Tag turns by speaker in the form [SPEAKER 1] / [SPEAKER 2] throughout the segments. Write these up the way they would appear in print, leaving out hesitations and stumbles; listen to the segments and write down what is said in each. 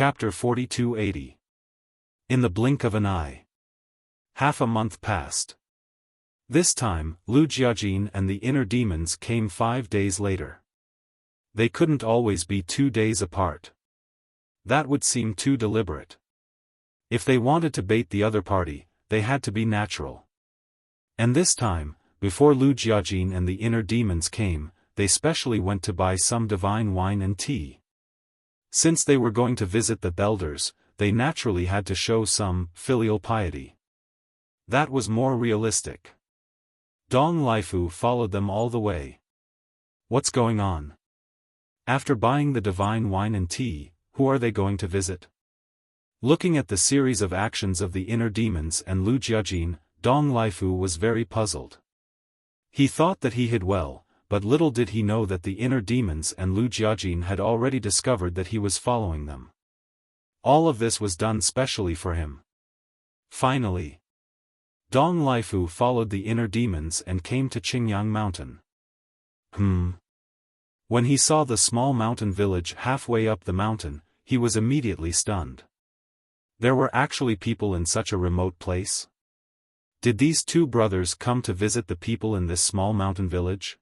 [SPEAKER 1] Chapter 4280. In the blink of an eye. Half a month passed. This time, Lu Jiajin and the inner demons came 5 days later. They couldn't always be 2 days apart. That would seem too deliberate. If they wanted to bait the other party, they had to be natural. And this time, before Lu Jiajin and the inner demons came, they specially went to buy some divine wine and tea. Since they were going to visit the elders, they naturally had to show some filial piety. That was more realistic. Dong Lifu followed them all the way. What's going on? After buying the divine wine and tea, who are they going to visit? Looking at the series of actions of the inner demons and Lu Jiajin, Dong Lifu was very puzzled. He thought that he hid well, but little did he know that the inner demons and Lu Jiajin had already discovered that he was following them. All of this was done specially for him. Finally, Dong Lifu followed the inner demons and came to Qingyang Mountain. When he saw the small mountain village halfway up the mountain, he was immediately stunned. There were actually people in such a remote place? Did these two brothers come to visit the people in this small mountain village?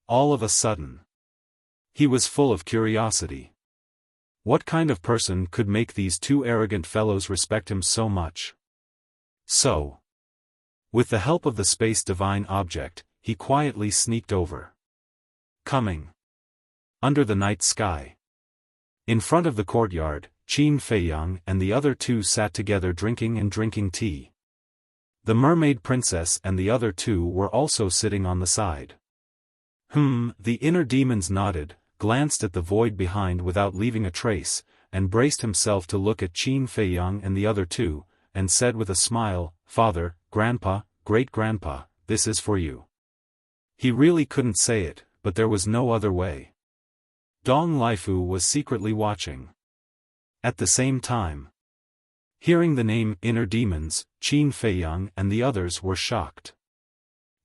[SPEAKER 1] All of a sudden, he was full of curiosity. What kind of person could make these two arrogant fellows respect him so much? So, with the help of the space divine object, he quietly sneaked over. Coming under the night sky. In front of the courtyard, Qin Feiyang and the other two sat together drinking tea. The mermaid princess and the other two were also sitting on the side. The inner demons nodded, glanced at the void behind without leaving a trace, and braced himself to look at Qin Feiyang and the other two, and said with a smile, "Father, Grandpa, Great-Grandpa, this is for you." He really couldn't say it, but there was no other way. Dong Lifu was secretly watching. At the same time, hearing the name inner demons, Qin Feiyang and the others were shocked.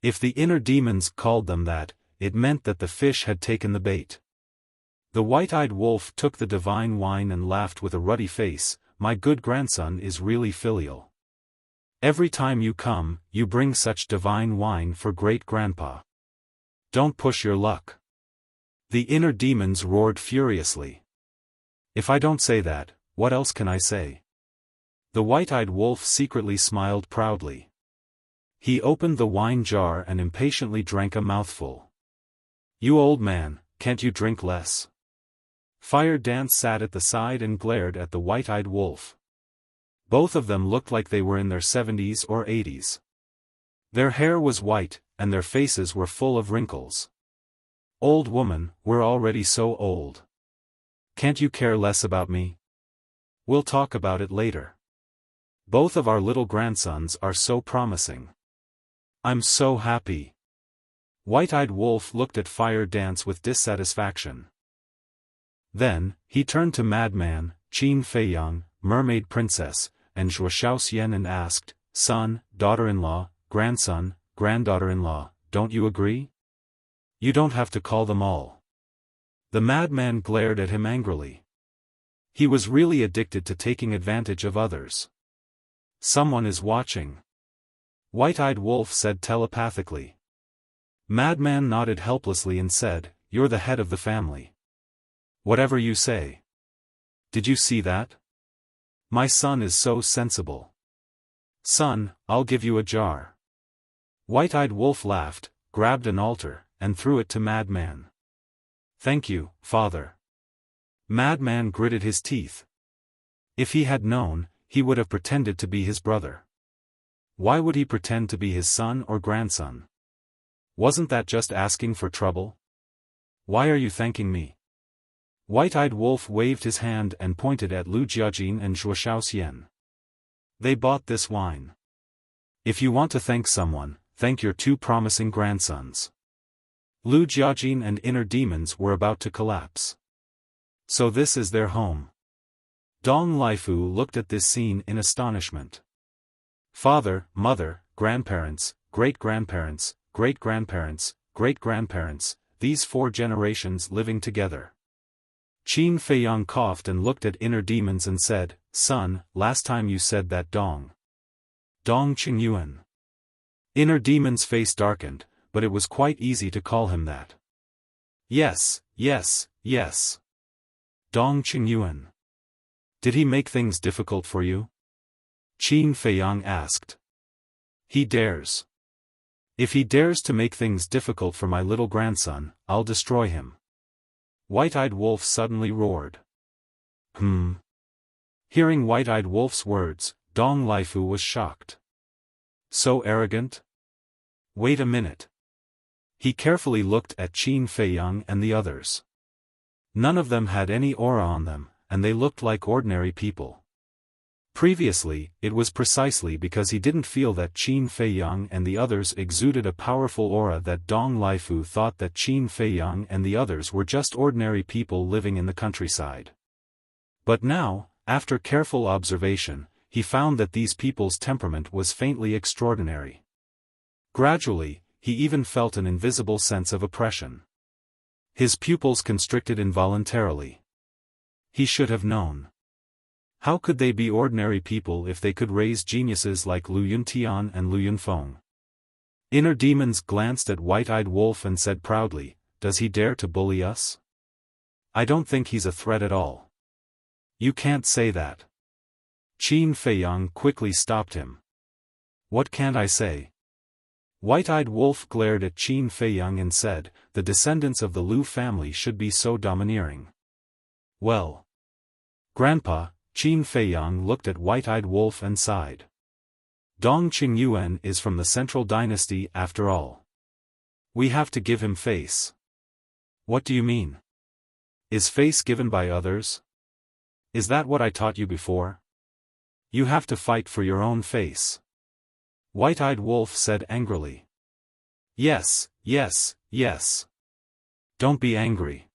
[SPEAKER 1] If the inner demons called them that, it meant that the fish had taken the bait. The white-eyed wolf took the divine wine and laughed with a ruddy face. "My good grandson is really filial. Every time you come, you bring such divine wine for great-grandpa. Don't push your luck." The inner demons roared furiously. "If I don't say that, what else can I say?" The white-eyed wolf secretly smiled proudly. He opened the wine jar and impatiently drank a mouthful. "You old man, can't you drink less?" Fire Dance sat at the side and glared at the white-eyed wolf. Both of them looked like they were in their 70s or 80s. Their hair was white, and their faces were full of wrinkles. "Old woman, we're already so old. Can't you care less about me? We'll talk about it later. Both of our little grandsons are so promising. I'm so happy." White-eyed wolf looked at Fire Dance with dissatisfaction. Then, he turned to Madman, Qin Feiyang, Mermaid Princess, and Xiaofan and asked, "Son, daughter-in-law, grandson, granddaughter-in-law, don't you agree? You don't have to call them all." The madman glared at him angrily. He was really addicted to taking advantage of others. "Someone is watching," White-eyed wolf said telepathically. Madman nodded helplessly and said, "You're the head of the family. Whatever you say." "Did you see that? My son is so sensible. Son, I'll give you a jar." White-eyed wolf laughed, grabbed an altar, and threw it to Madman. "Thank you, father." Madman gritted his teeth. If he had known, he would have pretended to be his brother. Why would he pretend to be his son or grandson? Wasn't that just asking for trouble? "Why are you thanking me?" White-eyed wolf waved his hand and pointed at Lu Jiajin and Xiaofan. "They bought this wine. If you want to thank someone, thank your two promising grandsons." Lu Jiajin and inner demons were about to collapse. So this is their home. Dong Lifu looked at this scene in astonishment. Father, mother, grandparents, great-grandparents, great-grandparents, great-grandparents, these 4 generations living together. Qin Feiyang coughed and looked at inner demons and said, "Son, last time you said that Dong Qingyuan." Inner demon's face darkened, but it was quite easy to call him that. Yes, yes, yes. Dong Qingyuan. Did he make things difficult for you? Qin Feiyang asked. He dares. If he dares to make things difficult for my little grandson, I'll destroy him. White-Eyed Wolf suddenly roared. Hearing White-Eyed Wolf's words, Dong Lifu was shocked. So arrogant? Wait a minute. He carefully looked at Qin Feiyang and the others. None of them had any aura on them, and they looked like ordinary people. Previously, it was precisely because he didn't feel that Qin Feiyang and the others exuded a powerful aura that Dong Lifu thought that Qin Feiyang and the others were just ordinary people living in the countryside. But now, after careful observation, he found that these people's temperament was faintly extraordinary. Gradually, he even felt an invisible sense of oppression. His pupils constricted involuntarily. He should have known. How could they be ordinary people if they could raise geniuses like Lu Yuntian and Lu Yunfeng? Inner demons glanced at White-Eyed Wolf and said proudly, "Does he dare to bully us? I don't think he's a threat at all." You can't say that. Qin Feiyang quickly stopped him. What can't I say? White-Eyed Wolf glared at Qin Feiyang and said, "The descendants of the Lu family should be so domineering." Well. Grandpa, Qin Feiyang looked at White-Eyed Wolf and sighed. Dong Qingyuan is from the Central Dynasty after all. We have to give him face. What do you mean? Is face given by others? Is that what I taught you before? You have to fight for your own face. White-Eyed Wolf said angrily. Yes, yes, yes. Don't be angry.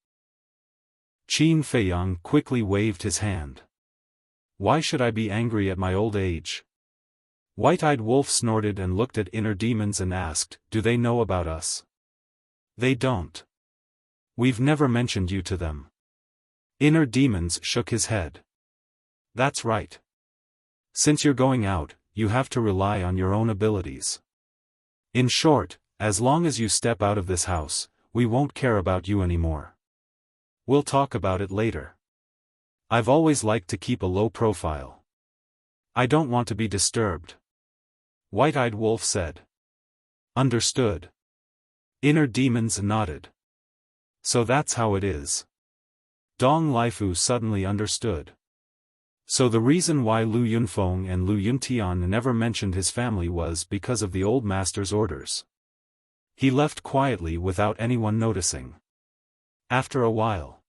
[SPEAKER 1] Qin Feiyang quickly waved his hand. Why should I be angry at my old age? White-Eyed Wolf snorted and looked at inner demons and asked, "Do they know about us?" They don't. We've never mentioned you to them. Inner demons shook his head. That's right. Since you're going out, you have to rely on your own abilities. In short, as long as you step out of this house, we won't care about you anymore. We'll talk about it later. I've always liked to keep a low profile. I don't want to be disturbed. White-Eyed Wolf said. Understood. Inner demons nodded. So that's how it is. Dong Lifu suddenly understood. So the reason why Lu Yunfeng and Lu Yuntian never mentioned his family was because of the old master's orders. He left quietly without anyone noticing. After a while,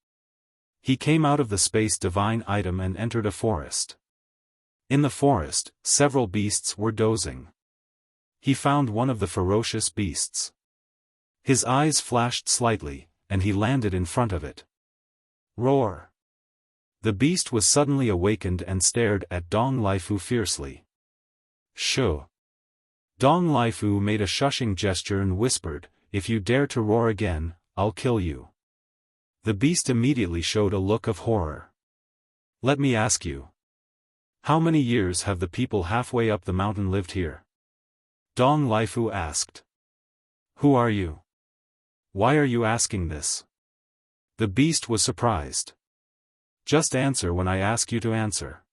[SPEAKER 1] he came out of the space divine item and entered a forest. In the forest, several beasts were dozing. He found one of the ferocious beasts. His eyes flashed slightly, and he landed in front of it. Roar! The beast was suddenly awakened and stared at Dong Lifu fiercely. Shoo! Dong Lifu made a shushing gesture and whispered, "If you dare to roar again, I'll kill you." The beast immediately showed a look of horror. Let me ask you. How many years have the people halfway up the mountain lived here? Dong Lifu asked. Who are you? Why are you asking this? The beast was surprised. Just answer when I ask you to answer.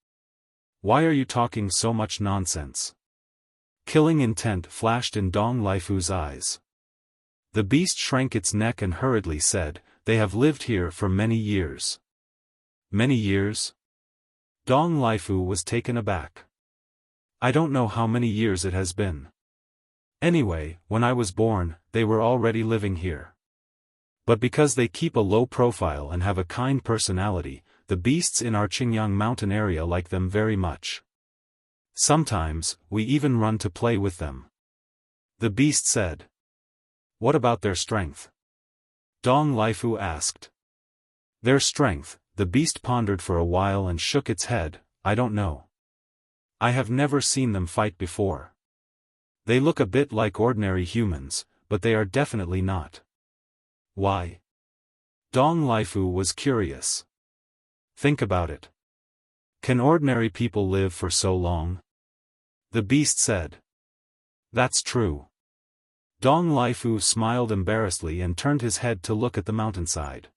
[SPEAKER 1] Why are you talking so much nonsense? Killing intent flashed in Dong Lifu's eyes. The beast shrank its neck and hurriedly said, "They have lived here for many years." Many years? Dong Lifu was taken aback. I don't know how many years it has been. Anyway, when I was born, they were already living here. But because they keep a low profile and have a kind personality, the beasts in our Qingyang mountain area like them very much. Sometimes, we even run to play with them. The beast said. What about their strength? Dong Lifu asked. Their strength, the beast pondered for a while and shook its head, I don't know. I have never seen them fight before. They look a bit like ordinary humans, but they are definitely not. Why? Dong Lifu was curious. Think about it. Can ordinary people live for so long? The beast said. That's true. Dong Lifu smiled embarrassedly and turned his head to look at the mountainside.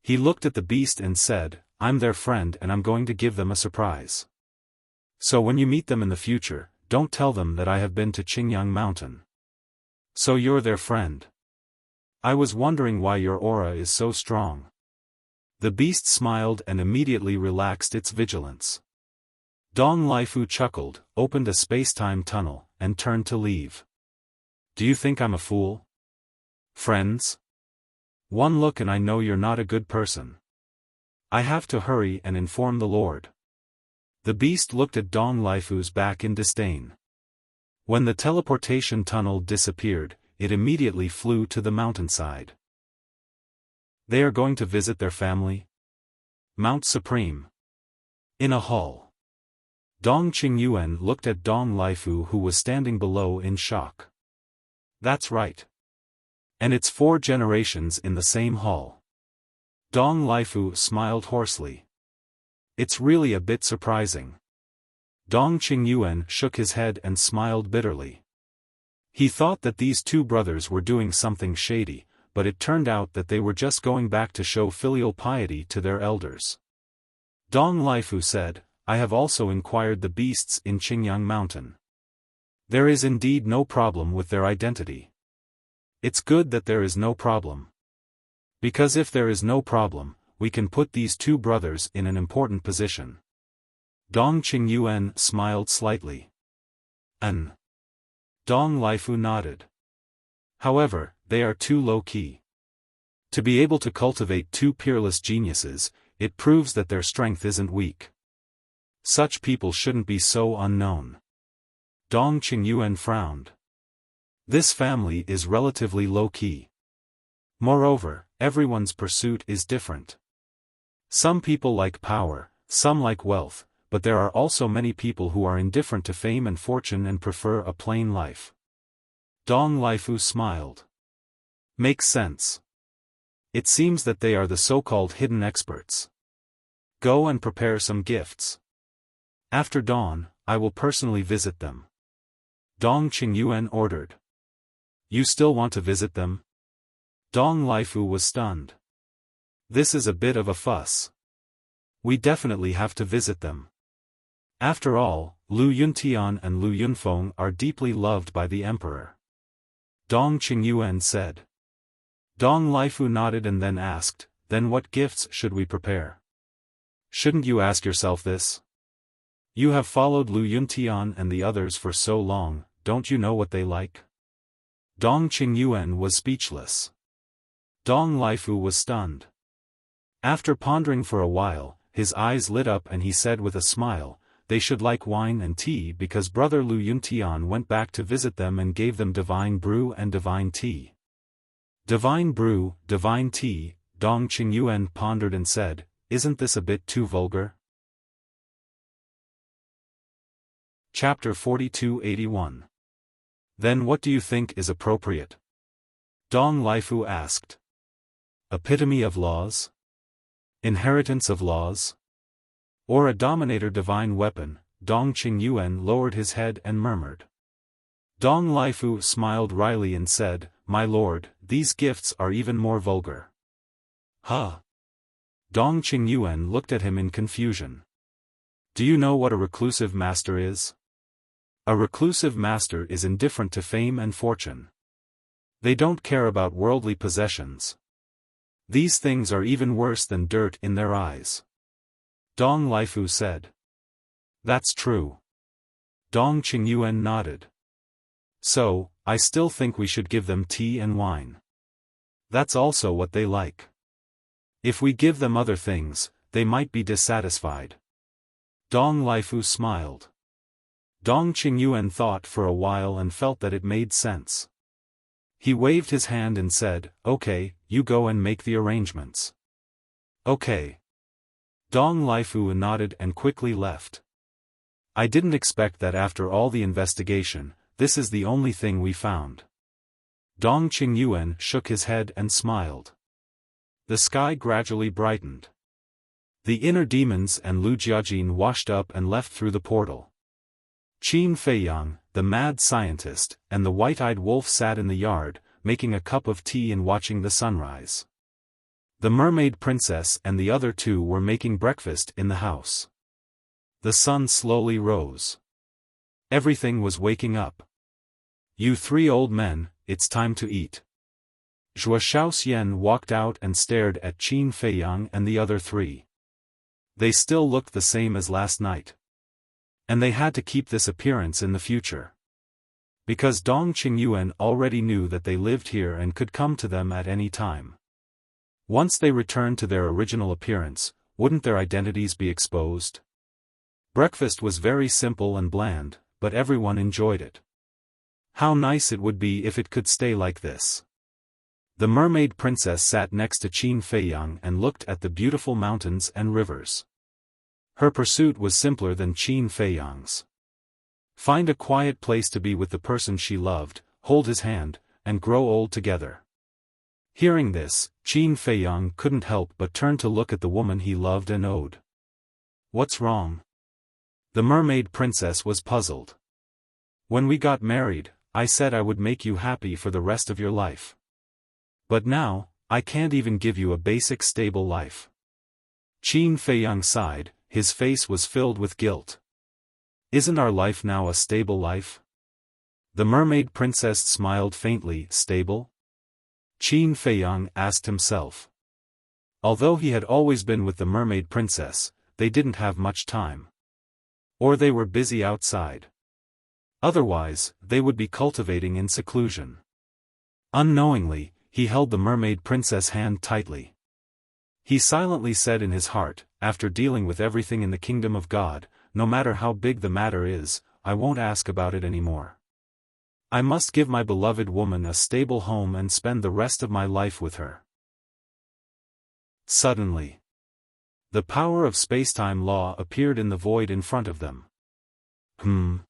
[SPEAKER 1] He looked at the beast and said, I'm their friend and I'm going to give them a surprise. So when you meet them in the future, don't tell them that I have been to Qingyang Mountain. So you're their friend. I was wondering why your aura is so strong. The beast smiled and immediately relaxed its vigilance. Dong Lifu chuckled, opened a space-time tunnel, and turned to leave. Do you think I'm a fool? Friends? One look and I know you're not a good person. I have to hurry and inform the Lord. The beast looked at Dong Lifu's back in disdain. When the teleportation tunnel disappeared, it immediately flew to the mountainside. They are going to visit their family? Mount Supreme. In a hall. Dong Qingyuan looked at Dong Lifu who was standing below in shock. That's right. And it's 4 generations in the same hall. Dong Lifu smiled hoarsely. It's really a bit surprising. Dong Qingyuan shook his head and smiled bitterly. He thought that these 2 brothers were doing something shady, but it turned out that they were just going back to show filial piety to their elders. Dong Lifu said, I have also inquired the beasts in Qingyang Mountain. There is indeed no problem with their identity. It's good that there is no problem. Because if there is no problem, we can put these 2 brothers in an important position. Dong Qingyuan smiled slightly. Dong Lifu nodded. However, they are too low-key. To be able to cultivate 2 peerless geniuses, it proves that their strength isn't weak. Such people shouldn't be so unknown. Dong Qingyuan frowned. This family is relatively low-key. Moreover, everyone's pursuit is different. Some people like power, some like wealth, but there are also many people who are indifferent to fame and fortune and prefer a plain life. Dong Lifu smiled. Makes sense. It seems that they are the so-called hidden experts. Go and prepare some gifts. After dawn, I will personally visit them. Dong Qingyuan ordered. You still want to visit them? Dong Lifu was stunned. This is a bit of a fuss. We definitely have to visit them. After all, Lu Yuntian and Lu Yunfeng are deeply loved by the emperor. Dong Qingyuan said. Dong Lifu nodded and then asked, then what gifts should we prepare? Shouldn't you ask yourself this? You have followed Lu Yuntian and the others for so long, don't you know what they like? Dong Qingyuan was speechless. Dong Lifu was stunned. After pondering for a while, his eyes lit up and he said with a smile, they should like wine and tea because brother Lu Yuntian went back to visit them and gave them divine brew and divine tea. Divine brew, divine tea, Dong Qingyuan pondered and said, isn't this a bit too vulgar? Chapter 4281. Then what do you think is appropriate? Dong Lifu asked. Epitome of laws? Inheritance of laws? Or a dominator divine weapon? Dong Qingyuan lowered his head and murmured. Dong Lifu smiled wryly and said, my lord, these gifts are even more vulgar. Huh? Dong Qingyuan looked at him in confusion. Do you know what a reclusive master is? A reclusive master is indifferent to fame and fortune. They don't care about worldly possessions. These things are even worse than dirt in their eyes. Dong Lifu said. That's true. Dong Qingyuan nodded. So, I still think we should give them tea and wine. That's also what they like. If we give them other things, they might be dissatisfied. Dong Lifu smiled. Dong Qingyuan thought for a while and felt that it made sense. He waved his hand and said, okay, you go and make the arrangements. Okay. Dong Lifu nodded and quickly left. I didn't expect that after all the investigation, this is the only thing we found. Dong Qingyuan shook his head and smiled. The sky gradually brightened. The inner demons and Lu Jiajin washed up and left through the portal. Qin Feiyang, the mad scientist, and the white-eyed wolf sat in the yard, making a cup of tea and watching the sunrise. The mermaid princess and the other two were making breakfast in the house. The sun slowly rose. Everything was waking up. "You three old men, it's time to eat." Zhuo Xiaoxian walked out and stared at Qin Feiyang and the other three. They still looked the same as last night. And they had to keep this appearance in the future. Because Dong Qingyuan already knew that they lived here and could come to them at any time. Once they returned to their original appearance, wouldn't their identities be exposed? Breakfast was very simple and bland, but everyone enjoyed it. How nice it would be if it could stay like this. The mermaid princess sat next to Qin Feiyang and looked at the beautiful mountains and rivers. Her pursuit was simpler than Qin Feiyang's. Find a quiet place to be with the person she loved, hold his hand, and grow old together. Hearing this, Qin Feiyang couldn't help but turn to look at the woman he loved and owed. What's wrong? The mermaid princess was puzzled. When we got married, I said I would make you happy for the rest of your life. But now, I can't even give you a basic stable life. Qin Feiyang sighed, his face was filled with guilt. Isn't our life now a stable life? The mermaid princess smiled faintly. Stable? Qin Feiyang asked himself. Although he had always been with the mermaid princess, they didn't have much time. Or they were busy outside. Otherwise, they would be cultivating in seclusion. Unknowingly, he held the mermaid princess' hand tightly. He silently said in his heart, after dealing with everything in the kingdom of God, no matter how big the matter is, I won't ask about it anymore. I must give my beloved woman a stable home and spend the rest of my life with her. Suddenly, the power of spacetime law appeared in the void in front of them. Qin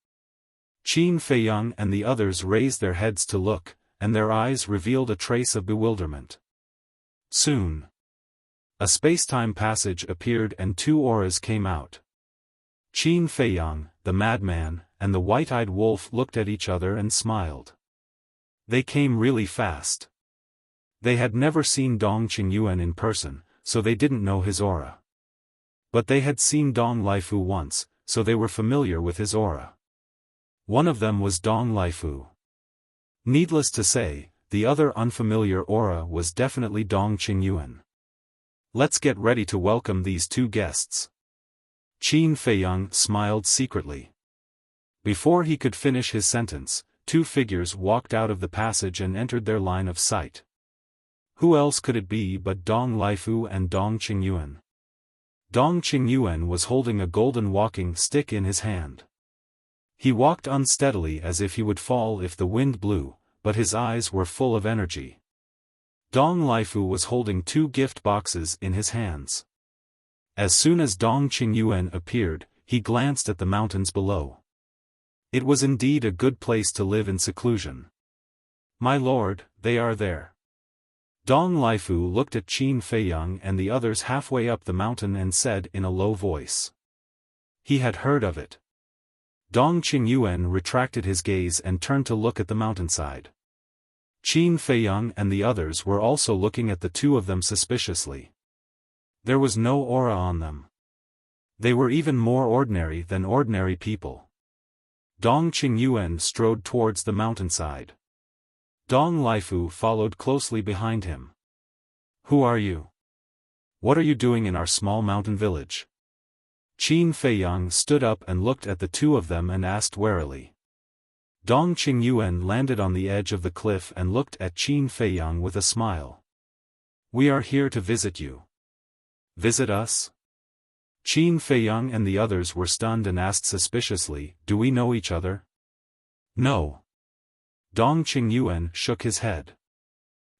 [SPEAKER 1] Feiyang and the others raised their heads to look, and their eyes revealed a trace of bewilderment. Soon, a spacetime passage appeared and two auras came out. Qin Feiyang, the madman, and the white-eyed wolf looked at each other and smiled. They came really fast. They had never seen Dong Qingyuan in person, so they didn't know his aura. But they had seen Dong Lifu once, so they were familiar with his aura. One of them was Dong Lifu. Needless to say, the other unfamiliar aura was definitely Dong Qingyuan. Let's get ready to welcome these two guests. Qin Feiyang smiled secretly. Before he could finish his sentence, two figures walked out of the passage and entered their line of sight. Who else could it be but Dong Lifu and Dong Qingyuan? Dong Qingyuan was holding a golden walking stick in his hand. He walked unsteadily as if he would fall if the wind blew, but his eyes were full of energy. Dong Lifu was holding two gift boxes in his hands. As soon as Dong Qingyuan appeared, he glanced at the mountains below. It was indeed a good place to live in seclusion. My lord, they are there. Dong Lifu looked at Qin Feiyang and the others halfway up the mountain and said in a low voice. He had heard of it. Dong Qingyuan retracted his gaze and turned to look at the mountainside. Qin Feiyang and the others were also looking at the two of them suspiciously. There was no aura on them. They were even more ordinary than ordinary people. Dong Qingyuan strode towards the mountainside. Dong Lifu followed closely behind him. Who are you? What are you doing in our small mountain village? Qin Feiyang stood up and looked at the two of them and asked warily. Dong Qingyuan landed on the edge of the cliff and looked at Qin Feiyang with a smile. We are here to visit you. Visit us? Qin Feiyang and the others were stunned and asked suspiciously, do we know each other? No. Dong Qingyuan shook his head.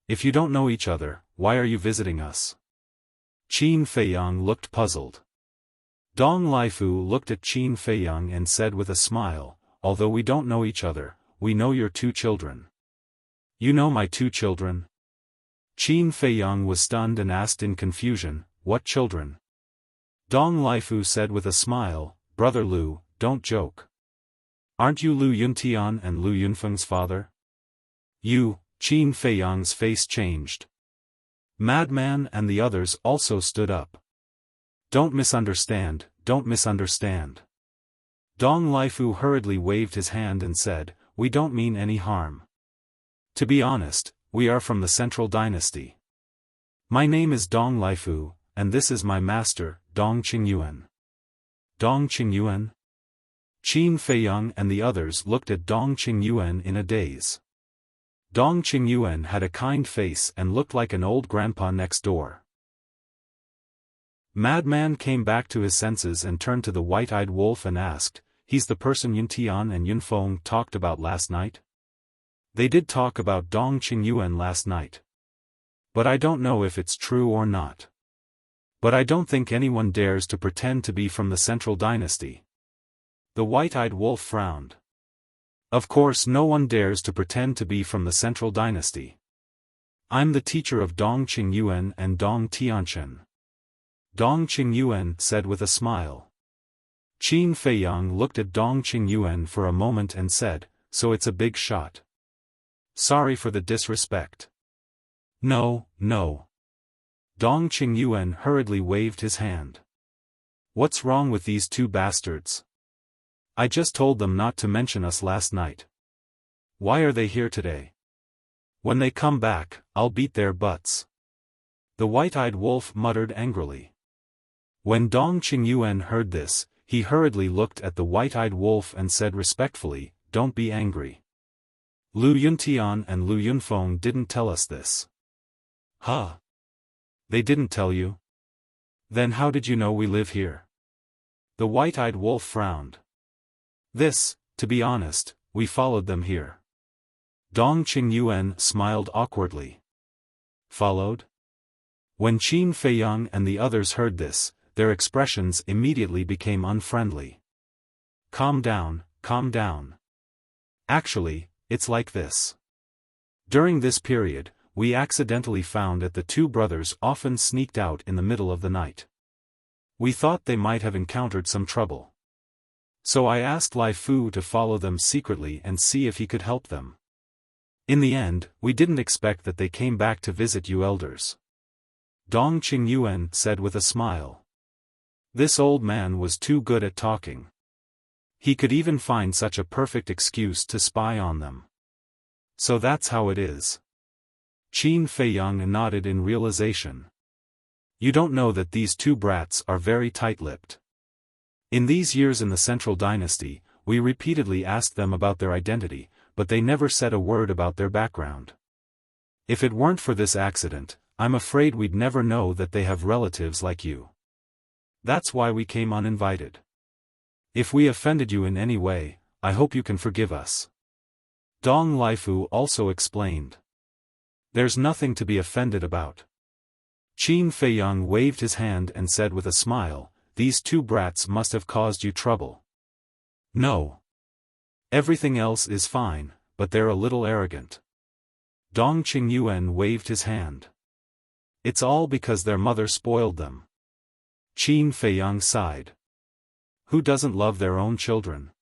[SPEAKER 1] If you don't know each other, why are you visiting us? Qin Feiyang looked puzzled. Dong Lifu looked at Qin Feiyang and said with a smile, although we don't know each other, we know your two children. You know my two children? Qin Feiyang was stunned and asked in confusion, what children? Dong Lifu said with a smile, "Brother Lu, don't joke. Aren't you Lu Yuntian and Lu Yunfeng's father?" "You," Qin Feiyang's face changed. Madman and the others also stood up. "Don't misunderstand, don't misunderstand." Dong Lifu hurriedly waved his hand and said, "We don't mean any harm. To be honest, we are from the Central Dynasty. My name is Dong Lifu, and this is my master, Dong Qingyuan." Dong Qingyuan? Qin Feiyang and the others looked at Dong Qingyuan in a daze. Dong Qingyuan had a kind face and looked like an old grandpa next door. Madman came back to his senses and turned to the white-eyed wolf and asked, "He's the person Yuntian and Yunfeng talked about last night?" "They did talk about Dong Qingyuan last night. But I don't know if it's true or not. But I don't think anyone dares to pretend to be from the Central Dynasty." The white-eyed wolf frowned. "Of course no one dares to pretend to be from the Central Dynasty. I'm the teacher of Dong Qingyuan and Dong Tianchen." Dong Qingyuan said with a smile. Qin Feiyang looked at Dong Qingyuan for a moment and said, "So it's a big shot. Sorry for the disrespect." "No, no." Dong Qingyuan hurriedly waved his hand. "What's wrong with these two bastards? I just told them not to mention us last night. Why are they here today? When they come back, I'll beat their butts." The white-eyed wolf muttered angrily. When Dong Qingyuan heard this, he hurriedly looked at the white-eyed wolf and said respectfully, "Don't be angry. Lu Yuntian and Lu Yunfeng didn't tell us this." "Huh? They didn't tell you? Then how did you know we live here?" The white-eyed wolf frowned. To be honest, we followed them here." Dong Qingyuan smiled awkwardly. "Followed?" When Qin Feiyang and the others heard this, their expressions immediately became unfriendly. Calm down, calm down. Actually, it's like this. During this period, we accidentally found that the two brothers often sneaked out in the middle of the night. We thought they might have encountered some trouble. So I asked Lai Fu to follow them secretly and see if he could help them. In the end, we didn't expect that they came back to visit you elders." Dong Qingyuan said with a smile. This old man was too good at talking. He could even find such a perfect excuse to spy on them. "So that's how it is." Qin Feiyang nodded in realization. "You don't know that these two brats are very tight-lipped. In these years in the Central Dynasty, we repeatedly asked them about their identity, but they never said a word about their background. If it weren't for this accident, I'm afraid we'd never know that they have relatives like you. That's why we came uninvited. If we offended you in any way, I hope you can forgive us." Dong Lifu also explained. "There's nothing to be offended about." Qin Feiyang waved his hand and said with a smile, "These two brats must have caused you trouble." "No. Everything else is fine, but they're a little arrogant." Dong Qingyuan waved his hand. "It's all because their mother spoiled them." Qin Feiyang sighed. Who doesn't love their own children?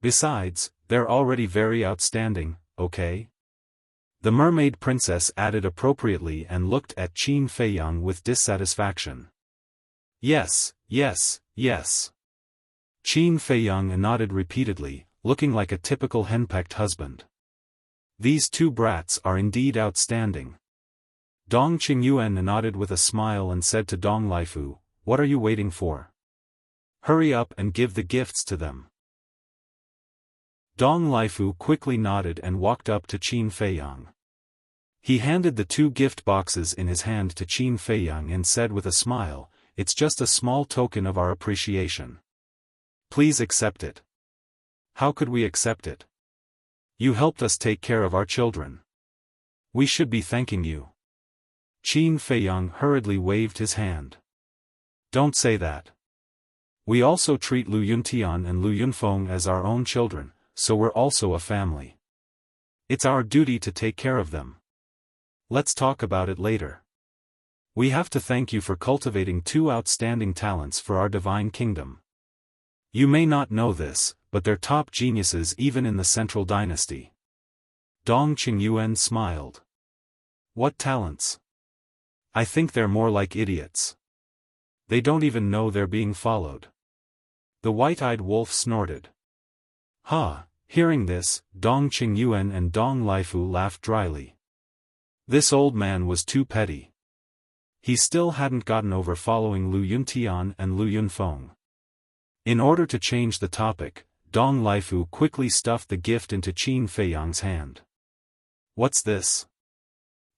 [SPEAKER 1] Besides, they're already very outstanding, okay? The mermaid princess added appropriately and looked at Qin Feiyang with dissatisfaction. Yes, yes, yes." Qin Feiyang nodded repeatedly, looking like a typical henpecked husband. "These two brats are indeed outstanding." Dong Qingyuan nodded with a smile and said to Dong Lifu, "What are you waiting for? Hurry up and give the gifts to them." Dong Lifu quickly nodded and walked up to Qin Feiyang. He handed the two gift boxes in his hand to Qin Feiyang and said with a smile, "It's just a small token of our appreciation. Please accept it." "How could we accept it? You helped us take care of our children. We should be thanking you." Qin Feiyang hurriedly waved his hand. "Don't say that. We also treat Lu Yuntian and Lu Yunfeng as our own children, so we're also a family. It's our duty to take care of them. Let's talk about it later." We have to thank you for cultivating two outstanding talents for our divine kingdom. You may not know this, but they're top geniuses even in the Central Dynasty. Dong Qingyuan smiled. What talents? I think they're more like idiots. They don't even know they're being followed. The white-eyed wolf snorted. Ha! Hearing this, Dong Qingyuan and Dong Lifu laughed dryly. This old man was too petty. He still hadn't gotten over following Lu Yuntian and Lu Yunfeng. In order to change the topic, Dong Lifu quickly stuffed the gift into Qin Feiyang's hand. What's this?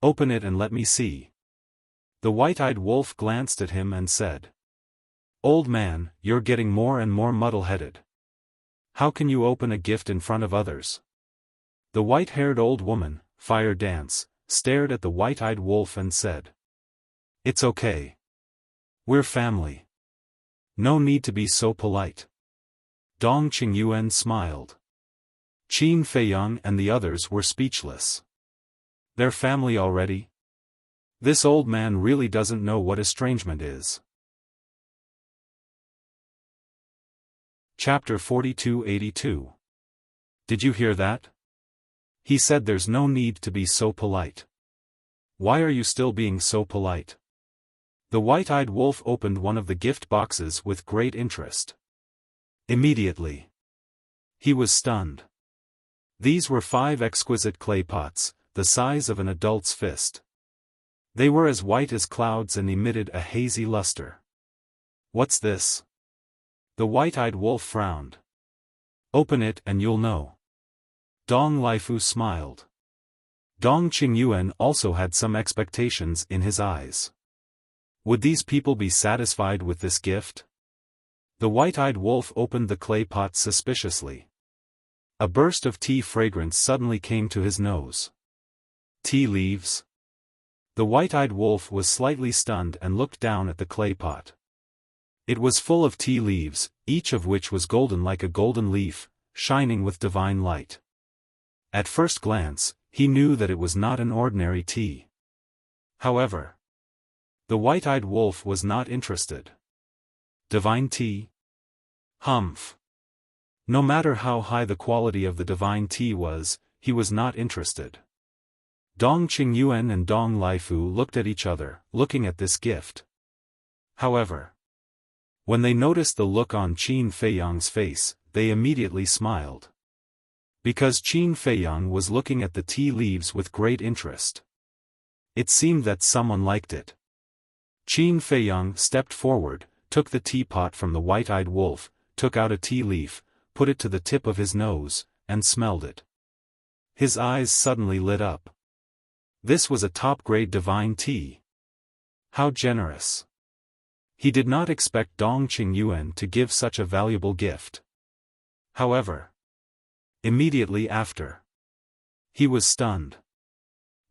[SPEAKER 1] Open it and let me see. The white-eyed wolf glanced at him and said. Old man, you're getting more and more muddle-headed. How can you open a gift in front of others? The white-haired old woman, Fire Dance, stared at the white-eyed wolf and said. It's okay. We're family. No need to be so polite. Dong Qingyuan smiled. Qin Feiyang and the others were speechless. They're family already? This old man really doesn't know what estrangement is. Chapter 4282. Did you hear that? He said there's no need to be so polite. Why are you still being so polite? The white-eyed wolf opened one of the gift boxes with great interest. Immediately, he was stunned. These were 5 exquisite clay pots, the size of an adult's fist. They were as white as clouds and emitted a hazy luster. What's this? The white-eyed wolf frowned. Open it and you'll know. Dong Lifu smiled. Dong Qingyuan also had some expectations in his eyes. Would these people be satisfied with this gift? The white-eyed wolf opened the clay pot suspiciously. A burst of tea fragrance suddenly came to his nose. Tea leaves? The white-eyed wolf was slightly stunned and looked down at the clay pot. It was full of tea leaves, each of which was golden like a golden leaf, shining with divine light. At first glance, he knew that it was not an ordinary tea. However, the white-eyed wolf was not interested. Divine tea? Humph. No matter how high the quality of the divine tea was, he was not interested. Dong Qingyuan and Dong Lifu looked at each other, looking at this gift. However, when they noticed the look on Qin Feiyang's face, they immediately smiled. Because Qin Feiyang was looking at the tea leaves with great interest. It seemed that someone liked it. Qin Feiyang stepped forward, took the teapot from the white-eyed wolf, took out a tea leaf, put it to the tip of his nose, and smelled it. His eyes suddenly lit up. This was a top-grade divine tea. How generous. He did not expect Dong Qingyuan to give such a valuable gift. However, immediately after, he was stunned.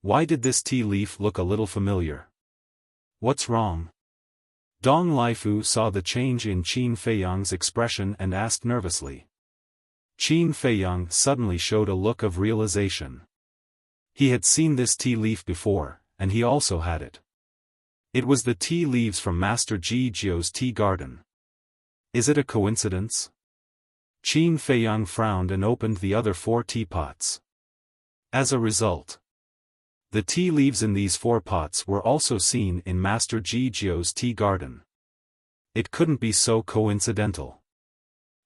[SPEAKER 1] Why did this tea leaf look a little familiar? What's wrong? Dong Lifu saw the change in Qin Feiyang's expression and asked nervously. Qin Feiyang suddenly showed a look of realization. He had seen this tea leaf before, and he also had it. It was the tea leaves from Master Ji Jiu's tea garden. Is it a coincidence? Qin Feiyang frowned and opened the other 4 teapots. As a result, the tea leaves in these 4 pots were also seen in Master Ji Jiu's tea garden. It couldn't be so coincidental.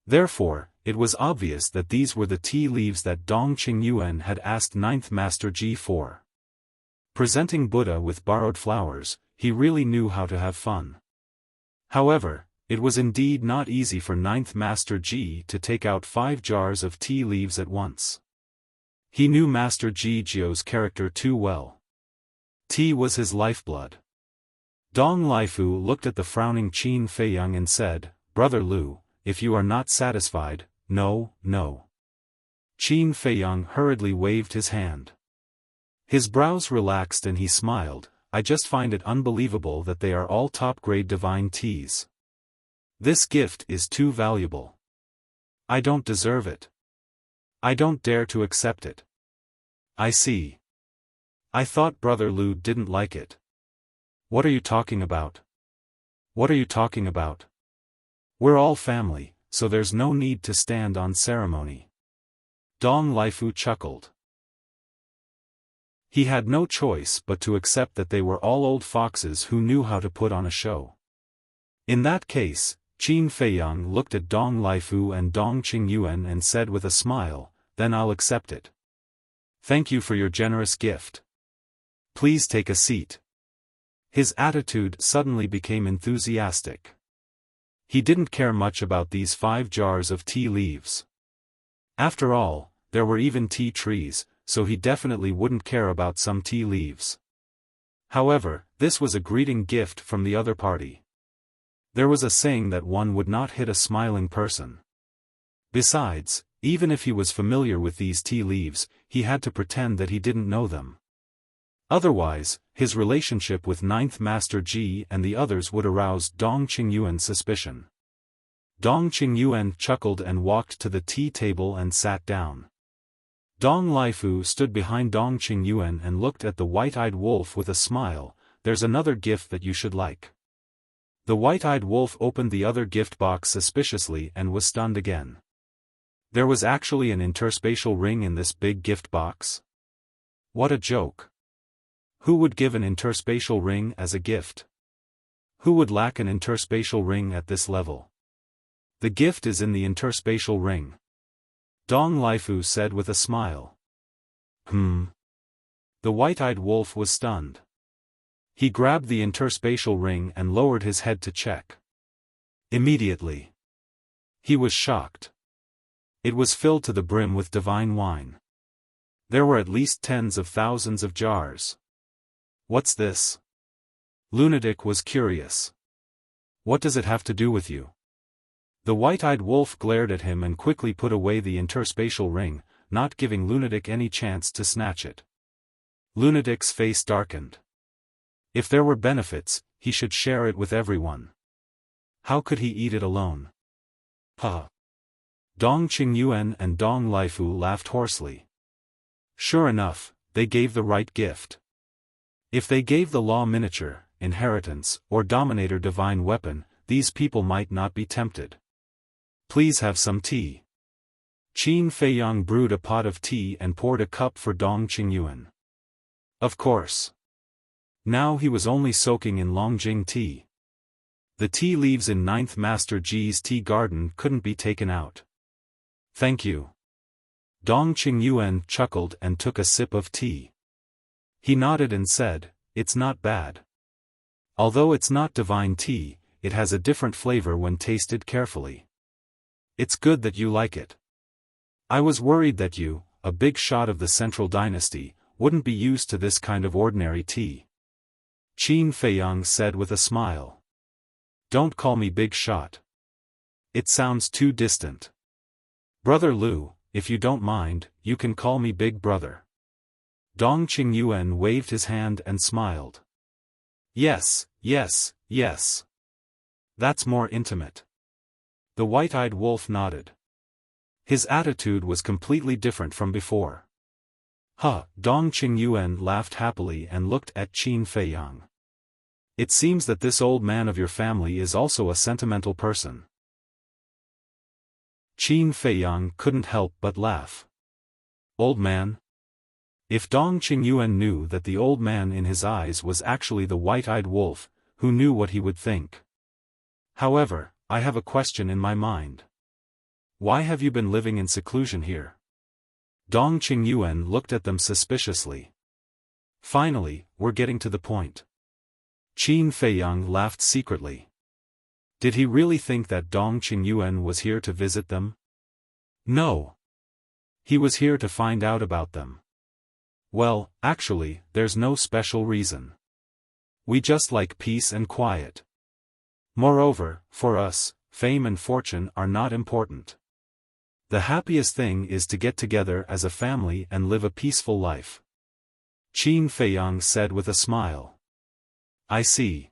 [SPEAKER 1] Therefore, it was obvious that these were the tea leaves that Dong Qingyuan had asked 9th Master Ji for. Presenting Buddha with borrowed flowers, he really knew how to have fun. However, it was indeed not easy for 9th Master Ji to take out 5 jars of tea leaves at once. He knew Master Ji Jiu's character too well. Tea was his lifeblood. Dong Lifu looked at the frowning Qin Feiyang and said, Brother Lu, if you are not satisfied, no. Qin Feiyang hurriedly waved his hand. His brows relaxed and he smiled. I just find it unbelievable that they are all top-grade divine teas. This gift is too valuable. I don't deserve it. I don't dare to accept it. I see. I thought Brother Lu didn't like it. What are you talking about? What are you talking about? We're all family, so there's no need to stand on ceremony. Dong Lifu chuckled. He had no choice but to accept that they were all old foxes who knew how to put on a show. In that case, Qin Feiyang looked at Dong Lifu and Dong Qingyuan and said with a smile, "Then I'll accept it. Thank you for your generous gift. Please take a seat." His attitude suddenly became enthusiastic. He didn't care much about these 5 jars of tea leaves. After all, there were even tea trees, so he definitely wouldn't care about some tea leaves. However, this was a greeting gift from the other party. There was a saying that one would not hit a smiling person. Besides, even if he was familiar with these tea leaves, he had to pretend that he didn't know them. Otherwise, his relationship with Ninth Master Ji and the others would arouse Dong Qingyuan's suspicion. Dong Qingyuan chuckled and walked to the tea table and sat down. Dong Lifu stood behind Dong Qingyuan and looked at the white-eyed wolf with a smile. "There's another gift that you should like." The white-eyed wolf opened the other gift box suspiciously and was stunned again. There was actually an interspatial ring in this big gift box? What a joke. Who would give an interspatial ring as a gift? Who would lack an interspatial ring at this level? The gift is in the interspatial ring. Dong Lifu said with a smile. The white-eyed wolf was stunned. He grabbed the interspatial ring and lowered his head to check. Immediately, he was shocked. It was filled to the brim with divine wine. There were at least tens of thousands of jars. "What's this?" Lunatic was curious. "What does it have to do with you?" The white-eyed wolf glared at him and quickly put away the interspatial ring, not giving Lunatic any chance to snatch it. Lunatic's face darkened. If there were benefits, he should share it with everyone. How could he eat it alone? Ha! Dong Qingyuan and Dong Lifu laughed hoarsely. Sure enough, they gave the right gift. If they gave the law miniature, inheritance, or dominator divine weapon, these people might not be tempted. "Please have some tea." Qin Feiyang brewed a pot of tea and poured a cup for Dong Qingyuan. Of course. Now he was only soaking in Longjing tea. The tea leaves in Ninth Master Ji's tea garden couldn't be taken out. "Thank you." Dong Qingyuan chuckled and took a sip of tea. He nodded and said, "It's not bad. Although it's not divine tea, it has a different flavor when tasted carefully. It's good that you like it. I was worried that you, a big shot of the Central Dynasty, wouldn't be used to this kind of ordinary tea." Qin Feiyang said with a smile. "Don't call me big shot. It sounds too distant. Brother Lu, if you don't mind, you can call me Big Brother." Dong Qingyuan waved his hand and smiled. Yes, yes, yes. That's more intimate." The white-eyed wolf nodded. His attitude was completely different from before. Dong Qingyuan laughed happily and looked at Qin Feiyang. "It seems that this old man of your family is also a sentimental person." Qin Feiyang couldn't help but laugh. Old man? If Dong Qingyuan knew that the old man in his eyes was actually the white-eyed wolf, who knew what he would think? "However, I have a question in my mind. Why have you been living in seclusion here?" Dong Qingyuan looked at them suspiciously. "Finally, we're getting to the point." Qin Feiyang laughed secretly. Did he really think that Dong Qingyuan was here to visit them? No. He was here to find out about them. Well, actually, there's no special reason. We just like peace and quiet. Moreover, for us, fame and fortune are not important. The happiest thing is to get together as a family and live a peaceful life. Qin Feiyang said with a smile. I see.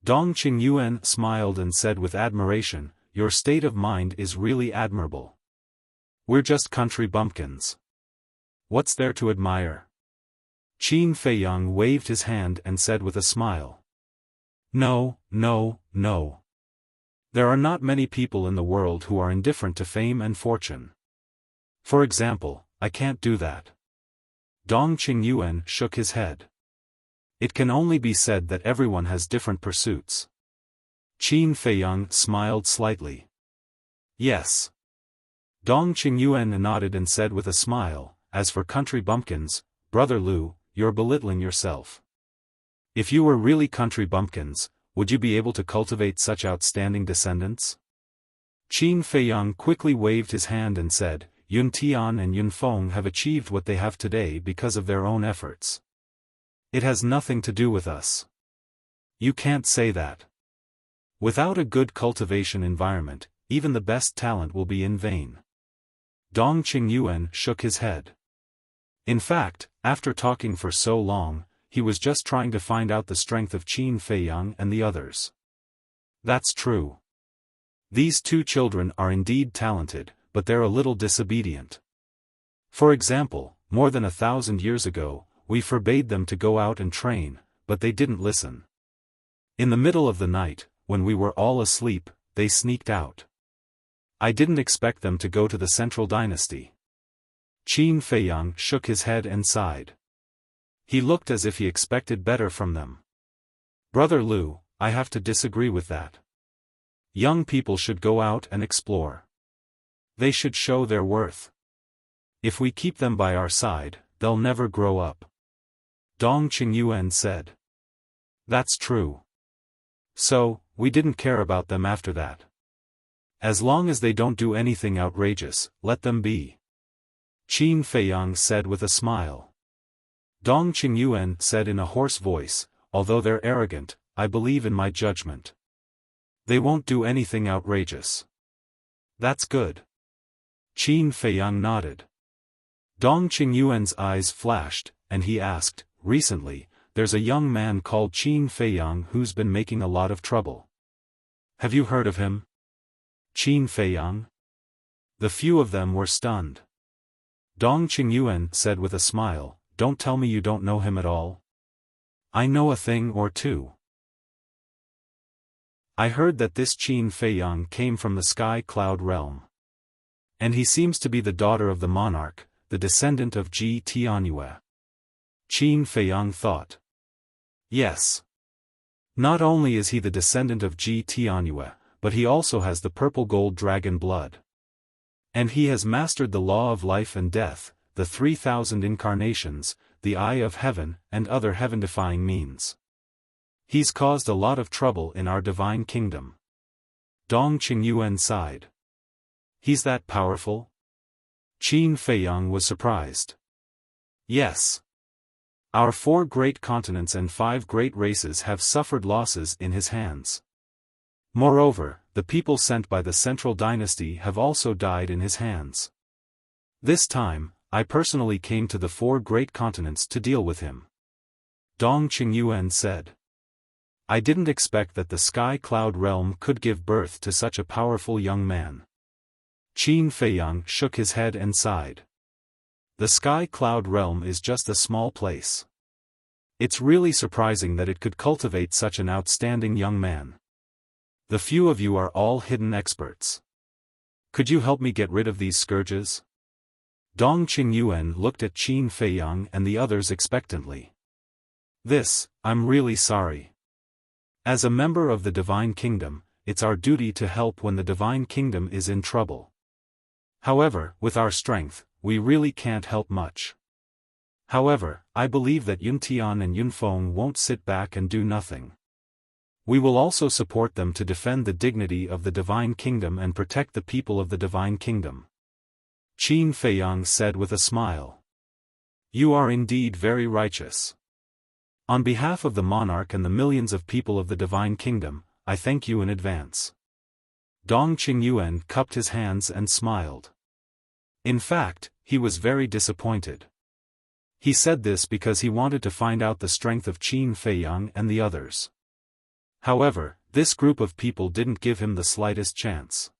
[SPEAKER 1] Dong Qingyuan smiled and said with admiration, "Your state of mind is really admirable. We're just country bumpkins. What's there to admire?" Qin Feiyang waved his hand and said with a smile. No, no, no. There are not many people in the world who are indifferent to fame and fortune. For example, I can't do that. Dong Qingyuan shook his head. It can only be said that everyone has different pursuits. Qin Feiyang smiled slightly. Yes. Dong Qingyuan nodded and said with a smile, as for country bumpkins, Brother Lu, you're belittling yourself. If you were really country bumpkins, would you be able to cultivate such outstanding descendants? Qin Feiyang quickly waved his hand and said, Yun Tian and Yun Feng have achieved what they have today because of their own efforts. It has nothing to do with us. You can't say that. Without a good cultivation environment, even the best talent will be in vain. Dong Qingyuan shook his head. In fact, after talking for so long, he was just trying to find out the strength of Qin Feiyang and the others. That's true. These two children are indeed talented, but they're a little disobedient. For example, more than 1,000 years ago, we forbade them to go out and train, but they didn't listen. In the middle of the night, when we were all asleep, they sneaked out. I didn't expect them to go to the central dynasty. Qin Feiyang shook his head and sighed. He looked as if he expected better from them. Brother Lu, I have to disagree with that. Young people should go out and explore. They should show their worth. If we keep them by our side, they'll never grow up. Dong Qingyuan said. That's true. So, we didn't care about them after that. As long as they don't do anything outrageous, let them be. Qin Feiyang said with a smile. Dong Qingyuan said in a hoarse voice, although they're arrogant, I believe in my judgment. They won't do anything outrageous. That's good. Qin Feiyang nodded. Dong Qingyuan's eyes flashed, and he asked, recently, there's a young man called Qin Feiyang who's been making a lot of trouble. Have you heard of him? Qin Feiyang? The few of them were stunned. Dong Qingyuan said with a smile, don't tell me you don't know him at all. I know a thing or two. I heard that this Qin Feiyang came from the sky cloud realm. And he seems to be the daughter of the monarch, the descendant of Ji Tianyue. Qin Feiyang thought. Yes. Not only is he the descendant of Ji Tianyue, but he also has the purple gold dragon blood. And he has mastered the law of life and death, the 3,000 incarnations, the eye of heaven, and other heaven-defying means. He's caused a lot of trouble in our divine kingdom. Dong Qingyuan sighed. He's that powerful? Qin Feiyang was surprised. Yes. Our 4 great continents and 5 great races have suffered losses in his hands. Moreover, the people sent by the central dynasty have also died in his hands. This time, I personally came to the 4 great continents to deal with him. Dong Qingyuan said. I didn't expect that the sky cloud realm could give birth to such a powerful young man. Qin Feiyang shook his head and sighed. The sky cloud realm is just a small place. It's really surprising that it could cultivate such an outstanding young man. The few of you are all hidden experts. Could you help me get rid of these scourges? Dong Qingyuan looked at Qin Feiyang and the others expectantly. I'm really sorry. As a member of the Divine Kingdom, it's our duty to help when the Divine Kingdom is in trouble. However, with our strength, we really can't help much. However, I believe that Yun Tian and Yun Feng won't sit back and do nothing. We will also support them to defend the dignity of the Divine Kingdom and protect the people of the Divine Kingdom. Qin Feiyang said with a smile. You are indeed very righteous. On behalf of the monarch and the millions of people of the Divine Kingdom, I thank you in advance. Dong Qingyuan cupped his hands and smiled. In fact, he was very disappointed. He said this because he wanted to find out the strength of Qin Feiyang and the others. However, this group of people didn't give him the slightest chance.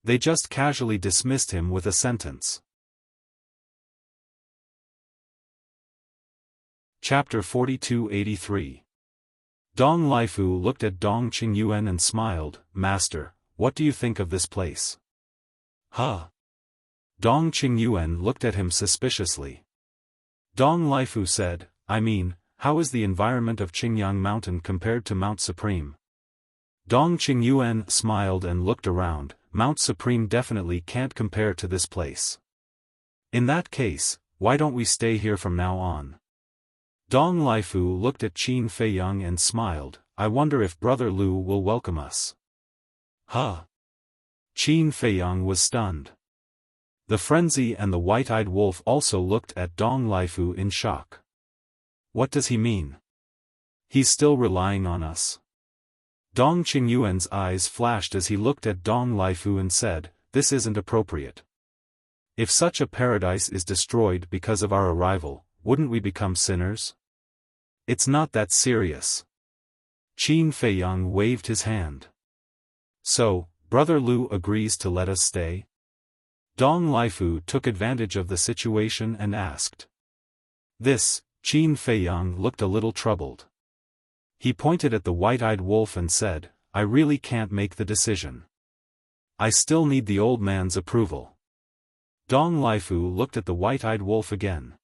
[SPEAKER 1] They just casually dismissed him with a sentence. Chapter 4283. Dong Lifu looked at Dong Qingyuan and smiled. Master, what do you think of this place? Huh? Dong Qingyuan looked at him suspiciously. Dong Lifu said, I mean, how is the environment of Qingyang Mountain compared to Mount Supreme? Dong Qingyuan smiled and looked around. Mount Supreme definitely can't compare to this place. In that case, why don't we stay here from now on? Dong Lifu looked at Qin Feiyang and smiled. I wonder if Brother Lu will welcome us. Huh? Qin Feiyang was stunned. The Frenzy and the White-Eyed Wolf also looked at Dong Lifu in shock. What does he mean? He's still relying on us? Dong Qingyuan's eyes flashed as he looked at Dong Lifu and said, this isn't appropriate. If such a paradise is destroyed because of our arrival, wouldn't we become sinners? It's not that serious. Qin Feiyang waved his hand. So, Brother Lu agrees to let us stay? Dong Lifu took advantage of the situation and asked. This, Qin Feiyang looked a little troubled. He pointed at the White-Eyed Wolf and said, I really can't make the decision. I still need the old man's approval. Dong Lifu looked at the White-Eyed Wolf again.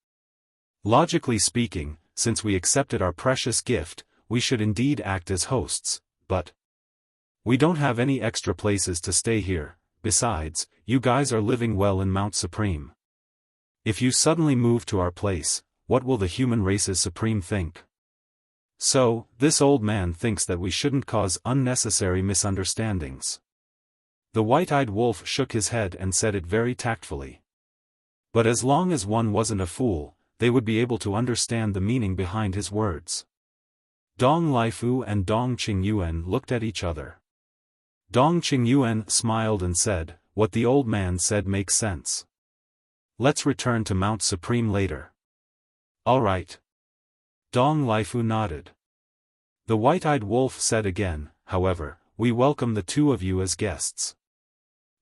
[SPEAKER 1] Logically speaking, since we accepted our precious gift, we should indeed act as hosts, but we don't have any extra places to stay here. Besides, you guys are living well in Mount Supreme. If you suddenly move to our place, what will the human race's Supreme think? So, this old man thinks that we shouldn't cause unnecessary misunderstandings. The White-Eyed Wolf shook his head and said it very tactfully. But as long as one wasn't a fool, they would be able to understand the meaning behind his words. Dong Lifu and Dong Qingyuan looked at each other. Dong Qingyuan smiled and said, what the old man said makes sense. Let's return to Mount Supreme later. All right. Dong Lifu nodded. The White-Eyed Wolf said again, however, we welcome the two of you as guests.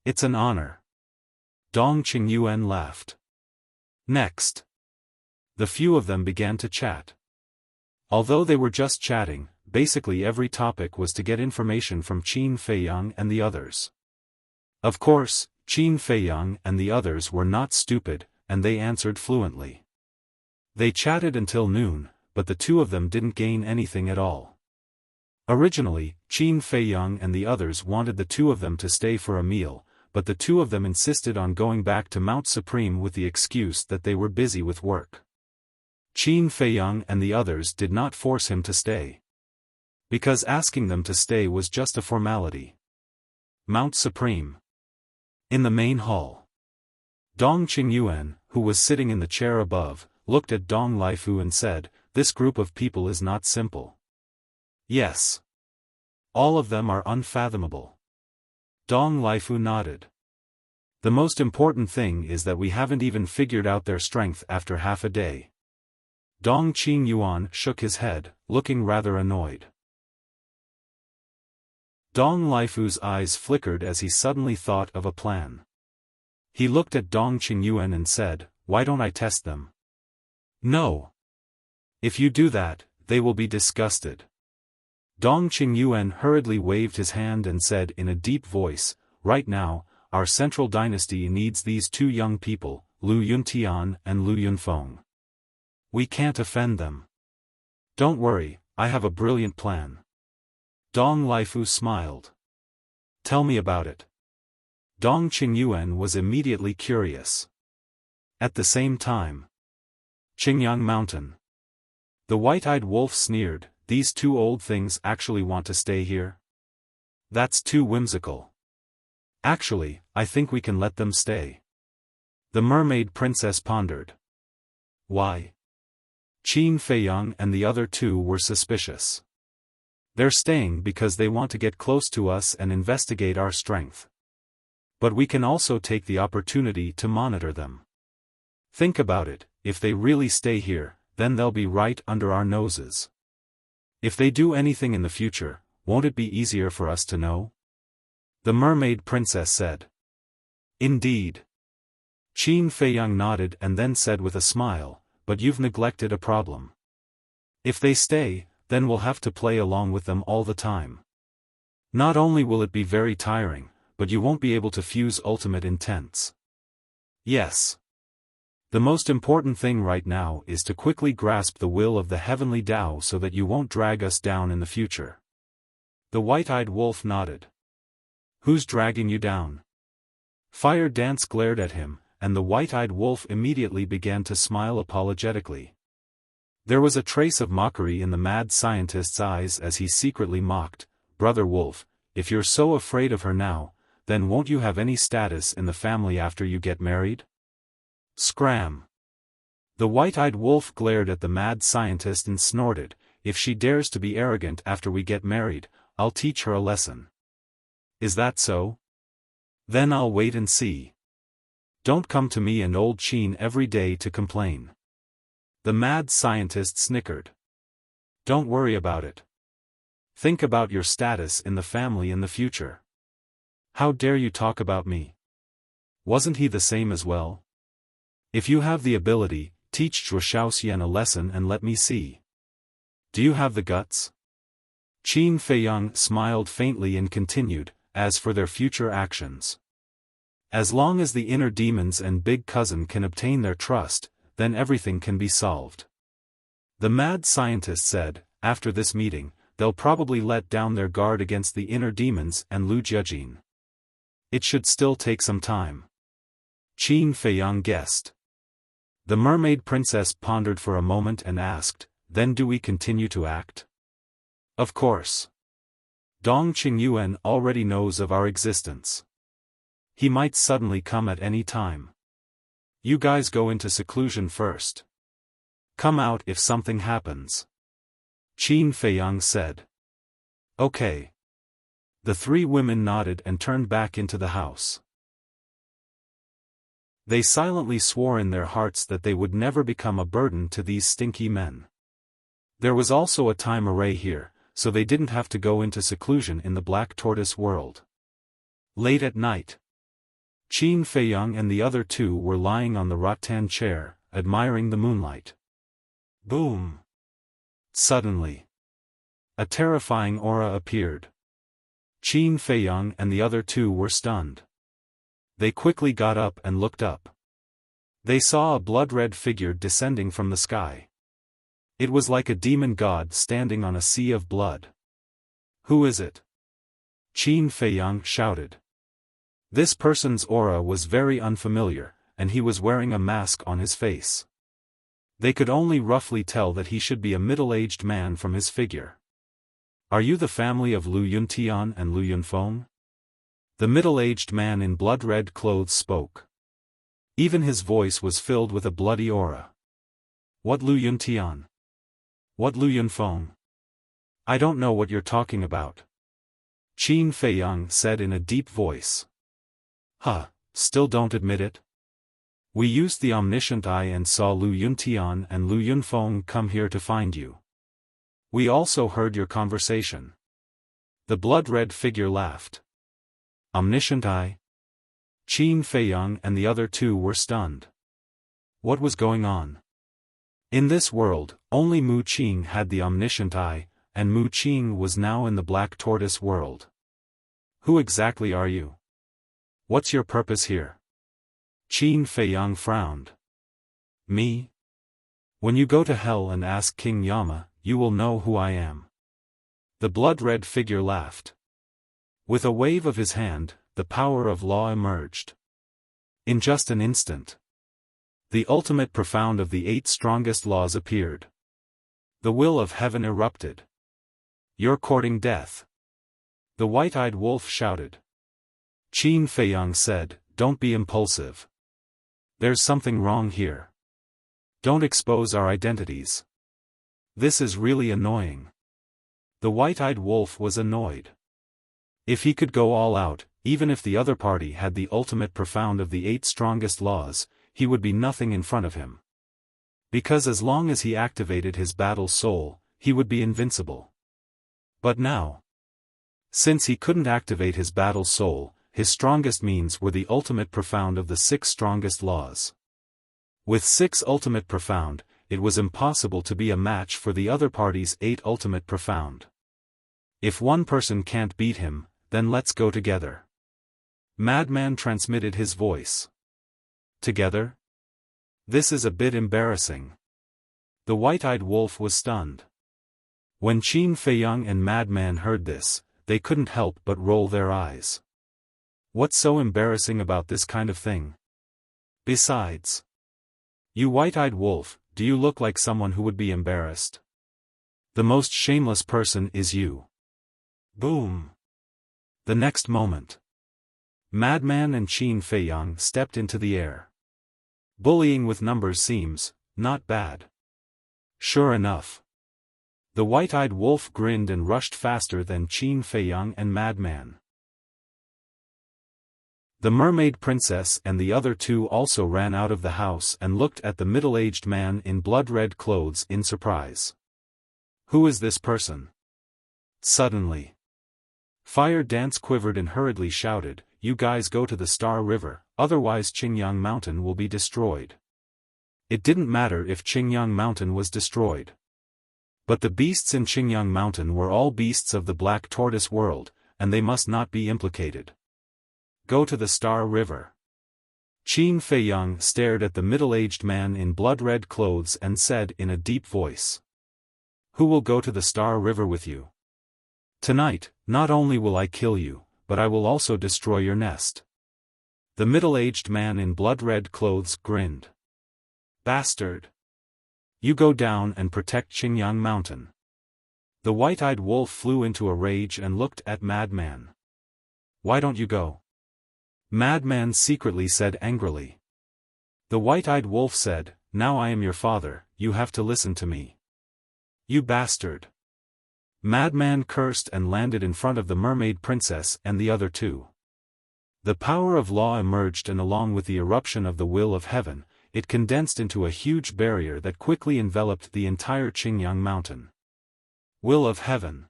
[SPEAKER 1] It's an honor. Dong Qingyuan laughed. Next. The few of them began to chat. Although they were just chatting, basically every topic was to get information from Qin Feiyang and the others. Of course, Qin Feiyang and the others were not stupid, and they answered fluently. They chatted until noon, but the two of them didn't gain anything at all. Originally, Qin Feiyang and the others wanted the two of them to stay for a meal, but the two of them insisted on going back to Mount Supreme with the excuse that they were busy with work. Qin Feiyang and the others did not force him to stay, because asking them to stay was just a formality. Mount Supreme. In the main hall. Dong Qingyuan, who was sitting in the chair above, looked at Dong Lifu and said, this group of people is not simple. Yes. All of them are unfathomable. Dong Lifu nodded. The most important thing is that we haven't even figured out their strength after half a day. Dong Qingyuan shook his head, looking rather annoyed. Dong Lifu's eyes flickered as he suddenly thought of a plan. He looked at Dong Qingyuan and said, why don't I test them? No. If you do that, they will be disgusted. Dong Qingyuan hurriedly waved his hand and said in a deep voice, right now, our central dynasty needs these two young people, Lu Yuntian and Lu Yunfeng. We can't offend them. Don't worry, I have a brilliant plan. Dong Lifu smiled. Tell me about it. Dong Qingyuan was immediately curious. At the same time. Qingyang Mountain. The White-Eyed Wolf sneered, these two old things actually want to stay here? That's too whimsical. Actually, I think we can let them stay. The Mermaid Princess pondered. Why? Qin Feiyang and the other two were suspicious. They're staying because they want to get close to us and investigate our strength. But we can also take the opportunity to monitor them. Think about it, if they really stay here, then they'll be right under our noses. If they do anything in the future, won't it be easier for us to know? The Mermaid Princess said. Indeed. Qin Feiyang nodded and then said with a smile, but you've neglected a problem. If they stay, then we'll have to play along with them all the time. Not only will it be very tiring, but you won't be able to fuse ultimate intents. Yes. The most important thing right now is to quickly grasp the will of the heavenly Tao so that you won't drag us down in the future. The white-eyed wolf nodded. Who's dragging you down? Fire Dance glared at him, and the white-eyed wolf immediately began to smile apologetically. There was a trace of mockery in the mad scientist's eyes as he secretly mocked, "Brother Wolf, if you're so afraid of her now, then won't you have any status in the family after you get married?" Scram! The white-eyed wolf glared at the mad scientist and snorted, "If she dares to be arrogant after we get married, I'll teach her a lesson." "Is that so? Then I'll wait and see. Don't come to me and old Qin every day to complain." The mad scientist snickered. "Don't worry about it. Think about your status in the family in the future. How dare you talk about me? Wasn't he the same as well? If you have the ability, teach Zhuo Xiaoxian a lesson and let me see. Do you have the guts?" Qin Feiyang smiled faintly and continued, "As for their future actions, as long as the inner demons and big cousin can obtain their trust, then everything can be solved." The mad scientist said, "After this meeting, they'll probably let down their guard against the inner demons and Lu Jiajin. It should still take some time." Qin Feiyang guessed. The mermaid princess pondered for a moment and asked, "Then do we continue to act?" "Of course. Dong Qingyuan already knows of our existence. He might suddenly come at any time. You guys go into seclusion first. Come out if something happens." Qin Feiyang said. "Okay." The three women nodded and turned back into the house. They silently swore in their hearts that they would never become a burden to these stinky men. There was also a time array here, so they didn't have to go into seclusion in the Black Tortoise world. Late at night, Qin Feiyang and the other two were lying on the rattan chair, admiring the moonlight. Boom! Suddenly, a terrifying aura appeared. Qin Feiyang and the other two were stunned. They quickly got up and looked up. They saw a blood-red figure descending from the sky. It was like a demon god standing on a sea of blood. "Who is it?" Qin Feiyang shouted. This person's aura was very unfamiliar, and he was wearing a mask on his face. They could only roughly tell that he should be a middle-aged man from his figure. "Are you the family of Lu Yuntian and Lu Yunfeng?" The middle-aged man in blood-red clothes spoke. Even his voice was filled with a bloody aura. "What Lu Yuntian? What Lu Yunfeng? I don't know what you're talking about," Qin Feiyang said in a deep voice. "Huh, still don't admit it? We used the omniscient eye and saw Lu Yuntian and Lu Yunfeng come here to find you. We also heard your conversation." The blood-red figure laughed. "Omniscient eye?" Qin Feiyang and the other two were stunned. What was going on? In this world, only Mu Qing had the omniscient eye, and Mu Qing was now in the Black Tortoise world. "Who exactly are you? What's your purpose here?" Qin Feiyang frowned. "Me? When you go to hell and ask King Yama, you will know who I am." The blood-red figure laughed. With a wave of his hand, the power of law emerged. In just an instant, the ultimate profound of the 8 strongest laws appeared. The will of heaven erupted. "You're courting death," the white-eyed wolf shouted. Qin Feiyang said, "Don't be impulsive. There's something wrong here. Don't expose our identities. This is really annoying." The white-eyed wolf was annoyed. If he could go all out, even if the other party had the ultimate profound of the 8 strongest laws, he would be nothing in front of him. Because as long as he activated his battle soul, he would be invincible. But now, since he couldn't activate his battle soul, his strongest means were the ultimate profound of the 6 strongest laws. With 6 ultimate profound, it was impossible to be a match for the other party's 8 ultimate profound. If one person can't beat him, then let's go together. Madman transmitted his voice. Together? This is a bit embarrassing. The white-eyed wolf was stunned. When Qin Feiyang and Madman heard this, they couldn't help but roll their eyes. What's so embarrassing about this kind of thing? Besides, you white-eyed wolf, do you look like someone who would be embarrassed? The most shameless person is you. Boom! The next moment, Madman and Qin Feiyang stepped into the air. Bullying with numbers seems not bad. Sure enough, the white-eyed wolf grinned and rushed faster than Qin Feiyang and Madman. The mermaid princess and the other 2 also ran out of the house and looked at the middle-aged man in blood-red clothes in surprise. Who is this person? Suddenly, Fire Dance quivered and hurriedly shouted, "You guys go to the Star River, otherwise Qingyang Mountain will be destroyed." It didn't matter if Qingyang Mountain was destroyed. But the beasts in Qingyang Mountain were all beasts of the Black Tortoise world, and they must not be implicated. Go to the Star River. Qin Feiyang stared at the middle-aged man in blood-red clothes and said in a deep voice. Who will go to the Star River with you? Tonight, not only will I kill you, but I will also destroy your nest. The middle-aged man in blood-red clothes grinned. Bastard! You go down and protect Qingyang Mountain. The white-eyed wolf flew into a rage and looked at Madman. Why don't you go? Madman secretly said angrily. The white-eyed wolf said, Now I am your father, you have to listen to me. You bastard! Madman cursed and landed in front of the mermaid princess and the other 2. The power of law emerged, and along with the eruption of the will of heaven, it condensed into a huge barrier that quickly enveloped the entire Qingyang Mountain. Will of heaven.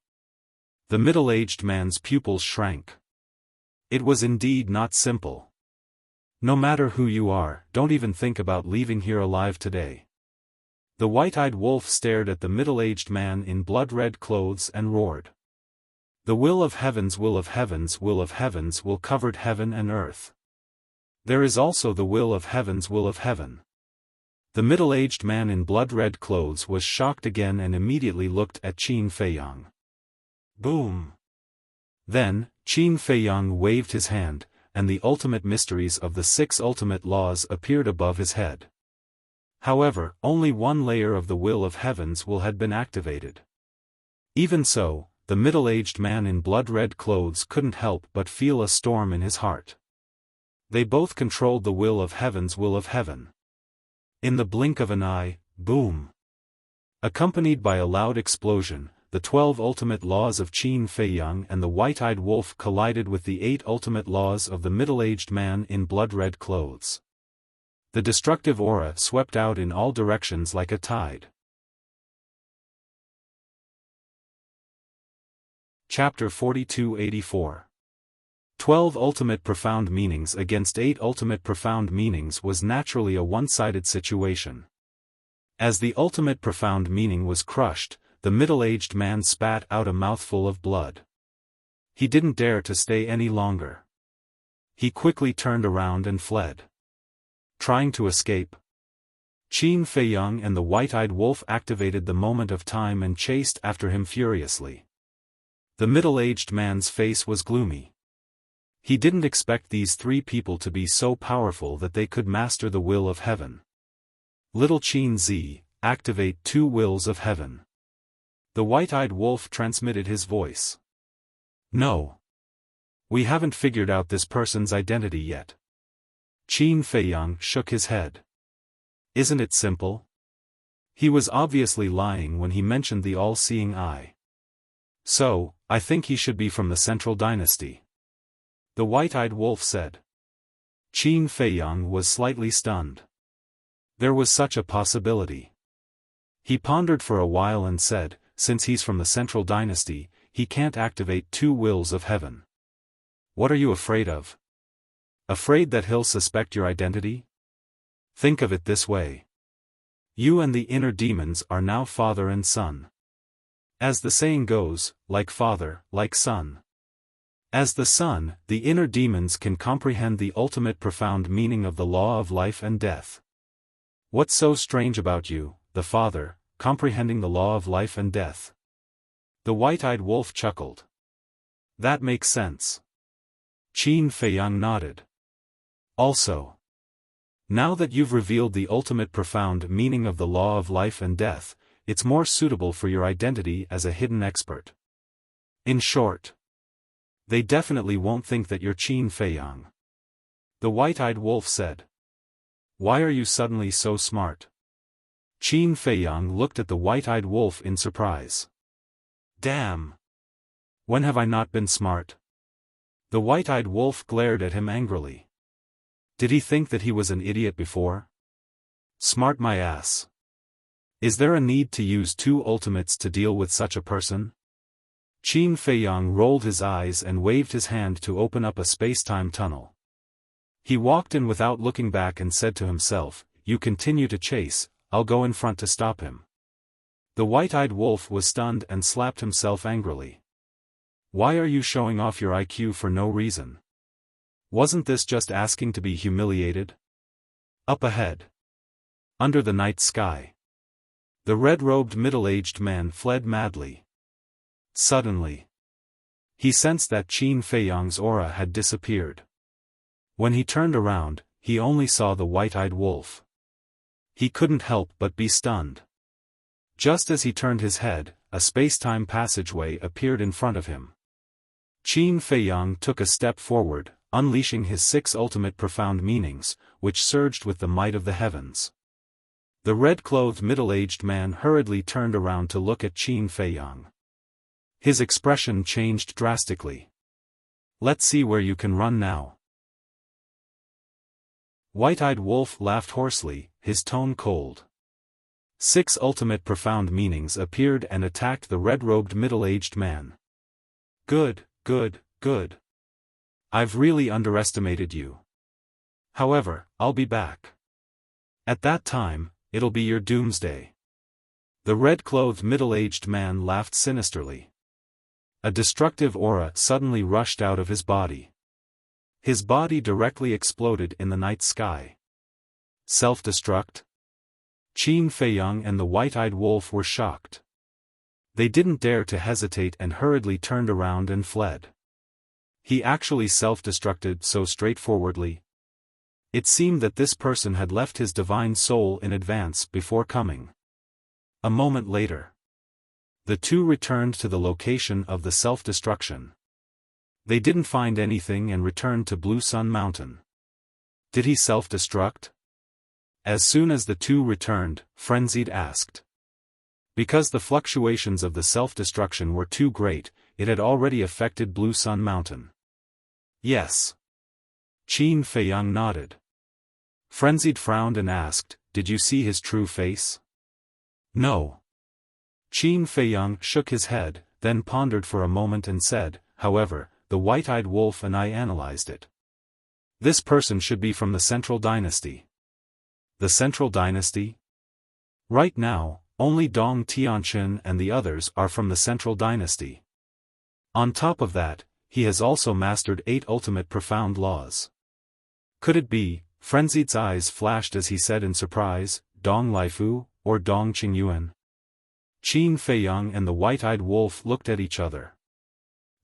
[SPEAKER 1] The middle-aged man's pupils shrank. It was indeed not simple. No matter who you are, don't even think about leaving here alive today. The white-eyed wolf stared at the middle-aged man in blood-red clothes and roared. The will of heavens, will of heavens, will of heavens will covered heaven and earth. There is also the will of heavens, will of heaven. The middle-aged man in blood-red clothes was shocked again and immediately looked at Qin Feiyang. Boom! Then, Qin Feiyang waved his hand, and the ultimate mysteries of the 6 ultimate laws appeared above his head. However, only one layer of the will of heavens will had been activated. Even so, the middle-aged man in blood-red clothes couldn't help but feel a storm in his heart. They both controlled the will of heavens, will of heaven. In the blink of an eye, boom! Accompanied by a loud explosion, the 12 ultimate laws of Qin Feiyang and the white-eyed wolf collided with the 8 ultimate laws of the middle-aged man in blood-red clothes. The destructive aura swept out in all directions like a tide. Chapter 4284. 12 ultimate profound meanings against 8 ultimate profound meanings was naturally a one-sided situation. As the ultimate profound meaning was crushed, the middle-aged man spat out a mouthful of blood. He didn't dare to stay any longer. He quickly turned around and fled. Trying to escape, Qin Feiyang and the white-eyed wolf activated the moment of time and chased after him furiously. The middle-aged man's face was gloomy. He didn't expect these 3 people to be so powerful that they could master the will of heaven. Little Qin Z, activate 2 wills of heaven. The white-eyed wolf transmitted his voice. No. We haven't figured out this person's identity yet. Qin Feiyang shook his head. Isn't it simple? He was obviously lying when he mentioned the all-seeing eye. So, I think he should be from the Central Dynasty. The white-eyed wolf said. Qin Feiyang was slightly stunned. There was such a possibility. He pondered for a while and said, since he's from the Central Dynasty, he can't activate 2 wills of heaven. What are you afraid of? Afraid that he'll suspect your identity? Think of it this way. You and the inner demons are now father and son. As the saying goes, like father, like son. As the son, the inner demons can comprehend the ultimate profound meaning of the law of life and death. What's so strange about you, the father, comprehending the law of life and death? The white-eyed wolf chuckled. That makes sense. Qin Feiyang nodded. Also, now that you've revealed the ultimate profound meaning of the law of life and death, it's more suitable for your identity as a hidden expert. In short, they definitely won't think that you're Qin Feiyang. The white-eyed wolf said. Why are you suddenly so smart? Qin Feiyang looked at the white-eyed wolf in surprise. Damn! When have I not been smart? The white-eyed wolf glared at him angrily. Did he think that he was an idiot before? Smart my ass. Is there a need to use two ultimates to deal with such a person? Qin Feiyang rolled his eyes and waved his hand to open up a space-time tunnel. He walked in without looking back and said to himself, You continue to chase, I'll go in front to stop him. The white-eyed wolf was stunned and slapped himself angrily. Why are you showing off your IQ for no reason? Wasn't this just asking to be humiliated? Up ahead, under the night sky, the red-robed middle-aged man fled madly. Suddenly, he sensed that Qin Feiyang's aura had disappeared. When he turned around, he only saw the white-eyed wolf. He couldn't help but be stunned. Just as he turned his head, a space-time passageway appeared in front of him. Qin Feiyang took a step forward, unleashing his 6 ultimate profound meanings, which surged with the might of the heavens. The red-clothed middle-aged man hurriedly turned around to look at Qin Feiyang. His expression changed drastically. Let's see where you can run now. White-eyed wolf laughed hoarsely, his tone cold. 6 ultimate profound meanings appeared and attacked the red-robed middle-aged man. Good, good, good. I've really underestimated you. However, I'll be back. At that time, it'll be your doomsday. The red-clothed middle-aged man laughed sinisterly. A destructive aura suddenly rushed out of his body. His body directly exploded in the night sky. Self-destruct? Qin Feiyang and the white-eyed wolf were shocked. They didn't dare to hesitate and hurriedly turned around and fled. He actually self-destructed so straightforwardly. It seemed that this person had left his divine soul in advance before coming. A moment later, the two returned to the location of the self-destruction. They didn't find anything and returned to Blue Sun Mountain. Did he self-destruct? As soon as the two returned, Frenzied asked. Because the fluctuations of the self-destruction were too great, it had already affected Blue Sun Mountain. Yes. Qin Feiyang nodded. Frenzied frowned and asked, Did you see his true face? No. Qin Feiyang shook his head, then pondered for a moment and said, However, the white-eyed wolf and I analyzed it. This person should be from the Central Dynasty. The Central Dynasty? Right now, only Dong Tianqin and the others are from the Central Dynasty. On top of that, he has also mastered 8 ultimate profound laws. Could it be, Frenzied's eyes flashed as he said in surprise, Dong Laifu, or Dong Qingyuan? Qin Feiyang and the white-eyed wolf looked at each other.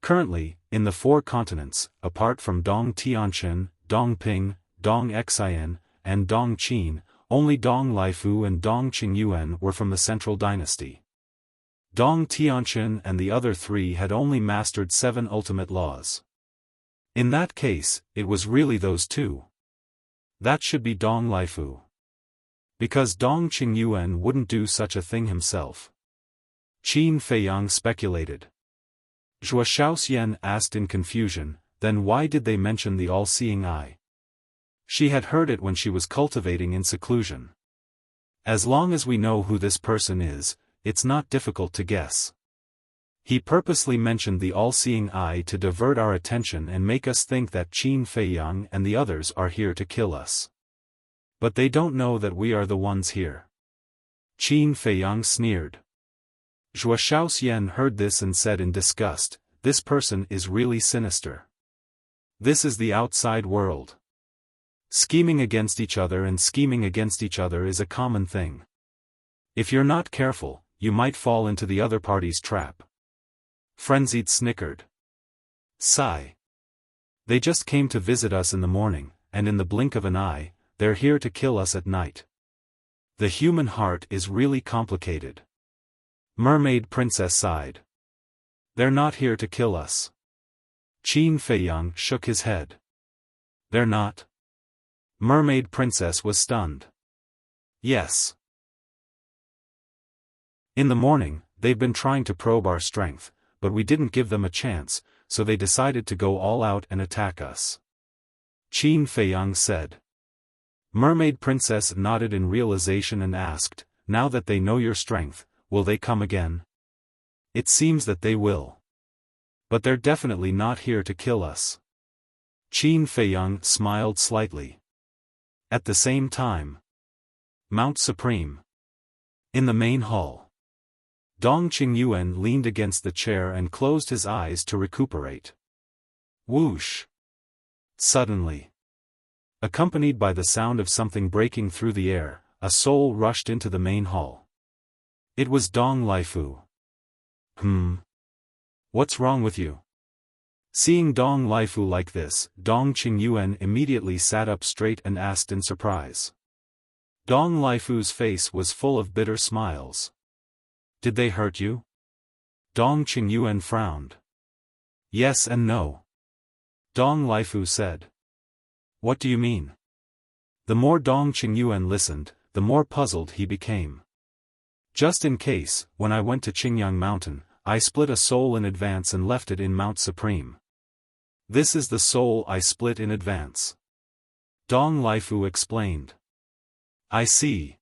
[SPEAKER 1] Currently, in the 4 continents, apart from Dong Tianqin, Dong Ping, Dong Xian, and Dong Qin, only Dong Laifu and Dong Qingyuan were from the Central Dynasty. Dong Tianqin and the other 3 had only mastered 7 ultimate laws. In that case, it was really those 2. That should be Dong Laifu. Because Dong Qingyuan wouldn't do such a thing himself. Qin Feiyang speculated. Zhuo Xiaoxian asked in confusion, then why did they mention the all-seeing eye? She had heard it when she was cultivating in seclusion. As long as we know who this person is, it's not difficult to guess. He purposely mentioned the all-seeing eye to divert our attention and make us think that Qin Feiyang and the others are here to kill us. But they don't know that we are the ones here. Qin Feiyang sneered. Zhuo Xiaoxian heard this and said in disgust, "This person is really sinister. This is the outside world. Scheming against each other and scheming against each other is a common thing. If you're not careful, you might fall into the other party's trap." Frenzied snickered. Sigh. They just came to visit us in the morning, and in the blink of an eye, they're here to kill us at night. The human heart is really complicated. Mermaid Princess sighed. They're not here to kill us. Qin Feiyang shook his head. They're not? Mermaid Princess was stunned. Yes. In the morning, they've been trying to probe our strength, but we didn't give them a chance, so they decided to go all out and attack us. Qin Feiyang said. Mermaid Princess nodded in realization and asked, "Now that they know your strength, will they come again?" "It seems that they will. But they're definitely not here to kill us." Qin Feiyang smiled slightly. At the same time, Mount Supreme. In the main hall. Dong Qingyuan leaned against the chair and closed his eyes to recuperate. Whoosh! Suddenly, accompanied by the sound of something breaking through the air, a soul rushed into the main hall. It was Dong Laifu. What's wrong with you?" Seeing Dong Laifu like this, Dong Qingyuan immediately sat up straight and asked in surprise. Dong Laifu's face was full of bitter smiles. "Did they hurt you?" Dong Qingyuan frowned. "Yes and no," Dong Laifu said. "What do you mean?" The more Dong Qingyuan listened, the more puzzled he became. "Just in case, when I went to Qingyang Mountain, I split a soul in advance and left it in Mount Supreme. This is the soul I split in advance." Dong Laifu explained. "I see."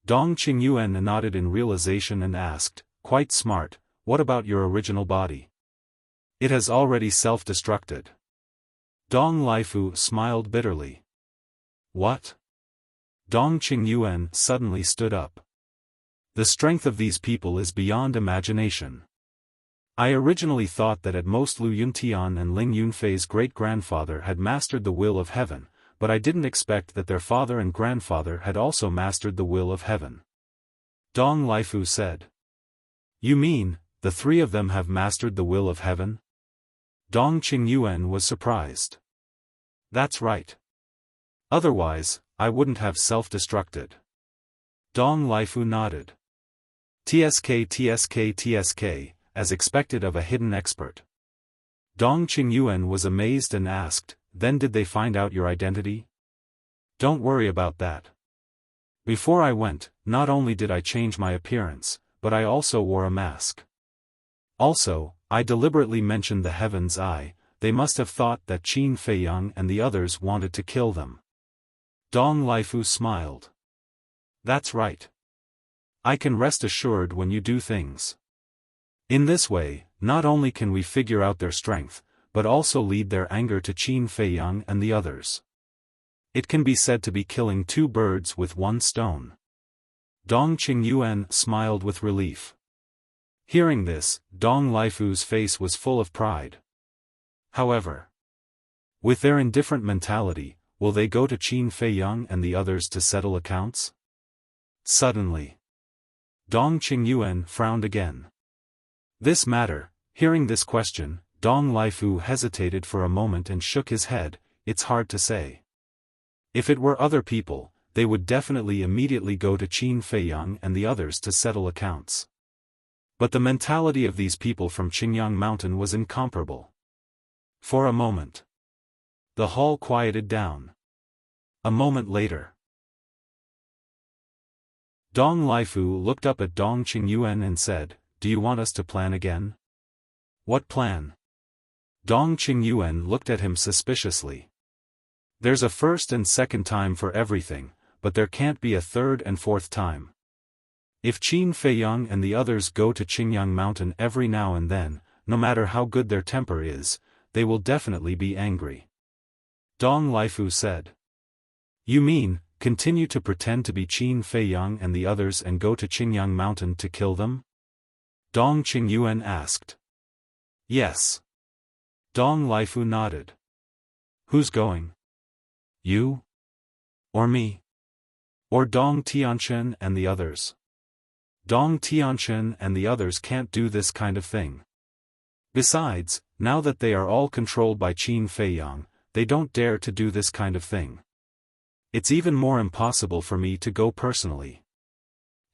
[SPEAKER 1] Dong Qingyuan nodded in realization and asked, "Quite smart, what about your original body?" "It has already self-destructed." Dong Laifu smiled bitterly. "What?" Dong Qingyuan suddenly stood up. "The strength of these people is beyond imagination. I originally thought that at most Lu Yuntian and Ling Yunfei's great-grandfather had mastered the will of heaven, but I didn't expect that their father and grandfather had also mastered the will of heaven." Dong Laifu said. "You mean, the three of them have mastered the will of heaven?" Dong Qingyuan was surprised. "That's right. Otherwise, I wouldn't have self-destructed." Dong Laifu nodded. TSK, as expected of a hidden expert. Dong Qingyuan was amazed and asked, "Then did they find out your identity?" "Don't worry about that. Before I went, not only did I change my appearance, but I also wore a mask. Also, I deliberately mentioned the Heaven's Eye. They must have thought that Qin Feiyang and the others wanted to kill them." Dong Laifu smiled. "That's right. I can rest assured when you do things. In this way, not only can we figure out their strength, but also lead their anger to Qin Feiyang and the others. It can be said to be killing two birds with one stone." Dong Qingyuan smiled with relief. Hearing this, Dong Laifu's face was full of pride. However, with their indifferent mentality, will they go to Qin Feiyang and the others to settle accounts? Suddenly, Dong Qingyuan frowned again. This matter, hearing this question, Dong Laifu hesitated for a moment and shook his head. "It's hard to say. If it were other people, they would definitely immediately go to Qin Feiyang and the others to settle accounts. But the mentality of these people from Qingyang Mountain was incomparable." For a moment, the hall quieted down. A moment later, Dong Laifu looked up at Dong Qingyuan and said, "Do you want us to plan again?" "What plan?" Dong Qingyuan looked at him suspiciously. "There's a first and second time for everything, but there can't be a third and fourth time. If Qin Feiyang and the others go to Qingyang Mountain every now and then, no matter how good their temper is, they will definitely be angry." Dong Laifu said. "You mean, continue to pretend to be Qin Feiyang and the others and go to Qingyang Mountain to kill them? Dong Qingyuan asked. Yes. Dong Lifu nodded. Who's going? You? Or me? Or Dong Tianchen and the others? Dong Tianchen and the others can't do this kind of thing. Besides, now that they are all controlled by Qin Feiyang, they don't dare to do this kind of thing. It's even more impossible for me to go personally.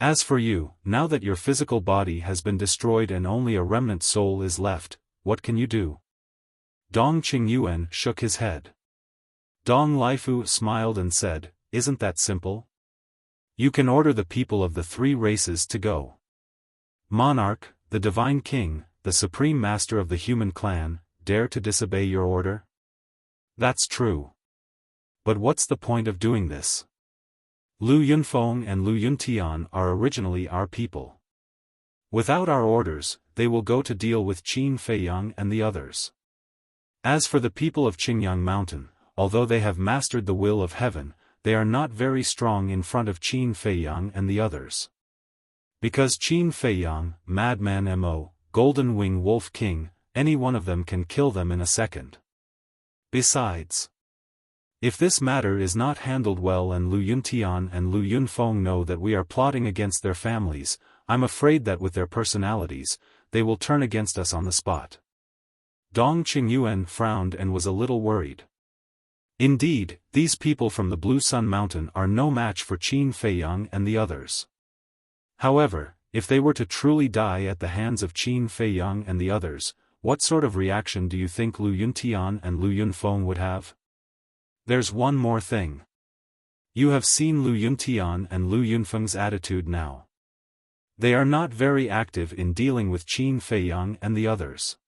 [SPEAKER 1] As for you, now that your physical body has been destroyed and only a remnant soul is left, what can you do? Dong Qingyuan shook his head. Dong Lifu smiled and said, Isn't that simple? You can order the people of the three races to go. Monarch, the Divine King, the Supreme Master of the human clan, dare to disobey your order? That's true. But what's the point of doing this? Lu Yunfeng and Lu Yuntian are originally our people. Without our orders, they will go to deal with Qin Feiyang and the others. As for the people of Qingyang Mountain, although they have mastered the will of heaven, they are not very strong in front of Qin Feiyang and the others. Because Qin Feiyang, Madman Mo, Golden Wing Wolf King, any one of them can kill them in a second. Besides, if this matter is not handled well and Lu Yuntian and Lu Yunfeng know that we are plotting against their families, I'm afraid that with their personalities, they will turn against us on the spot. Dong Qingyuan frowned and was a little worried. Indeed, these people from the Blue Sun Mountain are no match for Qin Feiyang and the others. However, if they were to truly die at the hands of Qin Feiyang and the others, what sort of reaction do you think Lu Yuntian and Lu Yunfeng would have? There's one more thing. You have seen Lu Yuntian and Lu Yunfeng's attitude now. They are not very active in dealing with Qin Feiyang and the others.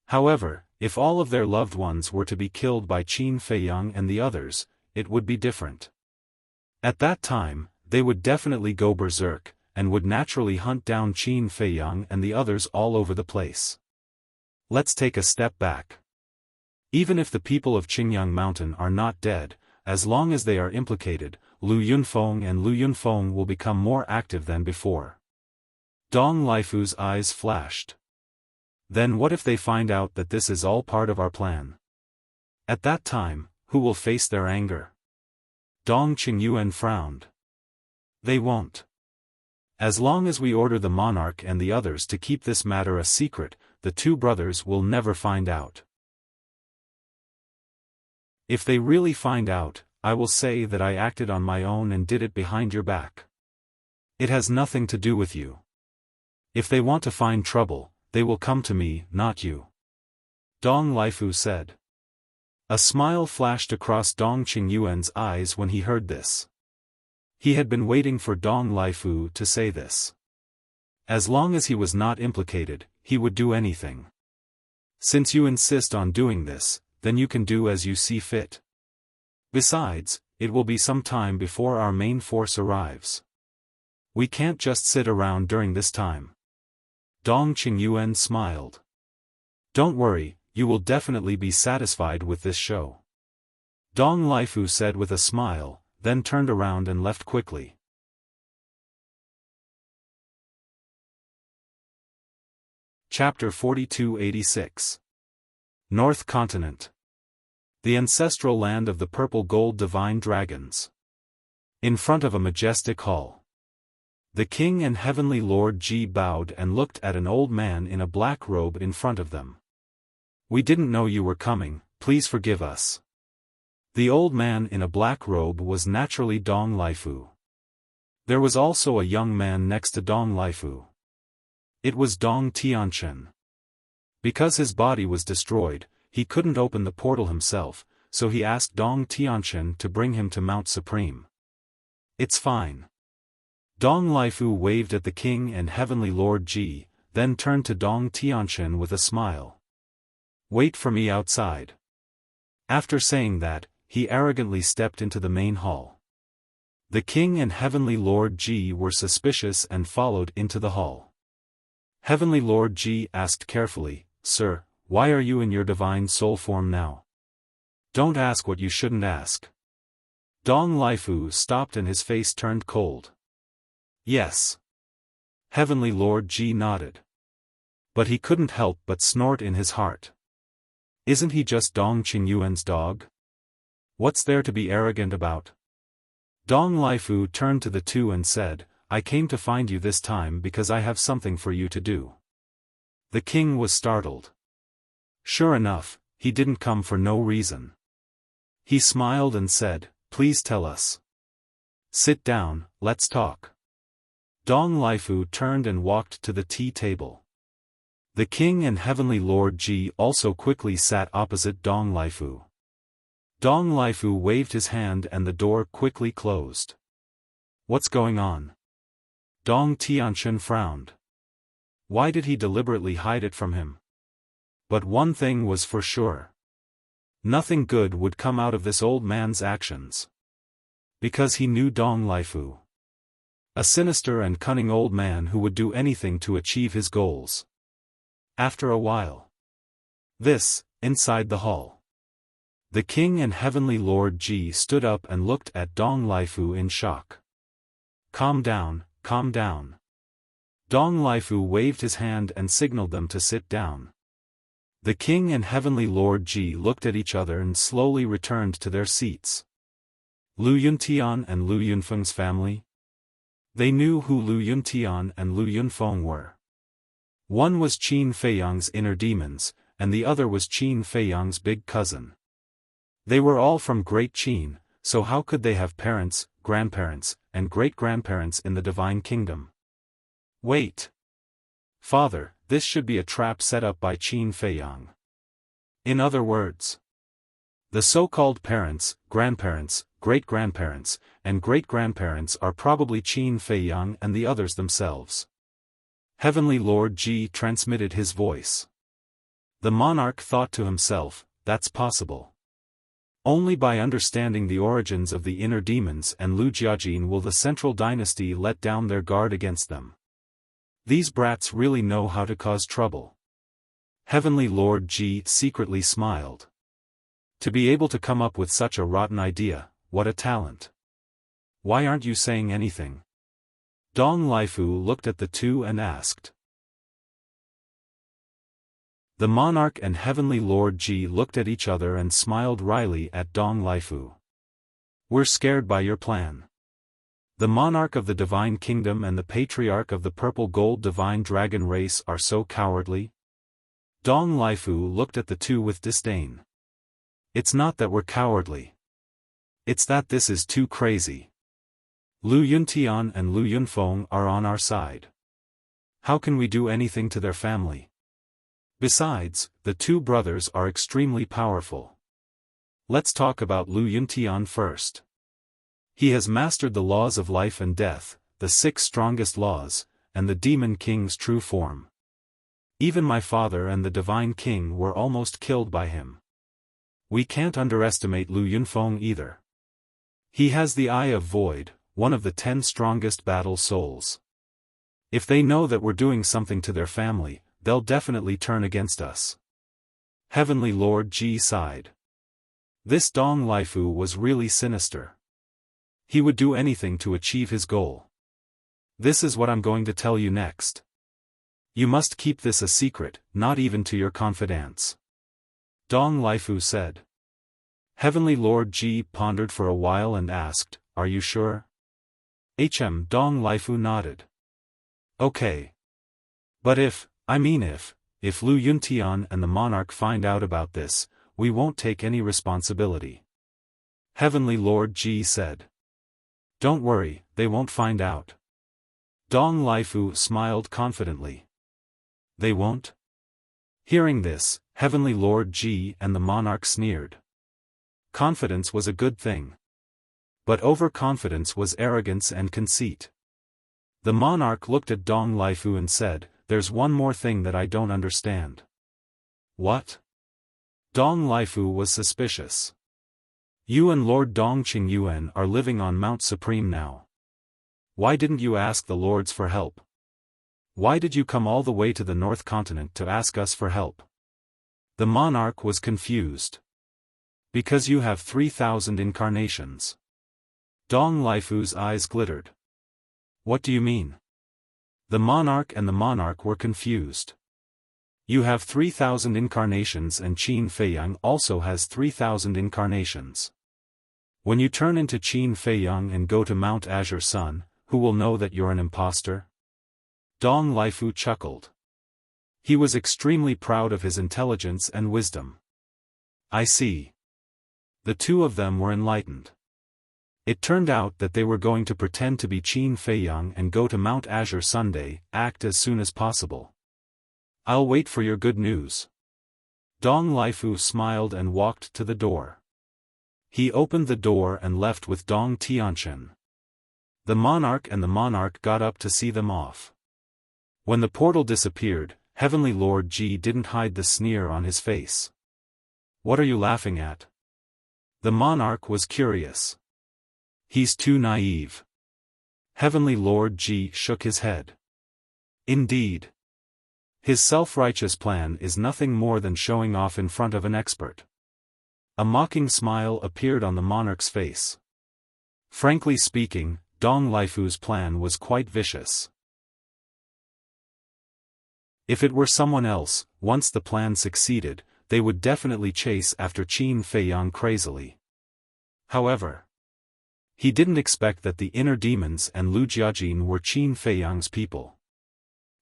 [SPEAKER 1] However, if all of their loved ones were to be killed by Qin Feiyang and the others, it would be different. At that time, they would definitely go berserk, and would naturally hunt down Qin Feiyang and the others all over the place. Let's take a step back. Even if the people of Qingyang Mountain are not dead, as long as they are implicated, Lu Yunfeng and Lu Yunfeng will become more active than before. Dong Lifu's eyes flashed. Then what if they find out that this is all part of our plan? At that time, who will face their anger? Dong Qingyuan frowned. They won't. As long as we order the monarch and the others to keep this matter a secret, the two brothers will never find out. If they really find out, I will say that I acted on my own and did it behind your back. It has nothing to do with you. If they want to find trouble, they will come to me, not you. Dong Lifu said. A smile flashed across Dong Qingyuan's eyes when he heard this. He had been waiting for Dong Lifu to say this. As long as he was not implicated, he would do anything. Since you insist on doing this, then you can do as you see fit. Besides, it will be some time before our main force arrives. We can't just sit around during this time. Dong Qingyuan smiled. Don't worry, you will definitely be satisfied with this show. Dong Lifu said with a smile, then turned around and left quickly. Chapter 4286. North Continent. The ancestral land of the purple gold divine dragons. In front of a majestic hall. The king and heavenly lord Ji bowed and looked at an old man in a black robe in front of them. We didn't know you were coming, please forgive us. The old man in a black robe was naturally Dong Lifu. There was also a young man next to Dong Lifu. It was Dong Tianchen. Because his body was destroyed, he couldn't open the portal himself, so he asked Dong Tianchen to bring him to Mount Supreme. It's fine. Dong Lifu waved at the king and heavenly lord Ji, then turned to Dong Tianchen with a smile. Wait for me outside. After saying that, he arrogantly stepped into the main hall. The king and heavenly lord Ji were suspicious and followed into the hall. Heavenly Lord Ji asked carefully, Sir, why are you in your divine soul form now? Don't ask what you shouldn't ask. Dong Lifu stopped and his face turned cold. Yes. Heavenly Lord Ji nodded. But he couldn't help but snort in his heart. Isn't he just Dong Qingyuan's dog? What's there to be arrogant about? Dong Lifu turned to the two and said, I came to find you this time because I have something for you to do. The king was startled. Sure enough, he didn't come for no reason. He smiled and said, please tell us. Sit down, let's talk. Dong Lifu turned and walked to the tea table. The king and Heavenly Lord Ji also quickly sat opposite Dong Lifu. Dong Lifu waved his hand and the door quickly closed. What's going on? Dong Tianxin frowned. Why did he deliberately hide it from him? But one thing was for sure. Nothing good would come out of this old man's actions. Because he knew Dong Lifu. A sinister and cunning old man who would do anything to achieve his goals. After a while. Inside the hall. The king and Heavenly Lord Ji stood up and looked at Dong Lifu in shock. Calm down, calm down. Dong Lifu waved his hand and signaled them to sit down. The king and Heavenly Lord Ji looked at each other and slowly returned to their seats. Lu Yuntian and Lu Yunfeng's family? They knew who Lu Yuntian and Lu Yunfeng were. One was Qin Feiyang's inner demons, and the other was Qin Feiyang's big cousin. They were all from Great Qin, so how could they have parents, grandparents, and great-grandparents in the Divine Kingdom? Wait. Father, this should be a trap set up by Qin Feiyang. In other words, the so-called parents, grandparents, great-grandparents, and great-grandparents are probably Qin Feiyang and the others themselves. Heavenly Lord Ji transmitted his voice. The monarch thought to himself, that's possible. Only by understanding the origins of the inner demons and Lu Jiajin will the central dynasty let down their guard against them. These brats really know how to cause trouble. Heavenly Lord Ji secretly smiled. To be able to come up with such a rotten idea, what a talent. Why aren't you saying anything? Dong Lifu looked at the two and asked. The monarch and Heavenly Lord Ji looked at each other and smiled wryly at Dong Lifu. We're scared by your plan. The monarch of the Divine Kingdom and the patriarch of the Purple Gold Divine Dragon race are so cowardly? Dong Lifu looked at the two with disdain. It's not that we're cowardly. It's that this is too crazy. Lu Yuntian and Lu Yunfeng are on our side. How can we do anything to their family? Besides, the two brothers are extremely powerful. Let's talk about Lu Yuntian first. He has mastered the laws of life and death, the 6 strongest laws, and the Demon King's true form. Even my father and the Divine King were almost killed by him. We can't underestimate Lu Yunfeng either. He has the Eye of Void, one of the 10 strongest battle souls. If they know that we're doing something to their family, they'll definitely turn against us. Heavenly Lord Ji sighed. This Dong Lifu was really sinister. He would do anything to achieve his goal. This is what I'm going to tell you next. You must keep this a secret, not even to your confidants. Dong Lifu said. Heavenly Lord Ji pondered for a while and asked, are you sure? Dong Lifu nodded. Okay. But if Lu Yuntian and the monarch find out about this, we won't take any responsibility. Heavenly Lord Ji said. Don't worry, they won't find out. Dong Lifu smiled confidently. They won't? Hearing this, Heavenly Lord Ji and the monarch sneered. Confidence was a good thing. But overconfidence was arrogance and conceit. The monarch looked at Dong Lifu and said, there's one more thing that I don't understand. What? Dong Lifu was suspicious. You and Lord Dong Qingyuan are living on Mount Supreme now. Why didn't you ask the lords for help? Why did you come all the way to the North Continent to ask us for help? The monarch was confused. Because you have 3,000 incarnations. Dong Laifu's eyes glittered. What do you mean? The monarch and the monarch were confused. You have 3,000 incarnations and Qin Feiyang also has 3,000 incarnations. When you turn into Qin Feiyang and go to Mount Azure Sun, who will know that you're an imposter? Dong Laifu chuckled. He was extremely proud of his intelligence and wisdom. I see. The two of them were enlightened. It turned out that they were going to pretend to be Qin Feiyang and go to Mount Azure Sunday, act as soon as possible. I'll wait for your good news. Dong Laifu smiled and walked to the door. He opened the door and left with Dong Tianchen. The monarch and the monarch got up to see them off. When the portal disappeared, Heavenly Lord Ji didn't hide the sneer on his face. What are you laughing at? The monarch was curious. He's too naive. Heavenly Lord Ji shook his head. Indeed. His self-righteous plan is nothing more than showing off in front of an expert. A mocking smile appeared on the monarch's face. Frankly speaking, Dong Laifu's plan was quite vicious. If it were someone else, once the plan succeeded, they would definitely chase after Qin Feiyang crazily. However, he didn't expect that the inner demons and Lu Jiajin were Qin Feiyang's people.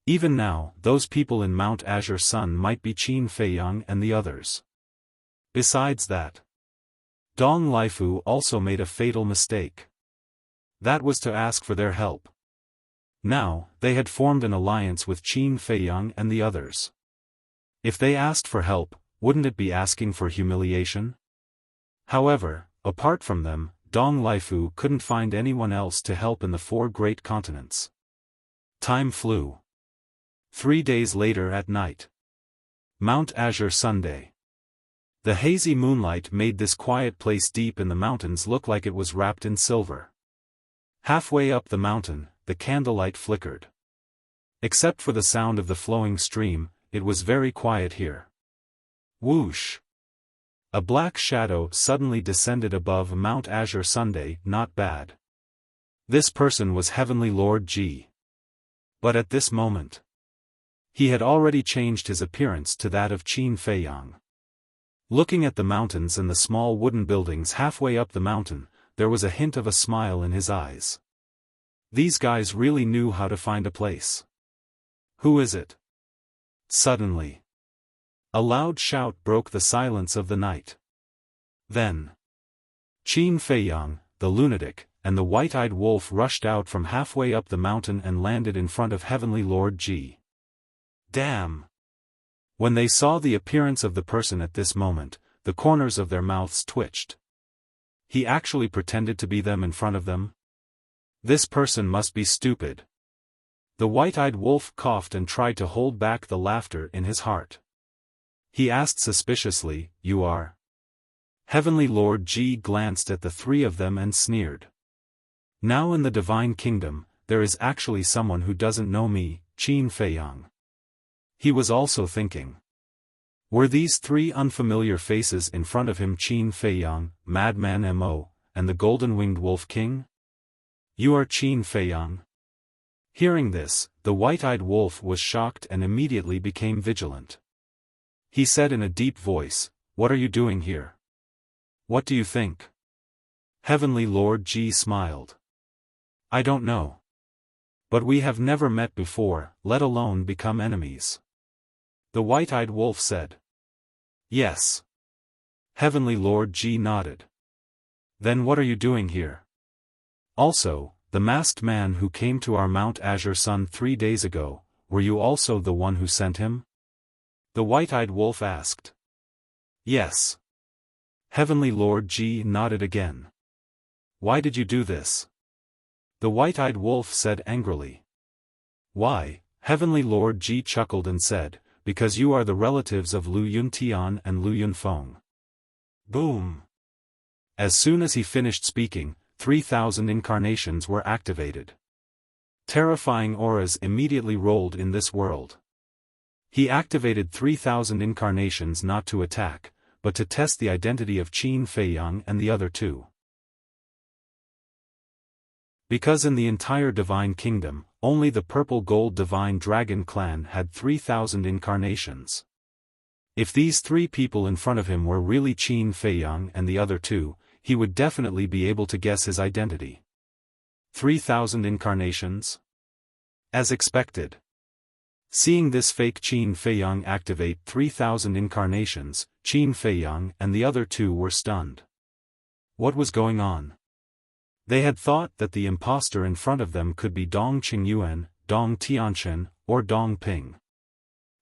[SPEAKER 1] Even now, those people in Mount Azure Sun might be Qin Feiyang and the others. Besides that, Dong Laifu also made a fatal mistake. That was to ask for their help. Now, they had formed an alliance with Qin Feiyang and the others. If they asked for help, wouldn't it be asking for humiliation? However, apart from them, Dong Laifu couldn't find anyone else to help in the 4 great continents. Time flew. 3 days later at night. Mount Azure Sunday. The hazy moonlight made this quiet place deep in the mountains look like it was wrapped in silver. Halfway up the mountain, the candlelight flickered. Except for the sound of the flowing stream, it was very quiet here. Whoosh! A black shadow suddenly descended above Mount Azure Sunday, not bad. This person was Heavenly Lord Ji. But at this moment, he had already changed his appearance to that of Qin Feiyang. Looking at the mountains and the small wooden buildings halfway up the mountain, there was a hint of a smile in his eyes. These guys really knew how to find a place. Who is it? Suddenly, a loud shout broke the silence of the night. Then, Qin Feiyang, the lunatic, and the white-eyed wolf rushed out from halfway up the mountain and landed in front of Heavenly Lord Ji. Damn! When they saw the appearance of the person at this moment, the corners of their mouths twitched. He actually pretended to be them in front of them? This person must be stupid. The white-eyed wolf coughed and tried to hold back the laughter in his heart. He asked suspiciously, "You are?" Heavenly Lord Ji glanced at the 3 of them and sneered. Now in the Divine Kingdom, there is actually someone who doesn't know me, Qin Feiyang. He was also thinking. Were these 3 unfamiliar faces in front of him Qin Feiyang, Madman Mo, and the Golden-Winged Wolf King? You are Qin Feiyang? Hearing this, the white-eyed wolf was shocked and immediately became vigilant. He said in a deep voice, "What are you doing here? What do you think?" Heavenly Lord Ji smiled. "I don't know. But we have never met before, let alone become enemies." The white-eyed wolf said. "Yes." Heavenly Lord Ji nodded. "Then what are you doing here? Also, the masked man who came to our Mount Azure Sun 3 days ago, were you also the one who sent him?" The white-eyed wolf asked. "Yes." Heavenly Lord Ji nodded again. "Why did you do this?" The white-eyed wolf said angrily. "Why?" Heavenly Lord Ji chuckled and said, "Because you are the relatives of Lu Yuntian and Lu Yunfeng." Boom! As soon as he finished speaking, 3,000 incarnations were activated. Terrifying auras immediately rolled in this world. He activated 3,000 incarnations not to attack, but to test the identity of Qin Feiyang and the other 2. Because in the entire Divine Kingdom, only the Purple Gold Divine Dragon clan had 3,000 incarnations. If these 3 people in front of him were really Qin Feiyang and the other 2, he would definitely be able to guess his identity. 3,000 incarnations? As expected. Seeing this fake Qin Feiyang activate 3,000 incarnations, Qin Feiyang and the other 2 were stunned. What was going on? They had thought that the impostor in front of them could be Dong Qingyuan, Dong Tianchen, or Dong Ping.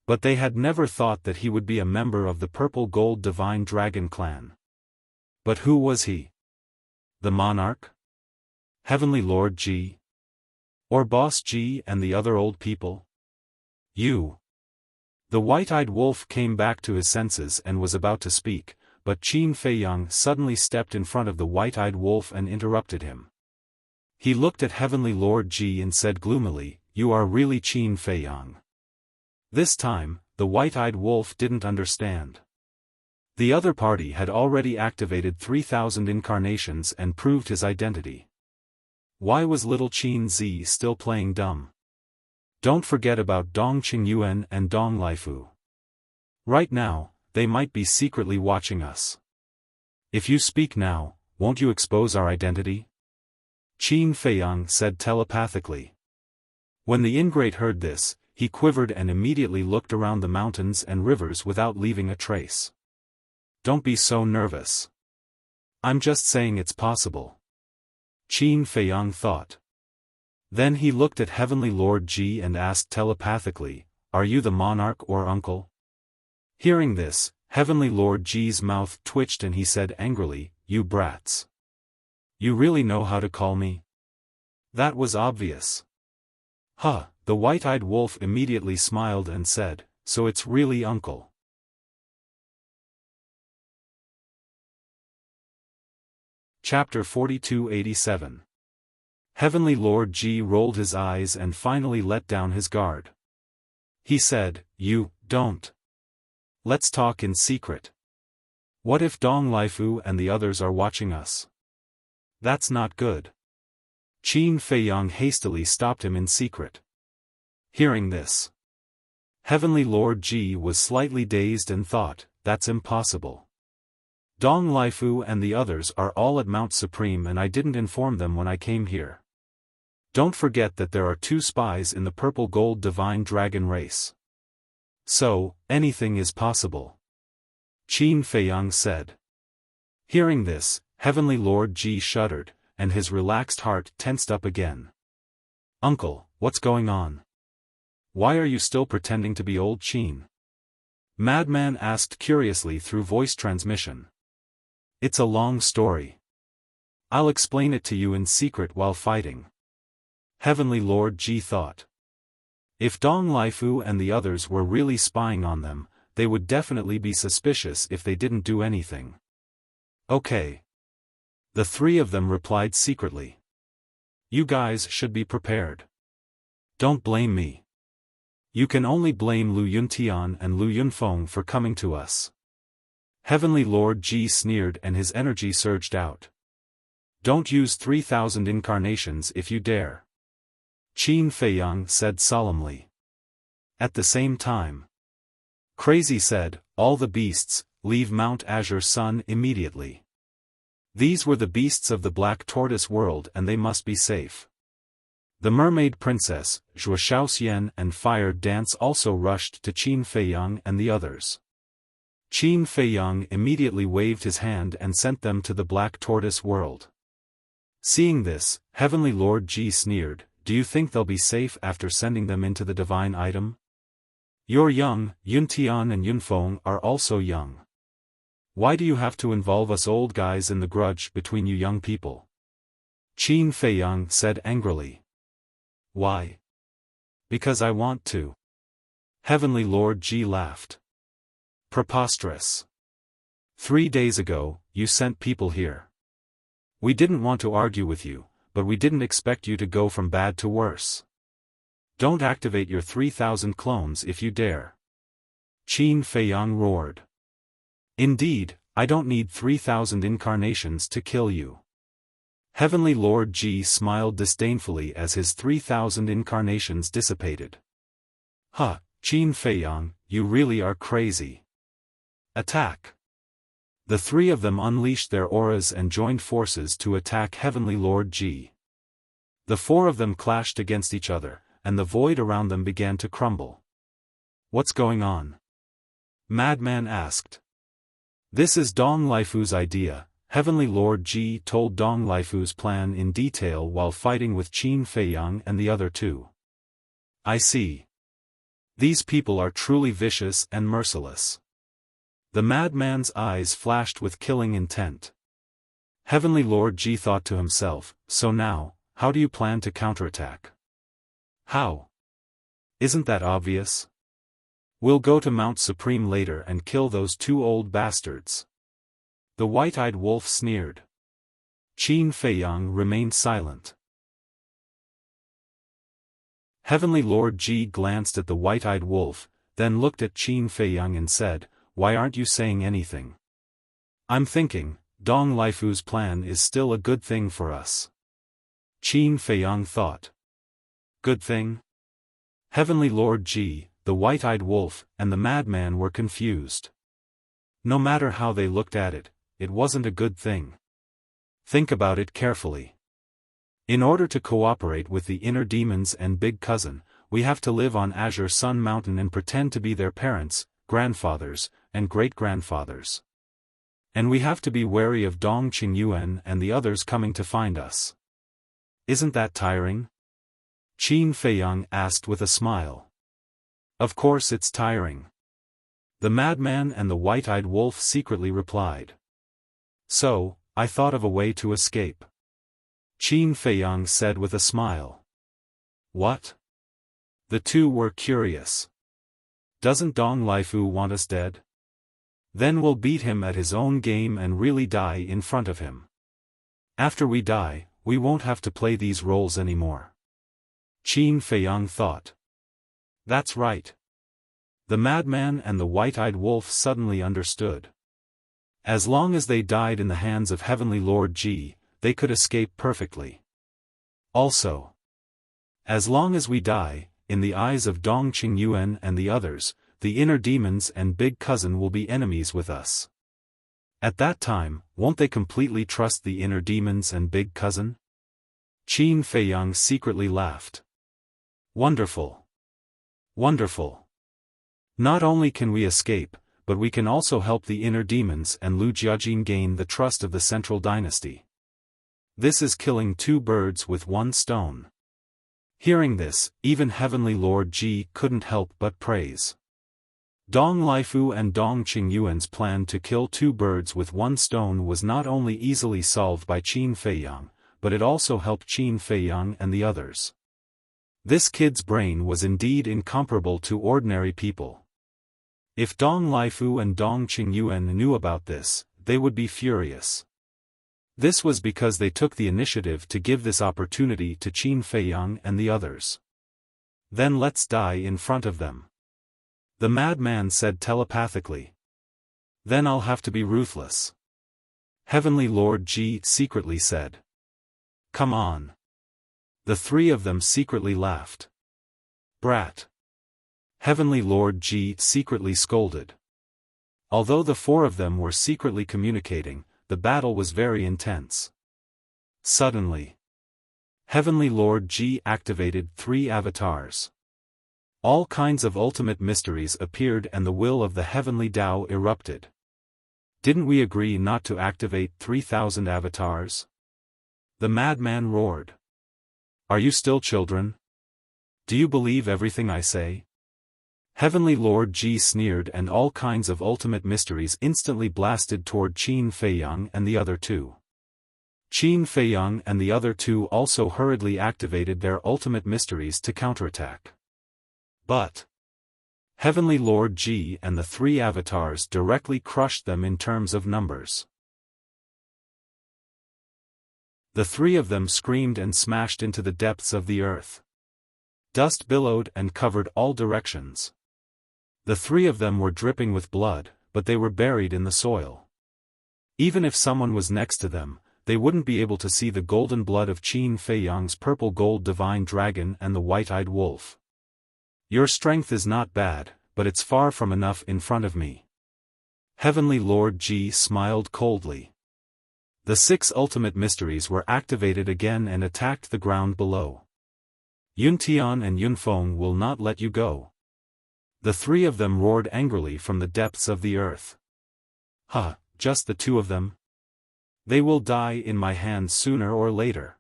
[SPEAKER 1] But they had never thought that he would be a member of the Purple Gold Divine Dragon clan. But who was he? The monarch? Heavenly Lord Ji? Or Boss Ji and the other old people? You. The white-eyed wolf came back to his senses and was about to speak, but Qin Feiyang suddenly stepped in front of the white-eyed wolf and interrupted him. He looked at Heavenly Lord Ji and said gloomily, "You are really Qin Feiyang." This time, the white-eyed wolf didn't understand. The other party had already activated 3,000 incarnations and proved his identity. Why was little Qin Zi still playing dumb? Don't forget about Dong Qingyuan and Dong Laifu. Right now, they might be secretly watching us. If you speak now, won't you expose our identity? Qin Feiyang said telepathically. When the ingrate heard this, he quivered and immediately looked around the mountains and rivers without leaving a trace. Don't be so nervous. I'm just saying it's possible. Qin Feiyang thought. Then he looked at Heavenly Lord Ji and asked telepathically, "Are you the monarch or uncle?" Hearing this, Heavenly Lord Ji's mouth twitched and he said angrily, "You brats. You really know how to call me?" That was obvious. Huh, the white-eyed wolf immediately smiled and said, "So it's really uncle." Chapter 4287. Heavenly Lord Ji rolled his eyes and finally let down his guard. He said, "You, don't. Let's talk in secret. What if Dong Laifu and the others are watching us? That's not good." Qin Feiyang hastily stopped him in secret. Hearing this, Heavenly Lord Ji was slightly dazed and thought, "That's impossible. Dong Laifu and the others are all at Mount Supreme and I didn't inform them when I came here. Don't forget that there are 2 spies in the Purple Gold Divine Dragon race. So, anything is possible." Qin Feiyang said. Hearing this, Heavenly Lord Ji shuddered, and his relaxed heart tensed up again. "Uncle, what's going on? Why are you still pretending to be old Qin?" Madman asked curiously through voice transmission. "It's a long story. I'll explain it to you in secret while fighting." Heavenly Lord Ji thought. If Dong Laifu and the others were really spying on them, they would definitely be suspicious if they didn't do anything. Okay. The 3 of them replied secretly. "You guys should be prepared. Don't blame me. You can only blame Lu Yuntian and Lu Yunfeng for coming to us." Heavenly Lord Ji sneered and his energy surged out. "Don't use 3,000 incarnations if you dare," Qin Feiyang said solemnly. At the same time, Crazy said, "All the beasts, leave Mount Azure Sun immediately. These were the beasts of the Black Tortoise world and they must be safe." The Mermaid Princess, Zhuo Shaoxian and Fire Dance also rushed to Qin Feiyang and the others. Qin Feiyang immediately waved his hand and sent them to the Black Tortoise world. Seeing this, Heavenly Lord Ji sneered, "Do you think they'll be safe after sending them into the divine item? You're young, Yuntian and Yunfeng are also young. Why do you have to involve us old guys in the grudge between you young people?" Qin Feiyang said angrily. "Why? Because I want to." Heavenly Lord Ji laughed. "Preposterous. 3 days ago, you sent people here. We didn't want to argue with you, but we didn't expect you to go from bad to worse. Don't activate your 3,000 clones if you dare." Qin Feiyang roared. "Indeed, I don't need 3,000 incarnations to kill you." Heavenly Lord Ji smiled disdainfully as his 3,000 incarnations dissipated. "Huh, Qin Feiyang, you really are crazy. Attack!" The three of them unleashed their auras and joined forces to attack Heavenly Lord Ji. The four of them clashed against each other, and the void around them began to crumble. "What's going on?" Madman asked. "This is Dong Laifu's idea." Heavenly Lord Ji told Dong Laifu's plan in detail while fighting with Qin Feiyang and the other two. "I see. These people are truly vicious and merciless." The madman's eyes flashed with killing intent. Heavenly Lord Ji thought to himself, "So now, how do you plan to counterattack?" "How? Isn't that obvious? We'll go to Mount Supreme later and kill those two old bastards." The white-eyed wolf sneered. Qin Feiyang remained silent. Heavenly Lord Ji glanced at the white-eyed wolf, then looked at Qin Feiyang and said, "Why aren't you saying anything?" "I'm thinking, Dong Laifu's plan is still a good thing for us." Qin Feiyang thought. Good thing? Heavenly Lord Ji, the white-eyed wolf, and the madman were confused. No matter how they looked at it, it wasn't a good thing. Think about it carefully. In order to cooperate with the inner demons and Big Cousin, we have to live on Azure Sun Mountain and pretend to be their parents, grandfathers, and great-grandfathers. And we have to be wary of Dong Qingyuan and the others coming to find us. Isn't that tiring? Qin Feiyang asked with a smile. Of course it's tiring. The madman and the white-eyed wolf secretly replied. So, I thought of a way to escape. Qin Feiyang said with a smile. What? The two were curious. Doesn't Dong Laifu want us dead? Then we'll beat him at his own game and really die in front of him. After we die, we won't have to play these roles anymore. Qin Feiyang thought. That's right. The madman and the white-eyed wolf suddenly understood. As long as they died in the hands of Heavenly Lord Ji, they could escape perfectly. Also, as long as we die, in the eyes of Dong Qingyuan and the others, the inner demons and Big Cousin will be enemies with us. At that time, won't they completely trust the inner demons and Big Cousin? Qin Feiyang secretly laughed. Wonderful. Wonderful. Not only can we escape, but we can also help the inner demons and Lu Jiajin gain the trust of the central dynasty. This is killing two birds with one stone. Hearing this, even Heavenly Lord Ji couldn't help but praise. Dong Laifu and Dong Qingyuan's plan to kill two birds with one stone was not only easily solved by Qin Feiyang, but it also helped Qin Feiyang and the others. This kid's brain was indeed incomparable to ordinary people. If Dong Laifu and Dong Qingyuan knew about this, they would be furious. This was because they took the initiative to give this opportunity to Qin Feiyang and the others. Then let's die in front of them. The madman said telepathically. Then I'll have to be ruthless. Heavenly Lord Ji secretly said. Come on. The three of them secretly laughed. Brat. Heavenly Lord Ji secretly scolded. Although the four of them were secretly communicating, the battle was very intense. Suddenly, Heavenly Lord Ji activated 3 avatars. All kinds of ultimate mysteries appeared and the will of the Heavenly Tao erupted. Didn't we agree not to activate 3,000 avatars? The madman roared. Are you still children? Do you believe everything I say? Heavenly Lord Ji sneered and all kinds of ultimate mysteries instantly blasted toward Qin Feiyang and the other two. Qin Feiyang and the other two also hurriedly activated their ultimate mysteries to counterattack. But Heavenly Lord Ji and the 3 avatars directly crushed them in terms of numbers. The 3 of them screamed and smashed into the depths of the earth. Dust billowed and covered all directions. The 3 of them were dripping with blood, but they were buried in the soil. Even if someone was next to them, they wouldn't be able to see the golden blood of Qin Feiyang's purple gold divine dragon and the white-eyed wolf. Your strength is not bad, but it's far from enough in front of me. Heavenly Lord Ji smiled coldly. The 6 ultimate mysteries were activated again and attacked the ground below. Yuntian and Yunfeng will not let you go. The 3 of them roared angrily from the depths of the earth. Huh, just the 2 of them? They will die in my hands sooner or later.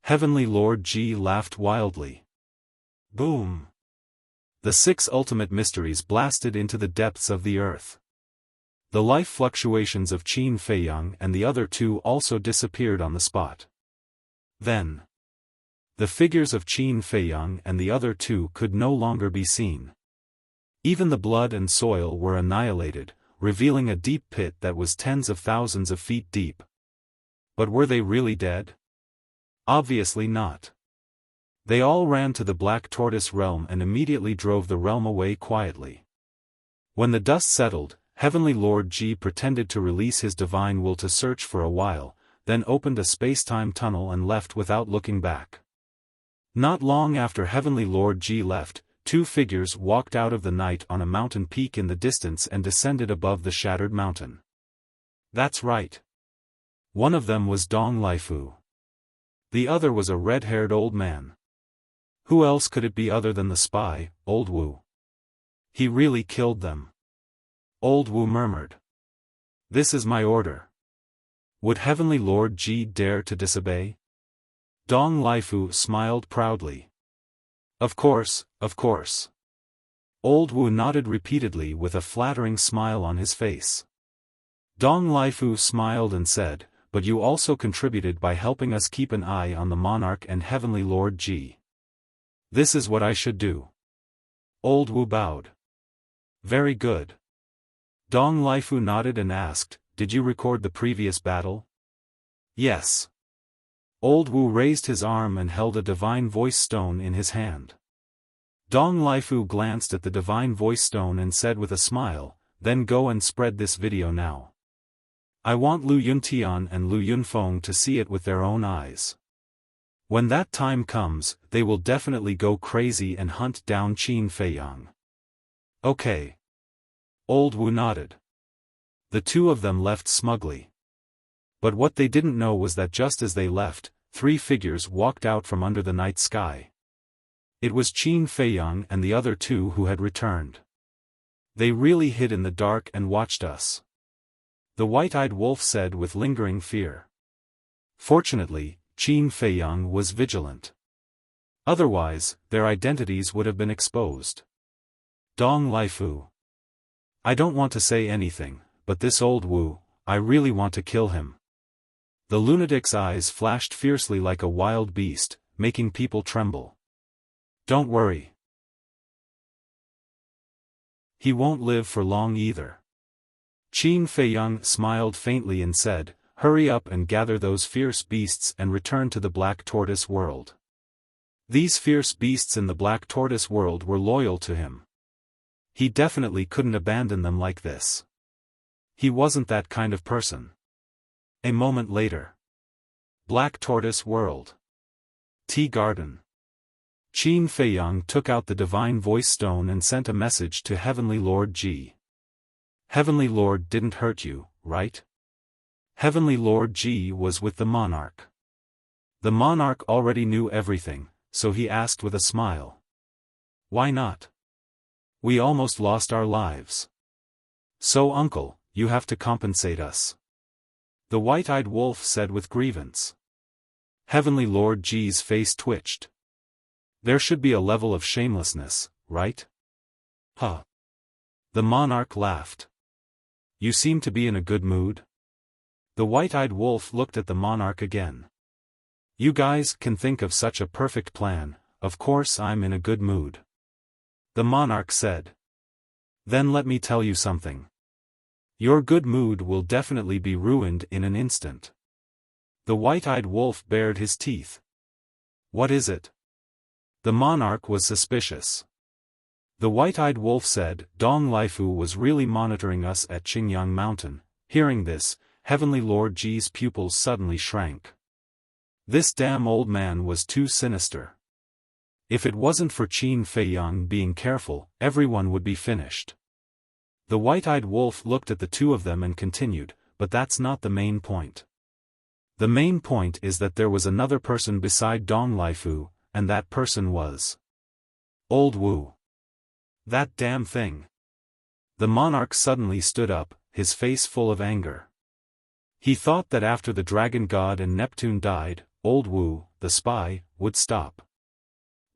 [SPEAKER 1] Heavenly Lord Ji laughed wildly. Boom! The 6 ultimate mysteries blasted into the depths of the earth. The life fluctuations of Qin Feiyang and the other 2 also disappeared on the spot. Then, the figures of Qin Feiyang and the other 2 could no longer be seen. Even the blood and soil were annihilated, revealing a deep pit that was tens of thousands of feet deep. But were they really dead? Obviously not. They all ran to the Black Tortoise realm and immediately drove the realm away quietly. When the dust settled, Heavenly Lord Ji pretended to release his divine will to search for a while, then opened a space-time tunnel and left without looking back. Not long after Heavenly Lord Ji left, 2 figures walked out of the night on a mountain peak in the distance and descended above the shattered mountain. That's right. One of them was Dong Laifu. The other was a red-haired old man. Who else could it be other than the spy, Old Wu? He really killed them. Old Wu murmured. This is my order. Would Heavenly Lord Ji dare to disobey? Dong Laifu smiled proudly. Of course, of course. Old Wu nodded repeatedly with a flattering smile on his face. Dong Laifu smiled and said, but you also contributed by helping us keep an eye on the monarch and Heavenly Lord Ji. This is what I should do. Old Wu bowed. Very good. Dong Laifu nodded and asked, did you record the previous battle? Yes. Old Wu raised his arm and held a divine voice stone in his hand. Dong Laifu glanced at the divine voice stone and said with a smile, then go and spread this video now. I want Lu Yuntian and Lu Yunfeng to see it with their own eyes. When that time comes, they will definitely go crazy and hunt down Qin Feiyang. Okay. Old Wu nodded. The 2 of them left smugly. But what they didn't know was that just as they left, 3 figures walked out from under the night sky. It was Qin Feiyang and the other 2 who had returned. They really hid in the dark and watched us. The white-eyed wolf said with lingering fear. Fortunately, Qin Feiyang was vigilant. Otherwise, their identities would have been exposed. Dong Laifu. I don't want to say anything, but this Old Wu, I really want to kill him. The lunatic's eyes flashed fiercely like a wild beast, making people tremble. Don't worry. He won't live for long either. Qin Feiyang smiled faintly and said, hurry up and gather those fierce beasts and return to the Black Tortoise world. These fierce beasts in the Black Tortoise world were loyal to him. He definitely couldn't abandon them like this. He wasn't that kind of person. A moment later. Black Tortoise World. Tea Garden. Qin Feiyang took out the divine voice stone and sent a message to Heavenly Lord Ji. Heavenly Lord didn't hurt you, right? Heavenly Lord Ji was with the monarch. The monarch already knew everything, so he asked with a smile. Why not? We almost lost our lives. So uncle, you have to compensate us. The white-eyed wolf said with grievance. Heavenly Lord Ji's face twitched. There should be a level of shamelessness, right? Huh. The monarch laughed. You seem to be in a good mood. The white-eyed wolf looked at the monarch again. You guys can think of such a perfect plan, of course I'm in a good mood. The monarch said. Then let me tell you something. Your good mood will definitely be ruined in an instant. The white-eyed wolf bared his teeth. What is it? The monarch was suspicious. The white-eyed wolf said, Dong Laifu was really monitoring us at Qingyang Mountain. Hearing this, Heavenly Lord Ji's pupils suddenly shrank. This damn old man was too sinister. If it wasn't for Qin Feiyang being careful, everyone would be finished. The white-eyed wolf looked at the two of them and continued, but that's not the main point. The main point is that there was another person beside Dong Lifu, and that person was Old Wu. That damn thing. The monarch suddenly stood up, his face full of anger. He thought that after the dragon god and Neptune died, Old Wu, the spy, would stop.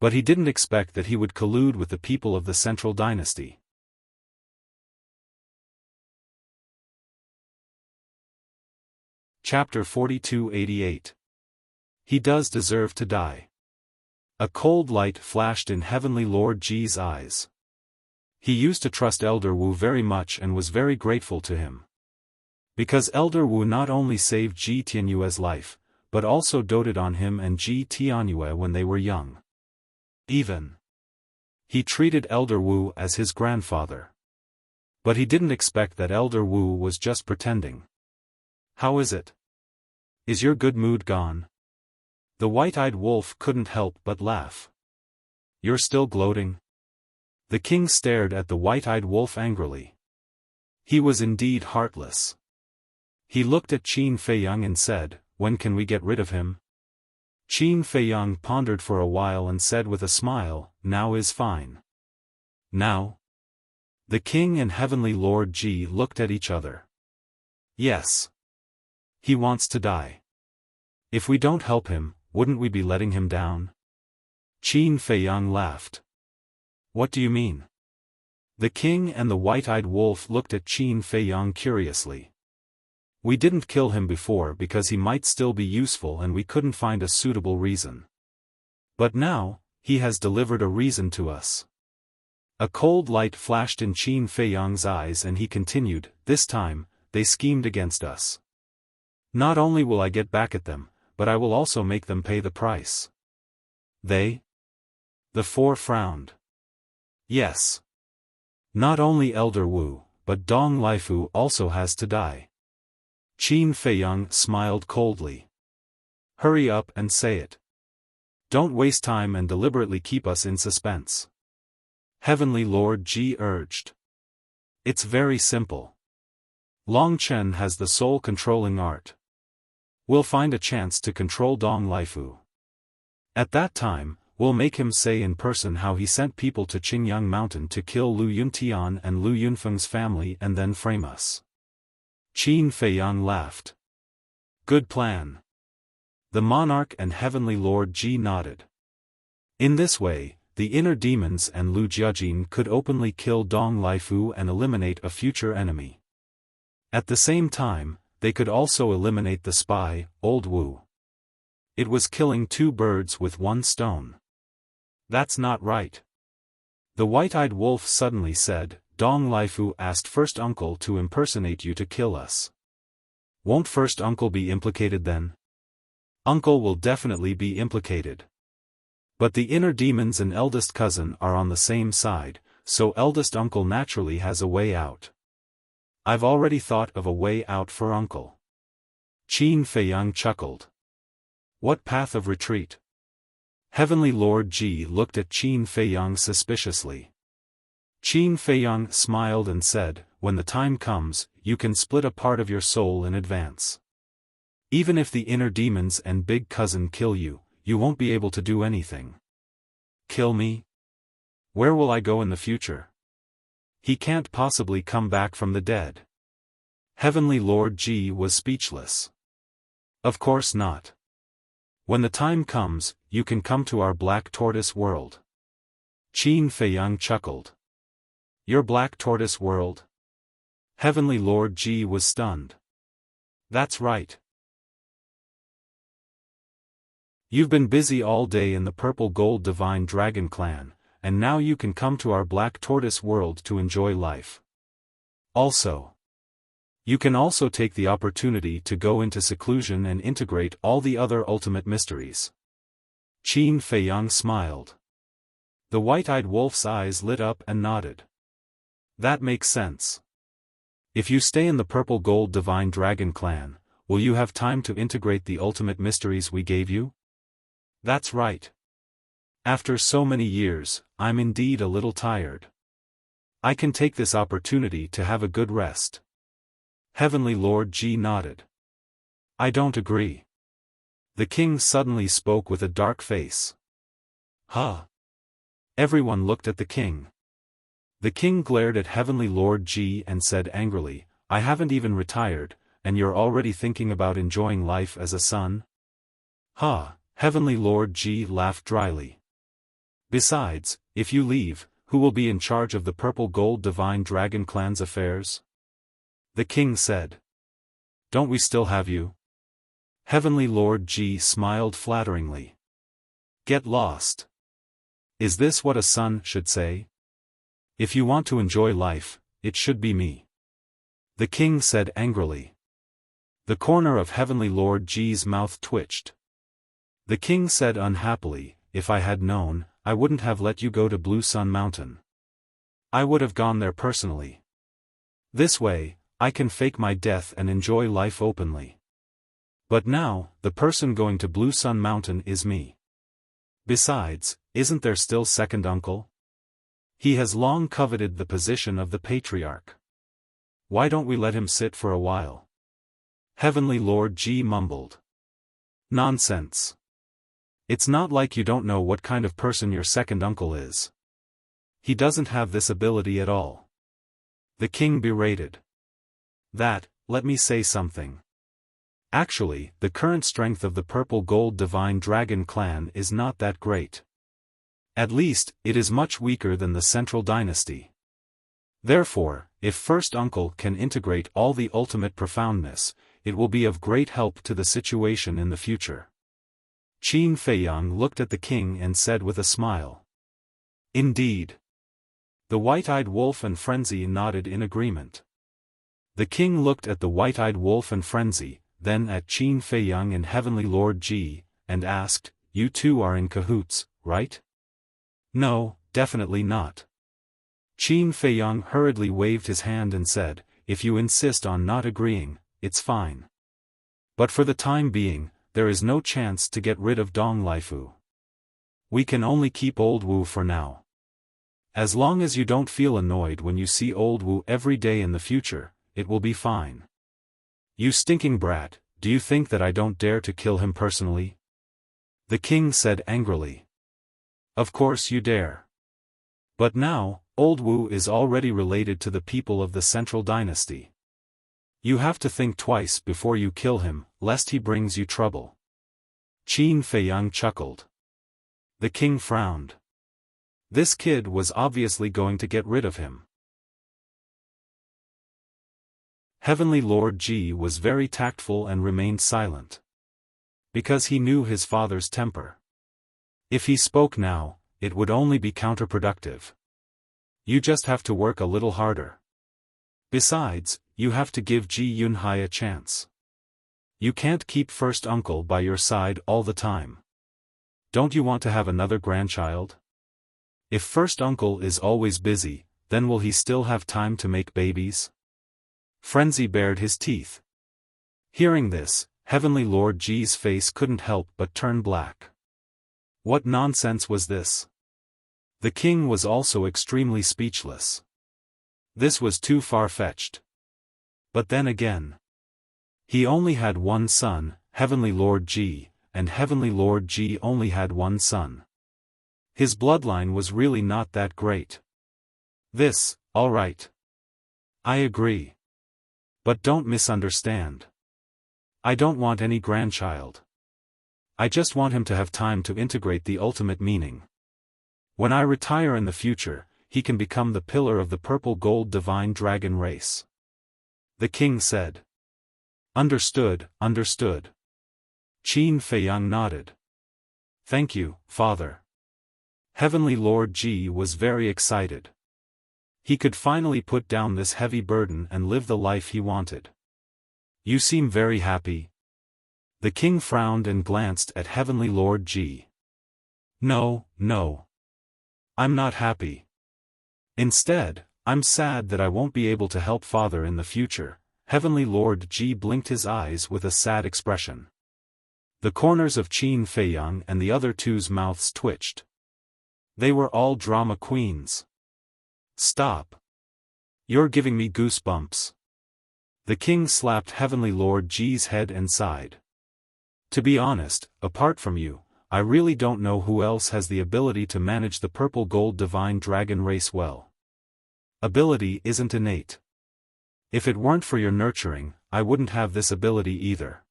[SPEAKER 1] But he didn't expect that he would collude with the people of the Central Dynasty. Chapter 4288. He does deserve to die. A cold light flashed in Heavenly Lord Ji's eyes. He used to trust Elder Wu very much and was very grateful to him. Because Elder Wu not only saved Ji Tianyue's life, but also doted on him and Ji Tianyue when they were young. He treated Elder Wu as his grandfather. But he didn't expect that Elder Wu was just pretending. How is it? Is your good mood gone? The white-eyed wolf couldn't help but laugh. You're still gloating? The king stared at the white-eyed wolf angrily. He was indeed heartless. He looked at Qin Feiyang and said, "When can we get rid of him?" Qin Feiyang pondered for a while and said with a smile, "Now is fine." Now? The king and Heavenly Lord Ji looked at each other. Yes. He wants to die. If we don't help him, wouldn't we be letting him down? Qin Feiyang laughed. What do you mean? The king and the white-eyed wolf looked at Qin Feiyang curiously. We didn't kill him before because he might still be useful and we couldn't find a suitable reason. But now, he has delivered a reason to us. A cold light flashed in Qin Feiyang's eyes and he continued, this time, they schemed against us. Not only will I get back at them, but I will also make them pay the price. They? The four frowned. Yes. Not only Elder Wu, but Dong Lifu also has to die. Qin Feiyang smiled coldly. Hurry up and say it. Don't waste time and deliberately keep us in suspense. Heavenly Lord Ji urged. It's very simple. Long Chen has the soul-controlling art. We'll find a chance to control Dong Lifu. At that time, we'll make him say in person how he sent people to Qingyang Mountain to kill Lu Yuntian and Lu Yunfeng's family and then frame us. Qin Feiyang laughed. Good plan. The monarch and Heavenly Lord Ji nodded. In this way, the inner demons and Lu Jiajin could openly kill Dong Lifu and eliminate a future enemy. At the same time, they could also eliminate the spy, Old Wu. It was killing two birds with one stone. That's not right. The white-eyed wolf suddenly said, Dong Lifu asked First Uncle to impersonate you to kill us. Won't First Uncle be implicated then? Uncle will definitely be implicated. But the inner demons and eldest cousin are on the same side, so eldest uncle naturally has a way out. I've already thought of a way out for Uncle. Qin Feiyang chuckled. What path of retreat? Heavenly Lord Ji looked at Qin Feiyang suspiciously. Qin Feiyang smiled and said, when the time comes, you can split a part of your soul in advance. Even if the inner demons and big cousin kill you, you won't be able to do anything. Kill me? Where will I go in the future? He can't possibly come back from the dead. Heavenly Lord Ji was speechless. Of course not. When the time comes, you can come to our Black Tortoise world. Qin Feiyang chuckled. Your Black Tortoise world? Heavenly Lord Ji was stunned. That's right. You've been busy all day in the Purple Gold Divine Dragon Clan, and now you can come to our Black Tortoise world to enjoy life. Also, you can also take the opportunity to go into seclusion and integrate all the other ultimate mysteries. Qin Feiyang smiled. The white-eyed wolf's eyes lit up and nodded. That makes sense. If you stay in the purple gold divine dragon clan, will you have time to integrate the ultimate mysteries we gave you? That's right. After so many years, I'm indeed a little tired. I can take this opportunity to have a good rest. Heavenly Lord Ji nodded. I don't agree. The king suddenly spoke with a dark face. Huh? Everyone looked at the king. The king glared at Heavenly Lord Ji and said angrily, I haven't even retired, and you're already thinking about enjoying life as a son? Huh? Heavenly Lord Ji laughed dryly. Besides, if you leave, who will be in charge of the purple gold divine dragon clan's affairs? The king said. Don't we still have you? Heavenly Lord Ji smiled flatteringly. Get lost. Is this what a son should say? If you want to enjoy life, it should be me. The king said angrily. The corner of Heavenly Lord Ji's mouth twitched. The king said unhappily, if I had known, I wouldn't have let you go to Blue Sun Mountain. I would have gone there personally. This way, I can fake my death and enjoy life openly. But now, the person going to Blue Sun Mountain is me. Besides, isn't there still second uncle? He has long coveted the position of the patriarch. Why don't we let him sit for a while? Heavenly Lord Ji mumbled. Nonsense. It's not like you don't know what kind of person your second uncle is. He doesn't have this ability at all. The king berated. Let me say something. Actually, the current strength of the purple gold divine dragon clan is not that great. At least, it is much weaker than the central dynasty. Therefore, if first uncle can integrate all the ultimate profoundness, it will be of great help to the situation in the future. Qin Feiyang looked at the king and said with a smile. Indeed. The white-eyed wolf and Frenzy nodded in agreement. The king looked at the white-eyed wolf and Frenzy, then at Qin Feiyang and Heavenly Lord Ji, and asked, You two are in cahoots, right? No, definitely not. Qin Feiyang hurriedly waved his hand and said, If you insist on not agreeing, it's fine. But for the time being, there is no chance to get rid of Dong Laifu. We can only keep Old Wu for now. As long as you don't feel annoyed when you see Old Wu every day in the future, it will be fine. You stinking brat, do you think that I don't dare to kill him personally? The king said angrily. Of course you dare. But now, Old Wu is already related to the people of the Central Dynasty. You have to think twice before you kill him, lest he brings you trouble. Qin Feiyang chuckled. The king frowned. This kid was obviously going to get rid of him. Heavenly Lord Ji was very tactful and remained silent. Because he knew his father's temper. If he spoke now, it would only be counterproductive. You just have to work a little harder. Besides, you have to give Ji Yunhai a chance. You can't keep first uncle by your side all the time. Don't you want to have another grandchild? If first uncle is always busy, then will he still have time to make babies? Frenzy bared his teeth. Hearing this, Heavenly Lord Ji's face couldn't help but turn black. What nonsense was this? The king was also extremely speechless. This was too far-fetched. But then again, he only had one son, Heavenly Lord Ji, and Heavenly Lord Ji only had one son. His bloodline was really not that great. All right. I agree. But don't misunderstand. I don't want any grandchild. I just want him to have time to integrate the ultimate meaning. When I retire in the future, he can become the pillar of the purple gold divine dragon race. The king said. Understood. Qin Feiyang nodded. Thank you, father. Heavenly Lord Ji was very excited. He could finally put down this heavy burden and live the life he wanted. You seem very happy. The king frowned and glanced at Heavenly Lord Ji. No. I'm not happy. Instead, I'm sad that I won't be able to help father in the future. Heavenly Lord Ji blinked his eyes with a sad expression. The corners of Qin Feiyang and the other two's mouths twitched. They were all drama queens. Stop. You're giving me goosebumps. The king slapped Heavenly Lord Ji's head and sighed. To be honest, apart from you, I really don't know who else has the ability to manage the purple gold divine dragon race well. Ability isn't innate. If it weren't for your nurturing, I wouldn't have this ability either.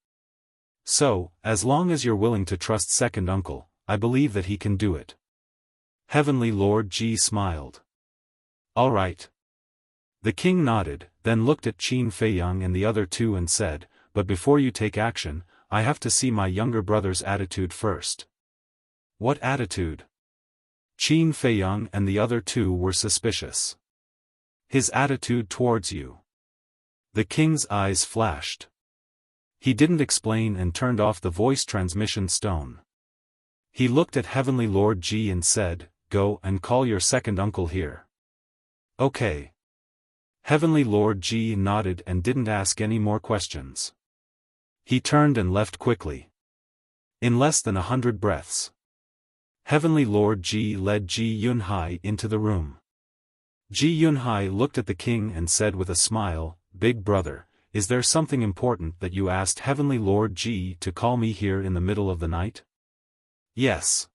[SPEAKER 1] So, as long as you're willing to trust second uncle, I believe that he can do it. Heavenly Lord Ji smiled. All right. The king nodded, then looked at Qin Feiyang and the other two and said, but before you take action, I have to see my younger brother's attitude first. What attitude? Qin Feiyang and the other two were suspicious. His attitude towards you. The king's eyes flashed. He didn't explain and turned off the voice transmission stone. He looked at Heavenly Lord Ji and said, go and call your second uncle here. Okay. Heavenly Lord Ji nodded and didn't ask any more questions. He turned and left quickly. In less than 100 breaths. Heavenly Lord Ji led Ji Yunhai into the room. Ji Yunhai looked at the king and said with a smile, Big brother, is there something important that you asked Heavenly Lord Ji to call me here in the middle of the night? Yes.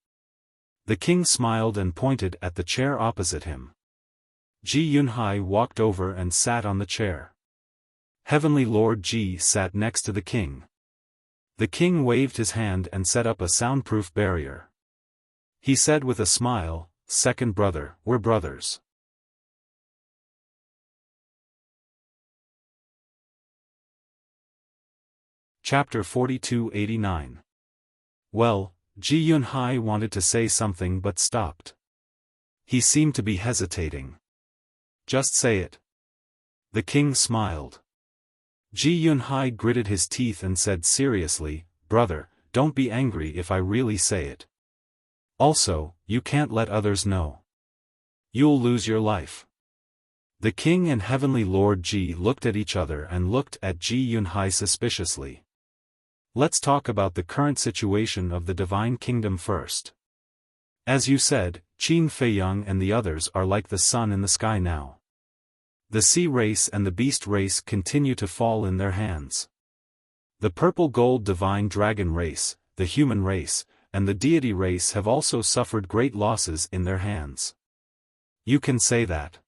[SPEAKER 1] The king smiled and pointed at the chair opposite him. Ji Yunhai walked over and sat on the chair. Heavenly Lord Ji sat next to the king. The king waved his hand and set up a soundproof barrier. He said with a smile, second brother, we're brothers. Chapter 4289. Well, Ji Yunhai wanted to say something but stopped. He seemed to be hesitating. Just say it. The king smiled. Ji Yunhai gritted his teeth and said seriously, brother, don't be angry if I really say it. Also, you can't let others know. You'll lose your life. The king and Heavenly Lord Ji looked at each other and looked at Ji Yunhai suspiciously. Let's talk about the current situation of the Divine Kingdom first. As you said, Qin Feiyang and the others are like the sun in the sky now. The sea race and the beast race continue to fall in their hands. The purple gold divine dragon race, the human race, and the deity race have also suffered great losses in their hands. You can say that.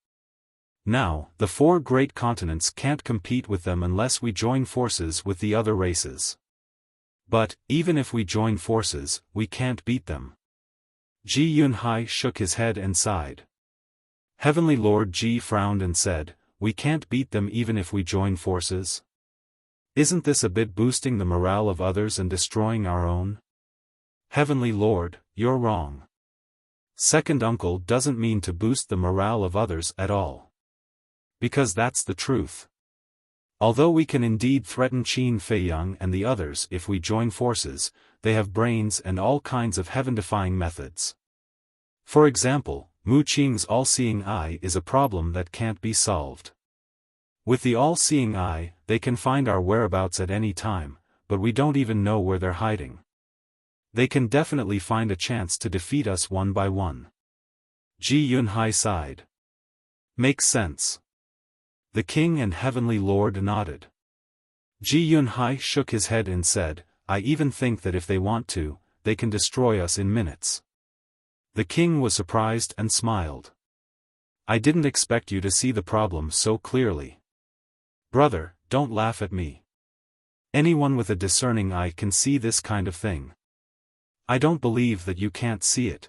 [SPEAKER 1] Now, the four great continents can't compete with them unless we join forces with the other races. But, even if we join forces, we can't beat them. Ji Yunhai shook his head and sighed. Heavenly Lord Ji frowned and said, we can't beat them even if we join forces? Isn't this a bit boosting the morale of others and destroying our own? Heavenly Lord, you're wrong. Second uncle doesn't mean to boost the morale of others at all. Because that's the truth. Although we can indeed threaten Qin Feiyang and the others if we join forces, they have brains and all kinds of heaven-defying methods. For example, Mu Qing's all-seeing eye is a problem that can't be solved. With the all-seeing eye, they can find our whereabouts at any time, but we don't even know where they're hiding. They can definitely find a chance to defeat us one by one. Ji Yunhai sighed. Makes sense. The king and Heavenly Lord nodded. Ji Yunhai shook his head and said, I even think that if they want to, they can destroy us in minutes. The king was surprised and smiled. I didn't expect you to see the problem so clearly. Brother, don't laugh at me. Anyone with a discerning eye can see this kind of thing. I don't believe that you can't see it.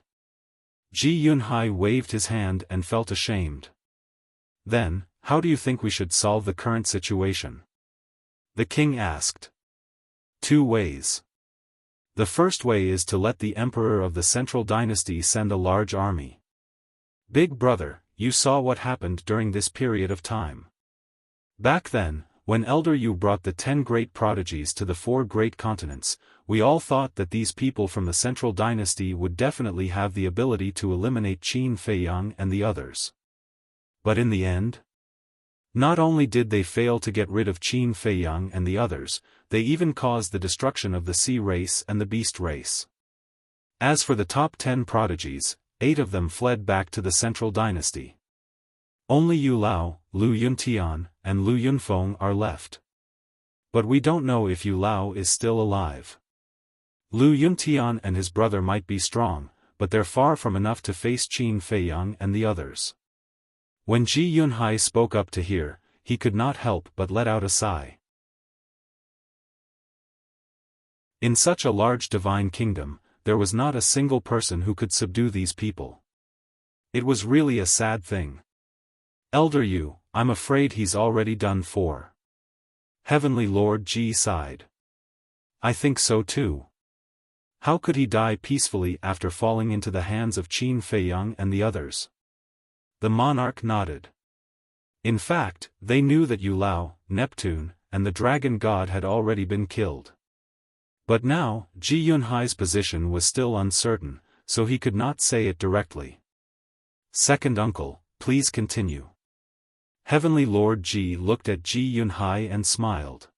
[SPEAKER 1] Ji Yunhai waved his hand and felt ashamed. Then, how do you think we should solve the current situation? The king asked. 2 ways. The first way is to let the emperor of the central dynasty send a large army. Big brother, you saw what happened during this period of time. Back then, when Elder Yu brought the 10 great prodigies to the 4 great continents, we all thought that these people from the central dynasty would definitely have the ability to eliminate Qin Feiyang and the others. But in the end? Not only did they fail to get rid of Qin Feiyang and the others, they even caused the destruction of the sea race and the beast race. As for the top 10 prodigies, 8 of them fled back to the central dynasty. Only Yu Lao, Lu Yuntian, and Lu Yunfeng are left. But we don't know if Yu Lao is still alive. Lu Yuntian and his brother might be strong, but they're far from enough to face Qin Feiyang and the others. When Ji Yunhai spoke up to hear, he could not help but let out a sigh. In such a large divine kingdom, there was not a single person who could subdue these people. It was really a sad thing. Elder Yu, I'm afraid he's already done for. Heavenly Lord Ji sighed. I think so too. How could he die peacefully after falling into the hands of Qin Feiyang and the others? The monarch nodded. In fact, they knew that Yu Lao, Neptune, and the dragon god had already been killed. But now, Ji Yunhai's position was still uncertain, so he could not say it directly. Second uncle, please continue. Heavenly Lord Ji looked at Ji Yunhai and smiled.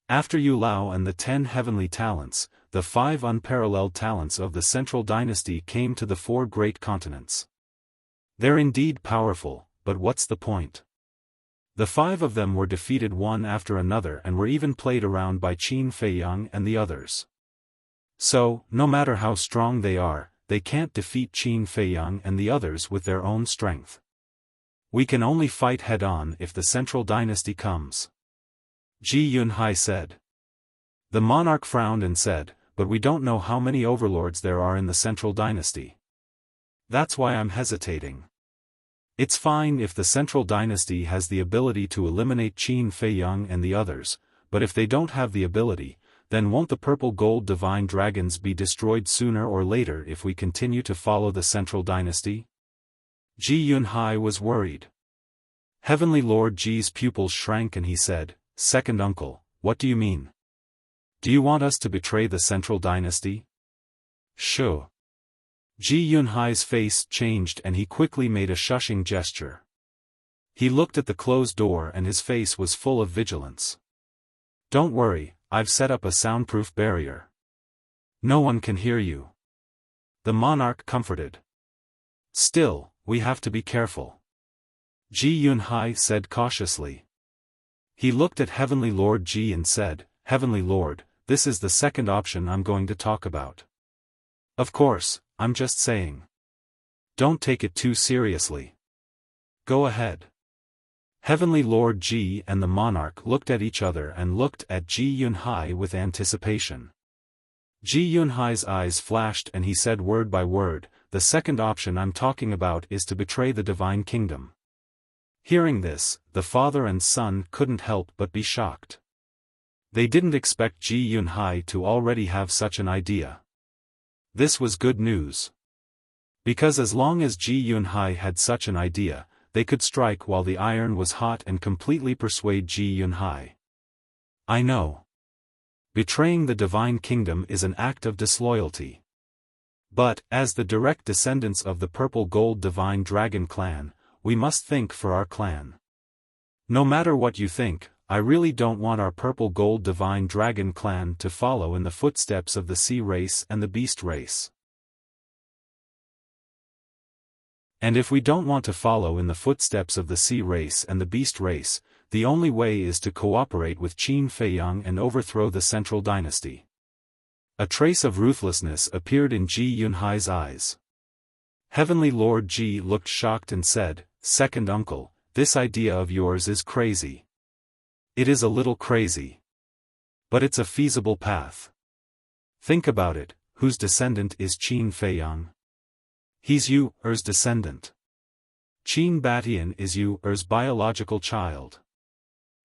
[SPEAKER 1] After Yu Lao and the 10 heavenly talents, the 5 unparalleled talents of the central dynasty came to the 4 great continents. They're indeed powerful, but what's the point? The 5 of them were defeated one after another and were even played around by Qin Feiyang and the others. So, no matter how strong they are, they can't defeat Qin Feiyang and the others with their own strength. We can only fight head-on if the central dynasty comes. Ji Yunhai said. The monarch frowned and said, but we don't know how many overlords there are in the central dynasty. That's why I'm hesitating. It's fine if the central dynasty has the ability to eliminate Qin Feiyang and the others, but if they don't have the ability, then won't the purple gold divine dragons be destroyed sooner or later if we continue to follow the central dynasty? Ji Yunhai was worried. Heavenly Lord Ji's pupils shrank and he said, Second uncle, what do you mean? Do you want us to betray the central dynasty? Sure. Ji Yunhai's face changed and he quickly made a shushing gesture. He looked at the closed door and his face was full of vigilance. Don't worry, I've set up a soundproof barrier. No one can hear you. The monarch comforted. Still, we have to be careful. Ji Yunhai said cautiously. He looked at Heavenly Lord Ji and said, Heavenly Lord, this is the second option I'm going to talk about. Of course, I'm just saying. Don't take it too seriously. Go ahead. Heavenly Lord Ji and the monarch looked at each other and looked at Ji Yunhai with anticipation. Ji Yunhai's eyes flashed and he said word by word, the second option I'm talking about is to betray the divine kingdom. Hearing this, the father and son couldn't help but be shocked. They didn't expect Ji Yunhai to already have such an idea. This was good news. Because as long as Ji Yunhai had such an idea, they could strike while the iron was hot and completely persuade Ji Yunhai. I know. Betraying the divine kingdom is an act of disloyalty. But, as the direct descendants of the purple gold divine dragon clan, we must think for our clan. No matter what you think, I really don't want our purple gold divine dragon clan to follow in the footsteps of the sea race and the beast race. And if we don't want to follow in the footsteps of the sea race and the beast race, the only way is to cooperate with Qin Feiyang and overthrow the central dynasty. A trace of ruthlessness appeared in Ji Yunhai's eyes. Heavenly Lord Ji looked shocked and said, Second uncle, this idea of yours is crazy. It is a little crazy. But it's a feasible path. Think about it, whose descendant is Qin Feiyang? He's Yu Er's descendant. Qin Batian is Yu Er's biological child.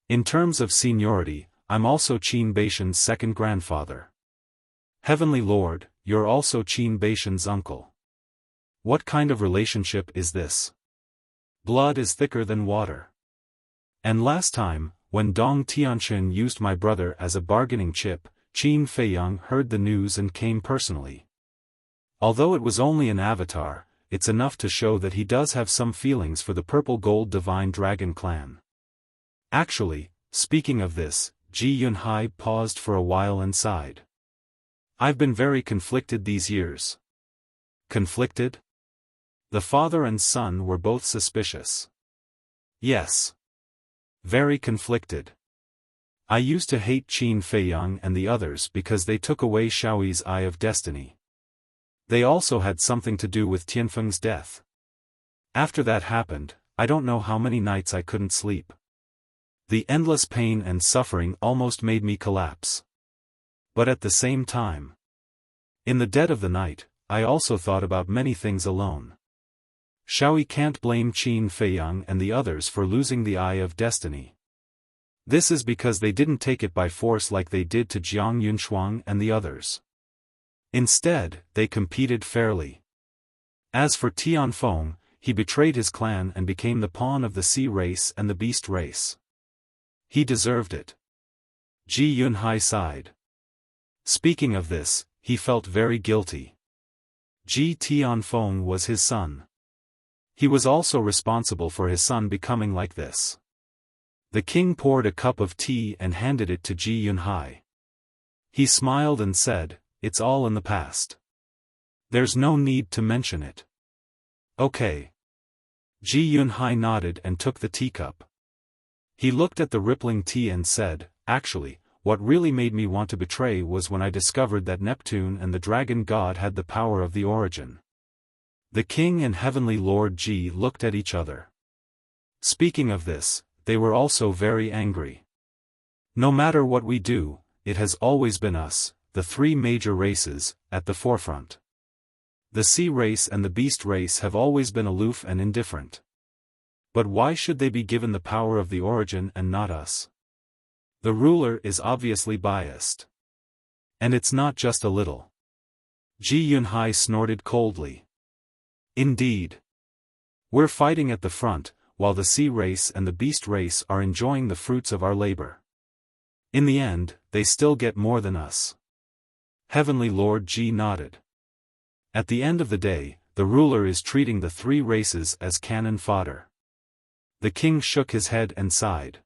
[SPEAKER 1] In terms of seniority, I'm also Qin Baishan's second grandfather. Heavenly Lord, you're also Qin Baishan's uncle. What kind of relationship is this? Blood is thicker than water. And last time, when Dong Tianchen used my brother as a bargaining chip, Qin Feiyang heard the news and came personally. Although it was only an avatar, it's enough to show that he does have some feelings for the purple gold divine dragon clan. Actually, speaking of this, Ji Yunhai paused for a while and sighed. I've been very conflicted these years. Conflicted? The father and son were both suspicious. Yes. Very conflicted. I used to hate Qin Feiyang and the others because they took away Xiaoyi's Eye of Destiny. They also had something to do with Tianfeng's death. After that happened, I don't know how many nights I couldn't sleep. The endless pain and suffering almost made me collapse. But at the same time, in the dead of the night, I also thought about many things alone. Xiaoyi can't blame Qin Feiyang and the others for losing the Eye of Destiny. This is because they didn't take it by force like they did to Jiang Yunshuang and the others. Instead, they competed fairly. As for Tianfeng, he betrayed his clan and became the pawn of the sea race and the beast race. He deserved it. Ji Yunhai sighed. Speaking of this, he felt very guilty. Ji Tianfeng was his son. He was also responsible for his son becoming like this. The king poured a cup of tea and handed it to Ji Yunhai. He smiled and said, "It's all in the past. There's no need to mention it." Okay. Ji Yunhai nodded and took the teacup. He looked at the rippling tea and said, "Actually, what really made me want to betray was when I discovered that Neptune and the dragon god had the power of the origin." The king and heavenly lord Ji looked at each other. Speaking of this, they were also very angry. No matter what we do, it has always been us, the three major races, at the forefront. The sea race and the beast race have always been aloof and indifferent. But why should they be given the power of the origin and not us? The ruler is obviously biased. And it's not just a little. Ji Yunhai snorted coldly. Indeed. We're fighting at the front, while the sea race and the beast race are enjoying the fruits of our labor. In the end, they still get more than us. Heavenly Lord Ji nodded. At the end of the day, the ruler is treating the three races as cannon fodder. The king shook his head and sighed.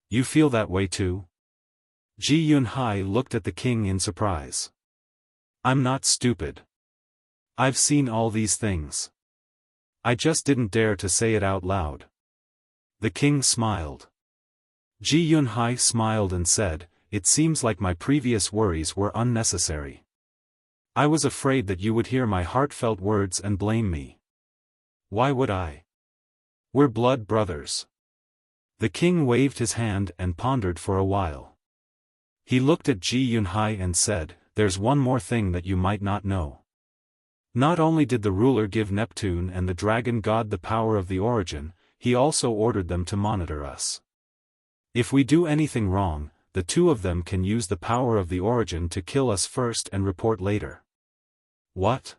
[SPEAKER 1] You feel that way too? Ji Yunhai looked at the king in surprise. I'm not stupid. I've seen all these things. I just didn't dare to say it out loud. The king smiled. Ji Yunhai smiled and said, "It seems like my previous worries were unnecessary. I was afraid that you would hear my heartfelt words and blame me. Why would I? We're blood brothers." The king waved his hand and pondered for a while. He looked at Ji Yunhai and said, "There's one more thing that you might not know. Not only did the ruler give Neptune and the dragon god the power of the origin, he also ordered them to monitor us. If we do anything wrong, the two of them can use the power of the origin to kill us first and report later." What?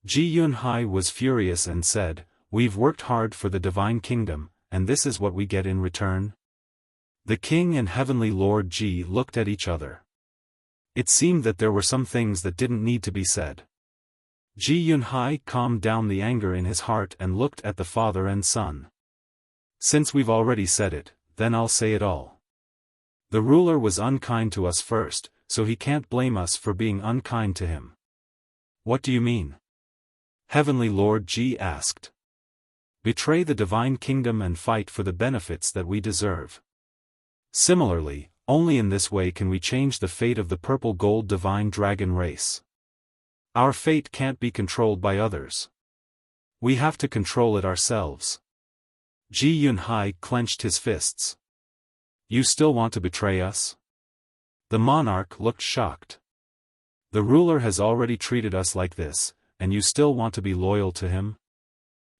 [SPEAKER 1] Ji Yunhai was furious and said, "We've worked hard for the divine kingdom, and this is what we get in return?" The king and heavenly lord Ji looked at each other. It seemed that there were some things that didn't need to be said. Ji Yunhai calmed down the anger in his heart and looked at the father and son. "Since we've already said it, then I'll say it all. The ruler was unkind to us first, so he can't blame us for being unkind to him." "What do you mean?" Heavenly Lord Ji asked. "Betray the divine kingdom and fight for the benefits that we deserve. Similarly, only in this way can we change the fate of the purple gold divine dragon race. Our fate can't be controlled by others. We have to control it ourselves." Ji Yunhai clenched his fists. "You still want to betray us?" The monarch looked shocked. "The ruler has already treated us like this, and you still want to be loyal to him?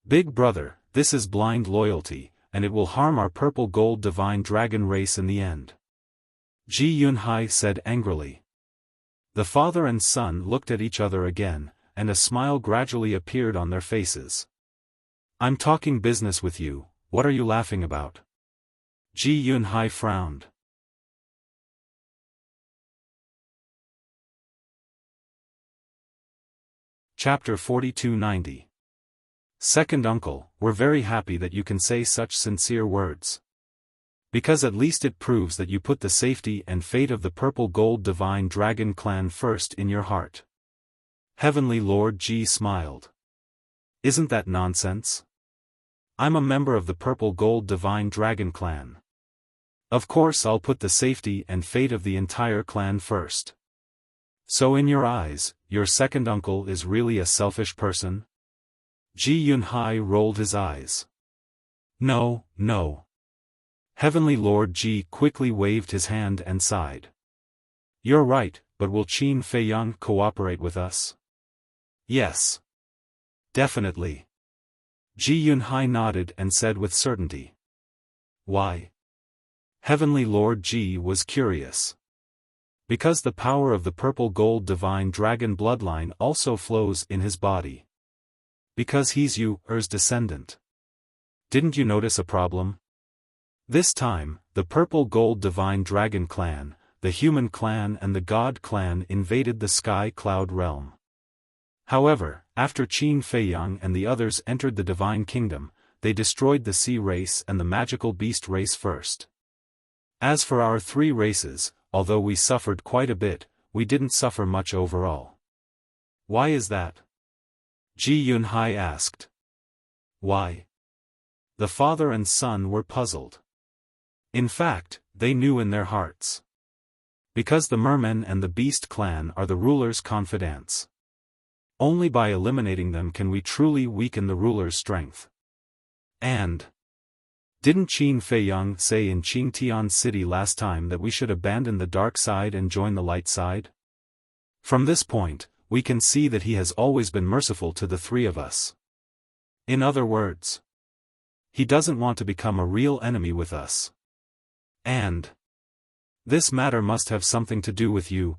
[SPEAKER 1] Big brother, this is blind loyalty, and it will harm our purple gold divine dragon race in the end," Ji Yunhai said angrily. The father and son looked at each other again, and a smile gradually appeared on their faces. "I'm talking business with you, what are you laughing about?" Ji Yunhai frowned. Chapter 4290. Second uncle, we're very happy that you can say such sincere words. Because at least it proves that you put the safety and fate of the Purple Gold Divine Dragon clan first in your heart. Heavenly Lord Ji smiled. Isn't that nonsense? I'm a member of the Purple Gold Divine Dragon clan. Of course I'll put the safety and fate of the entire clan first. So in your eyes, your second uncle is really a selfish person? Ji Yunhai rolled his eyes. No, no. Heavenly Lord Ji quickly waved his hand and sighed. You're right, but will Qin Feiyang cooperate with us? Yes. Definitely. Ji Yunhai nodded and said with certainty. Why? Heavenly Lord Ji was curious. Because the power of the Purple Gold Divine Dragon bloodline also flows in his body. Because he's Yu's descendant. Didn't you notice a problem? This time, the Purple Gold Divine Dragon clan, the Human clan and the God clan invaded the Sky Cloud realm. However, after Qin Feiyang and the others entered the Divine Kingdom, they destroyed the Sea race and the Magical Beast race first. As for our three races, although we suffered quite a bit, we didn't suffer much overall. Why is that? Ji Yunhai asked. Why? The father and son were puzzled. In fact, they knew in their hearts. Because the Mermen and the Beast clan are the ruler's confidants. Only by eliminating them can we truly weaken the ruler's strength. And didn't Qin Feiyang say in Qingtian City last time that we should abandon the dark side and join the light side? From this point, we can see that he has always been merciful to the three of us. In other words, he doesn't want to become a real enemy with us. And this matter must have something to do with you,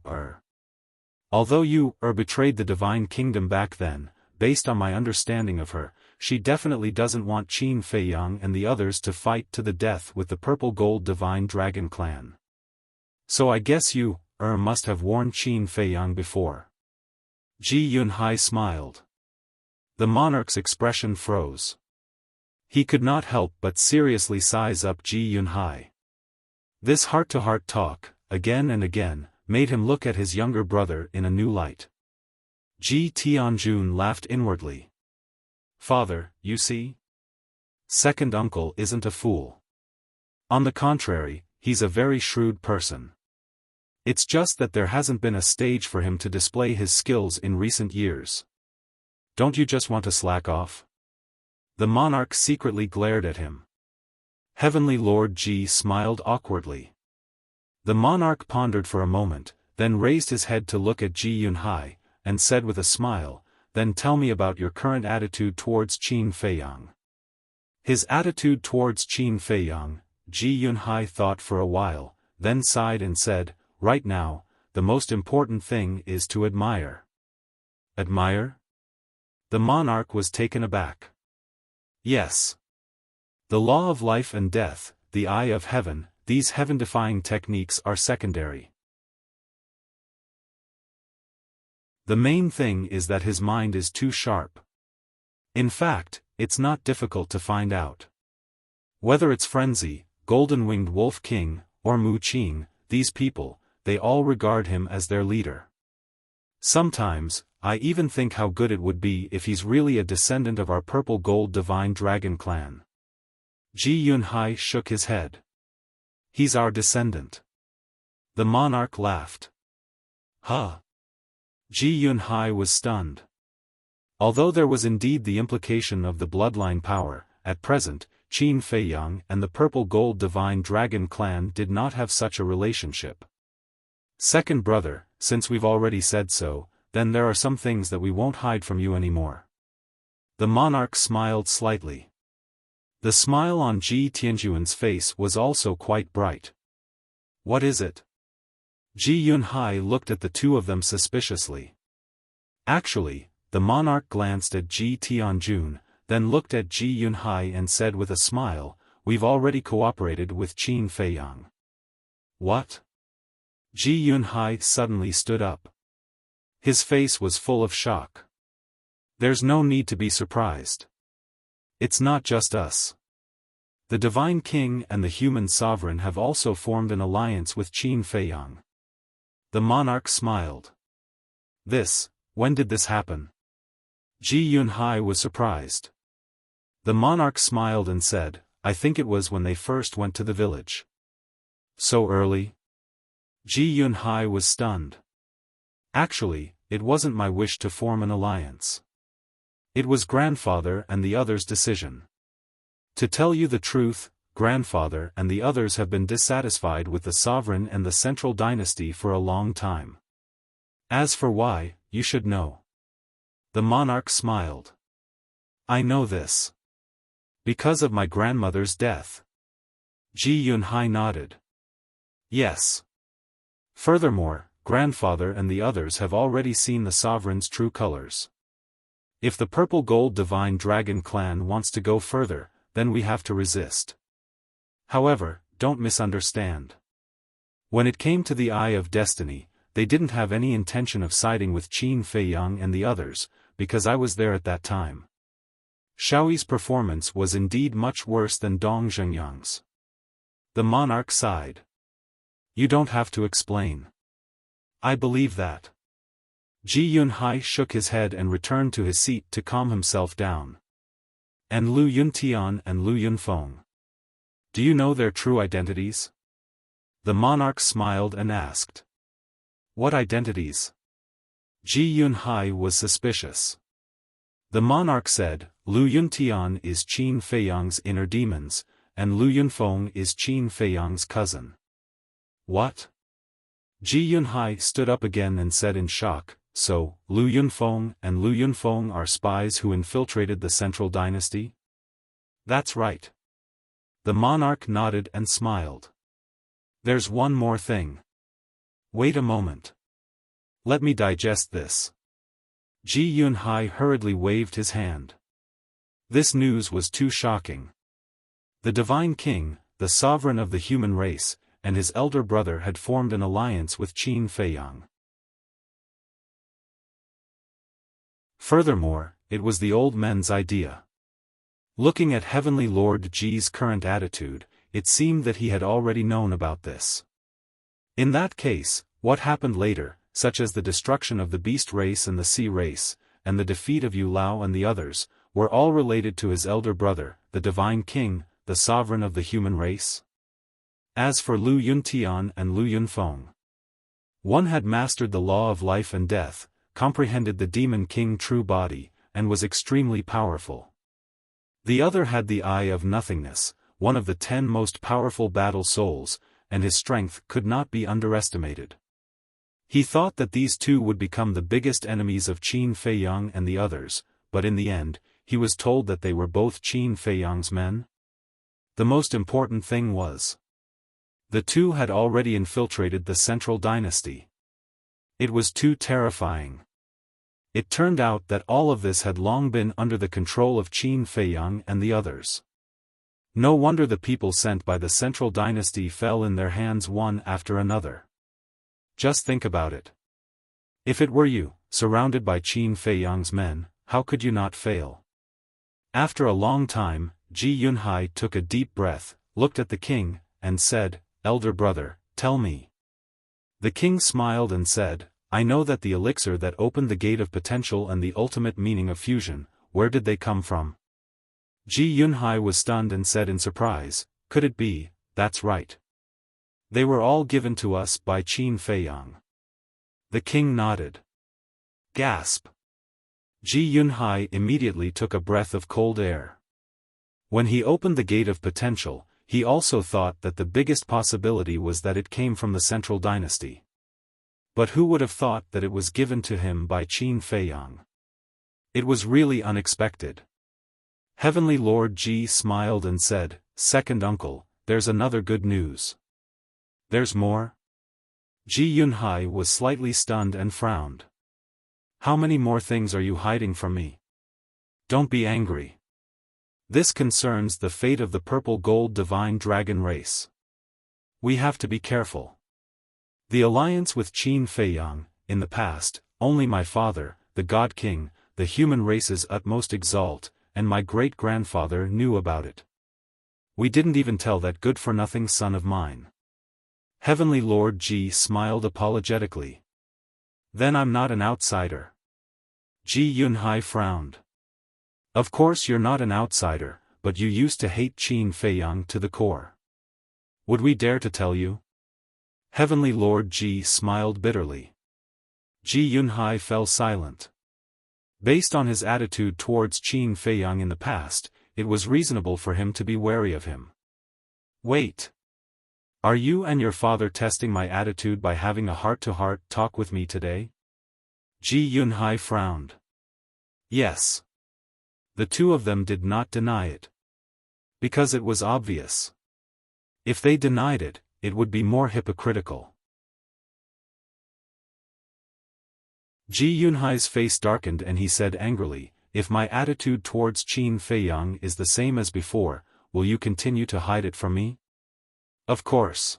[SPEAKER 1] Although you, betrayed the Divine Kingdom back then, based on my understanding of her, she definitely doesn't want Qin Feiyang and the others to fight to the death with the Purple Gold Divine Dragon clan. So I guess you, must have warned Qin Feiyang before. Ji Yunhai smiled. The monarch's expression froze. He could not help but seriously size up Ji Yunhai. This heart-to-heart talk, again and again, made him look at his younger brother in a new light. Ji Tianjun laughed inwardly. Father, you see? Second uncle isn't a fool. On the contrary, he's a very shrewd person. It's just that there hasn't been a stage for him to display his skills in recent years. Don't you just want to slack off? The monarch secretly glared at him. Heavenly Lord Ji smiled awkwardly. The monarch pondered for a moment, then raised his head to look at Ji Yunhai, and said with a smile, Then tell me about your current attitude towards Qin Feiyang. His attitude towards Qin Feiyang, Ji Yunhai thought for a while, then sighed and said, Right now, the most important thing is to admire. Admire? The monarch was taken aback. Yes. The law of life and death, the eye of heaven, these heaven-defying techniques are secondary. The main thing is that his mind is too sharp. In fact, it's not difficult to find out. Whether it's Frenzy, Golden-Winged Wolf King, or Mu Qing, these people, they all regard him as their leader. Sometimes, I even think how good it would be if he's really a descendant of our Purple Gold Divine Dragon clan. Ji Yunhai shook his head. He's our descendant. The monarch laughed. Huh? Ji Yunhai was stunned. Although there was indeed the implication of the bloodline power, at present, Qin Feiyang and the Purple Gold Divine Dragon clan did not have such a relationship. Second brother, since we've already said so, then there are some things that we won't hide from you anymore. The monarch smiled slightly. The smile on Ji Tianjuan's face was also quite bright. What is it? Ji Yunhai looked at the two of them suspiciously. Actually, the monarch glanced at Ji Tianjun, then looked at Ji Yunhai and said with a smile, We've already cooperated with Qin Feiyang. What? Ji Yunhai suddenly stood up. His face was full of shock. There's no need to be surprised. It's not just us. The Divine King and the human sovereign have also formed an alliance with Qin Feiyang. The monarch smiled. When did this happen? Ji Yunhai was surprised. The monarch smiled and said, I think it was when they first went to the village. So early? Ji Yunhai was stunned. Actually, it wasn't my wish to form an alliance. It was grandfather and the others' decision. To tell you the truth, grandfather and the others have been dissatisfied with the sovereign and the central dynasty for a long time. As for why, you should know. The monarch smiled. I know this. Because of my grandmother's death. Ji Yunhai nodded. Yes. Furthermore, grandfather and the others have already seen the sovereign's true colors. If the purple gold divine dragon clan wants to go further, then we have to resist. However, don't misunderstand. When it came to the Eye of Destiny, they didn't have any intention of siding with Qin Feiyang and the others, because I was there at that time. Xiaoyi's performance was indeed much worse than Dong Zhengyang's. The monarch sighed. You don't have to explain. I believe that. Ji Yunhai shook his head and returned to his seat to calm himself down. And Lu Yuntian and Lu Yunfeng. Do you know their true identities? The monarch smiled and asked. What identities? Ji Yunhai was suspicious. The monarch said, Lu Yuntian is Qin Feiyang's inner demons, and Lu Yunfeng is Qin Feiyang's cousin. What? Ji Yunhai stood up again and said in shock, so, Lu Yunfeng and Lu Yunfeng are spies who infiltrated the central dynasty? That's right. The monarch nodded and smiled. There's one more thing. Wait a moment. Let me digest this. Ji Yunhai hurriedly waved his hand. This news was too shocking. The Divine King, the sovereign of the human race, and his elder brother had formed an alliance with Qin Feiyang. Furthermore, it was the old men's idea. Looking at Heavenly Lord Ji's current attitude, it seemed that he had already known about this. In that case, what happened later, such as the destruction of the beast race and the sea race, and the defeat of Yu Lao and the others, were all related to his elder brother, the Divine King, the sovereign of the human race? As for Lu Yuntian and Lu Yunfeng, one had mastered the law of life and death, comprehended the Demon King true body, and was extremely powerful. The other had the Eye of Nothingness, one of the 10 most powerful battle souls, and his strength could not be underestimated. He thought that these two would become the biggest enemies of Qin Feiyang and the others, but in the end, he was told that they were both Qin Feiyang's men. The most important thing was, the two had already infiltrated the central dynasty. It was too terrifying. It turned out that all of this had long been under the control of Qin Feiyang and the others. No wonder the people sent by the central dynasty fell in their hands one after another. Just think about it. If it were you, surrounded by Qin Feiyang's men, how could you not fail? After a long time, Ji Yunhai took a deep breath, looked at the king, and said, Elder brother, tell me. The king smiled and said, I know that the elixir that opened the gate of potential and the ultimate meaning of fusion, where did they come from? Ji Yunhai was stunned and said in surprise, could it be, that's right. They were all given to us by Qin Feiyang. The king nodded. Gasp. Ji Yunhai immediately took a breath of cold air. When he opened the gate of potential, he also thought that the biggest possibility was that it came from the central dynasty. But who would have thought that it was given to him by Qin Feiyang? It was really unexpected. Heavenly Lord Ji smiled and said, Second uncle, there's another good news. There's more? Ji Yunhai was slightly stunned and frowned. How many more things are you hiding from me? Don't be angry. This concerns the fate of the purple gold divine dragon race. We have to be careful. The alliance with Qin Feiyang, in the past, only my father, the God King, the human race's utmost exalt, and my great-grandfather knew about it. We didn't even tell that good-for-nothing son of mine. Heavenly Lord Ji smiled apologetically. Then I'm not an outsider. Ji Yunhai frowned. Of course you're not an outsider, but you used to hate Qin Feiyang to the core. Would we dare to tell you? Heavenly Lord Ji smiled bitterly. Ji Yunhai fell silent. Based on his attitude towards Qin Feiyang in the past, it was reasonable for him to be wary of him. Wait. Are you and your father testing my attitude by having a heart-to-heart talk with me today? Ji Yunhai frowned. Yes. The two of them did not deny it. Because it was obvious. If they denied it, it would be more hypocritical. Ji Yunhai's face darkened and he said angrily, if my attitude towards Qin Feiyang is the same as before, will you continue to hide it from me? Of course.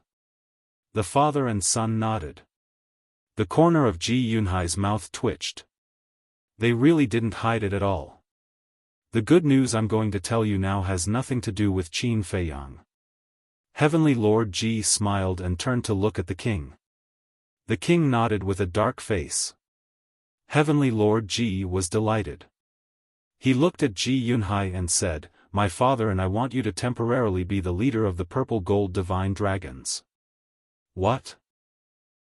[SPEAKER 1] The father and son nodded. The corner of Ji Yunhai's mouth twitched. They really didn't hide it at all. The good news I'm going to tell you now has nothing to do with Qin Feiyang. Heavenly Lord Ji smiled and turned to look at the king. The king nodded with a dark face. Heavenly Lord Ji was delighted. He looked at Ji Yunhai and said, my father and I want you to temporarily be the leader of the purple gold divine dragons. What?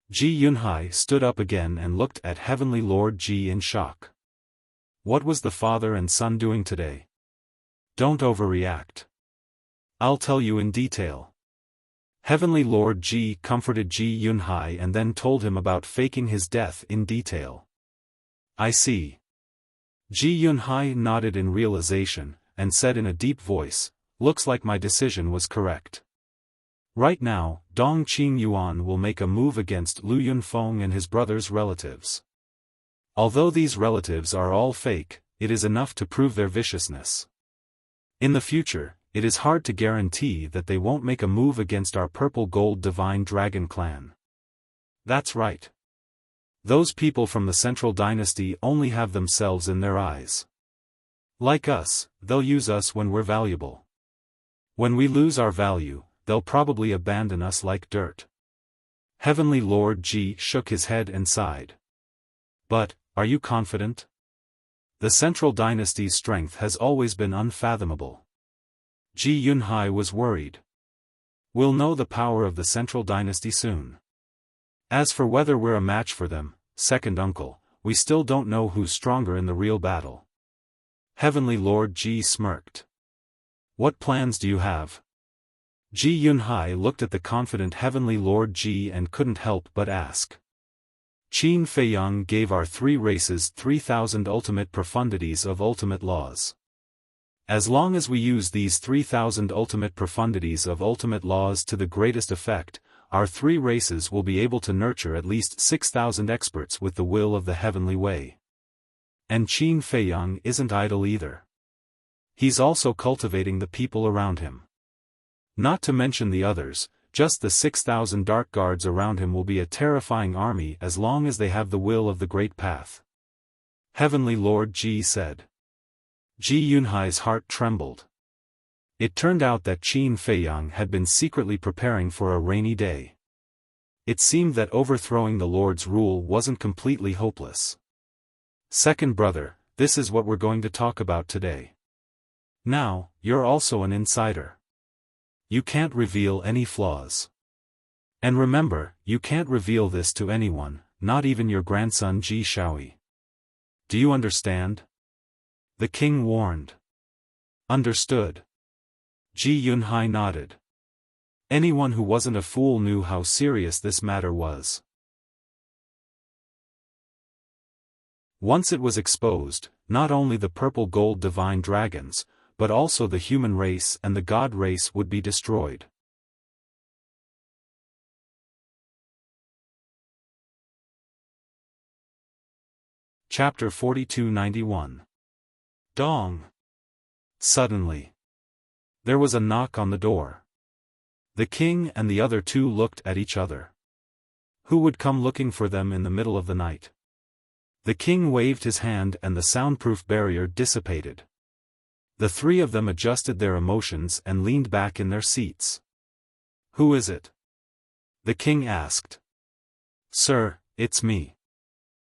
[SPEAKER 1] Ji Yunhai stood up again and looked at Heavenly Lord Ji in shock. What was the father and son doing today? Don't overreact. I'll tell you in detail. Heavenly Lord Ji comforted Ji Yunhai and then told him about faking his death in detail. I see. Ji Yunhai nodded in realization, and said in a deep voice, looks like my decision was correct. Right now, Dong Qingyuan will make a move against Lu Yunfeng and his brother's relatives. Although these relatives are all fake, it is enough to prove their viciousness. In the future, it is hard to guarantee that they won't make a move against our purple gold divine dragon clan. That's right. Those people from the central dynasty only have themselves in their eyes. Like us, they'll use us when we're valuable. When we lose our value, they'll probably abandon us like dirt. Heavenly Lord Ji shook his head and sighed. But, are you confident? The central dynasty's strength has always been unfathomable. Ji Yunhai was worried. We'll know the power of the central dynasty soon. As for whether we're a match for them, second uncle, we still don't know who's stronger in the real battle. Heavenly Lord Ji smirked. What plans do you have? Ji Yunhai looked at the confident Heavenly Lord Ji and couldn't help but ask. Qin Feiyang gave our three races 3,000 ultimate profundities of ultimate laws. As long as we use these 3,000 ultimate profundities of ultimate laws to the greatest effect, our three races will be able to nurture at least 6,000 experts with the will of the heavenly way. And Qin Feiyang isn't idle either. He's also cultivating the people around him. Not to mention the others, just the 6,000 dark guards around him will be a terrifying army as long as they have the will of the great path. Heavenly Lord Ji said. Ji Yunhai's heart trembled. It turned out that Qin Feiyang had been secretly preparing for a rainy day. It seemed that overthrowing the Lord's rule wasn't completely hopeless. Second brother, this is what we're going to talk about today. Now, you're also an insider. You can't reveal any flaws. And remember, you can't reveal this to anyone, not even your grandson Ji Shaoi. Do you understand? The king warned. Understood. Ji Yunhai nodded. Anyone who wasn't a fool knew how serious this matter was. Once it was exposed, not only the purple gold divine dragons, but also the human race and the god race would be destroyed. Chapter 4291. Dong. Suddenly. There was a knock on the door. The king and the other two looked at each other. Who would come looking for them in the middle of the night? The king waved his hand and the soundproof barrier dissipated. The three of them adjusted their emotions and leaned back in their seats. "Who is it?" the king asked. "Sir, it's me."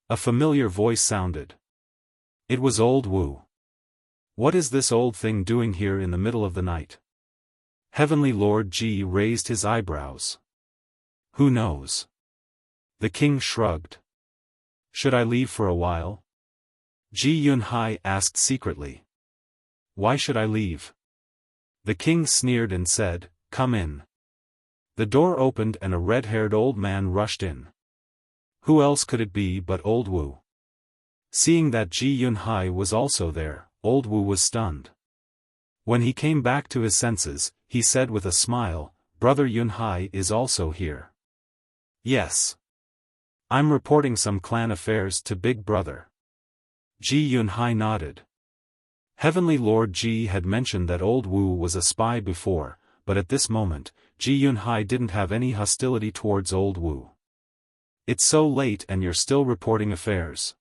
[SPEAKER 1] A familiar voice sounded. It was old Wu. "What is this old thing doing here in the middle of the night?" Heavenly Lord Ji raised his eyebrows. "Who knows?" The king shrugged. "Should I leave for a while?" Ji Yunhai asked secretly. "Why should I leave?" The king sneered and said, "Come in." The door opened and a red-haired old man rushed in. Who else could it be but old Wu? Seeing that Ji Yunhai was also there, old Wu was stunned. When he came back to his senses, he said with a smile, "Brother Yunhai is also here." "Yes. I'm reporting some clan affairs to Big Brother." Ji Yunhai nodded. Heavenly Lord Ji had mentioned that old Wu was a spy before, but at this moment, Ji Yunhai didn't have any hostility towards old Wu. "It's so late and you're still reporting affairs.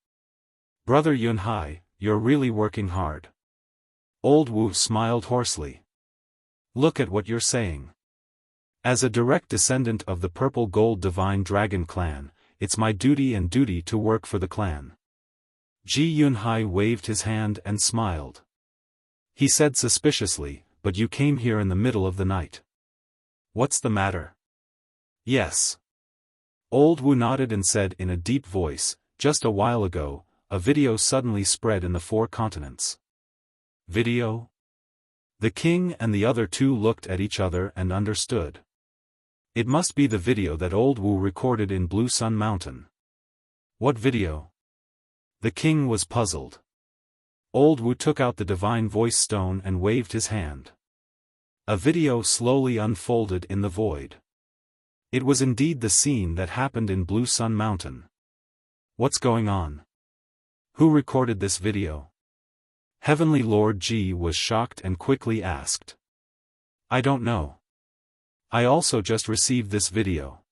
[SPEAKER 1] Brother Yunhai, you're really working hard." Old Wu smiled hoarsely. "Look at what you're saying. As a direct descendant of the Purple Gold Divine Dragon clan, it's my duty to work for the clan." Ji Yunhai waved his hand and smiled. He said suspiciously, "But you came here in the middle of the night. What's the matter?" "Yes." Old Wu nodded and said in a deep voice, "Just a while ago, a video suddenly spread in the 4 continents." "Video?" The king and the other two looked at each other and understood. It must be the video that old Wu recorded in Blue Sun Mountain. "What video?" The king was puzzled. Old Wu took out the divine voice stone and waved his hand. A video slowly unfolded in the void. It was indeed the scene that happened in Blue Sun Mountain. "What's going on? Who recorded this video?" Heavenly Lord Ji was shocked and quickly asked. "I don't know. I also just received this video.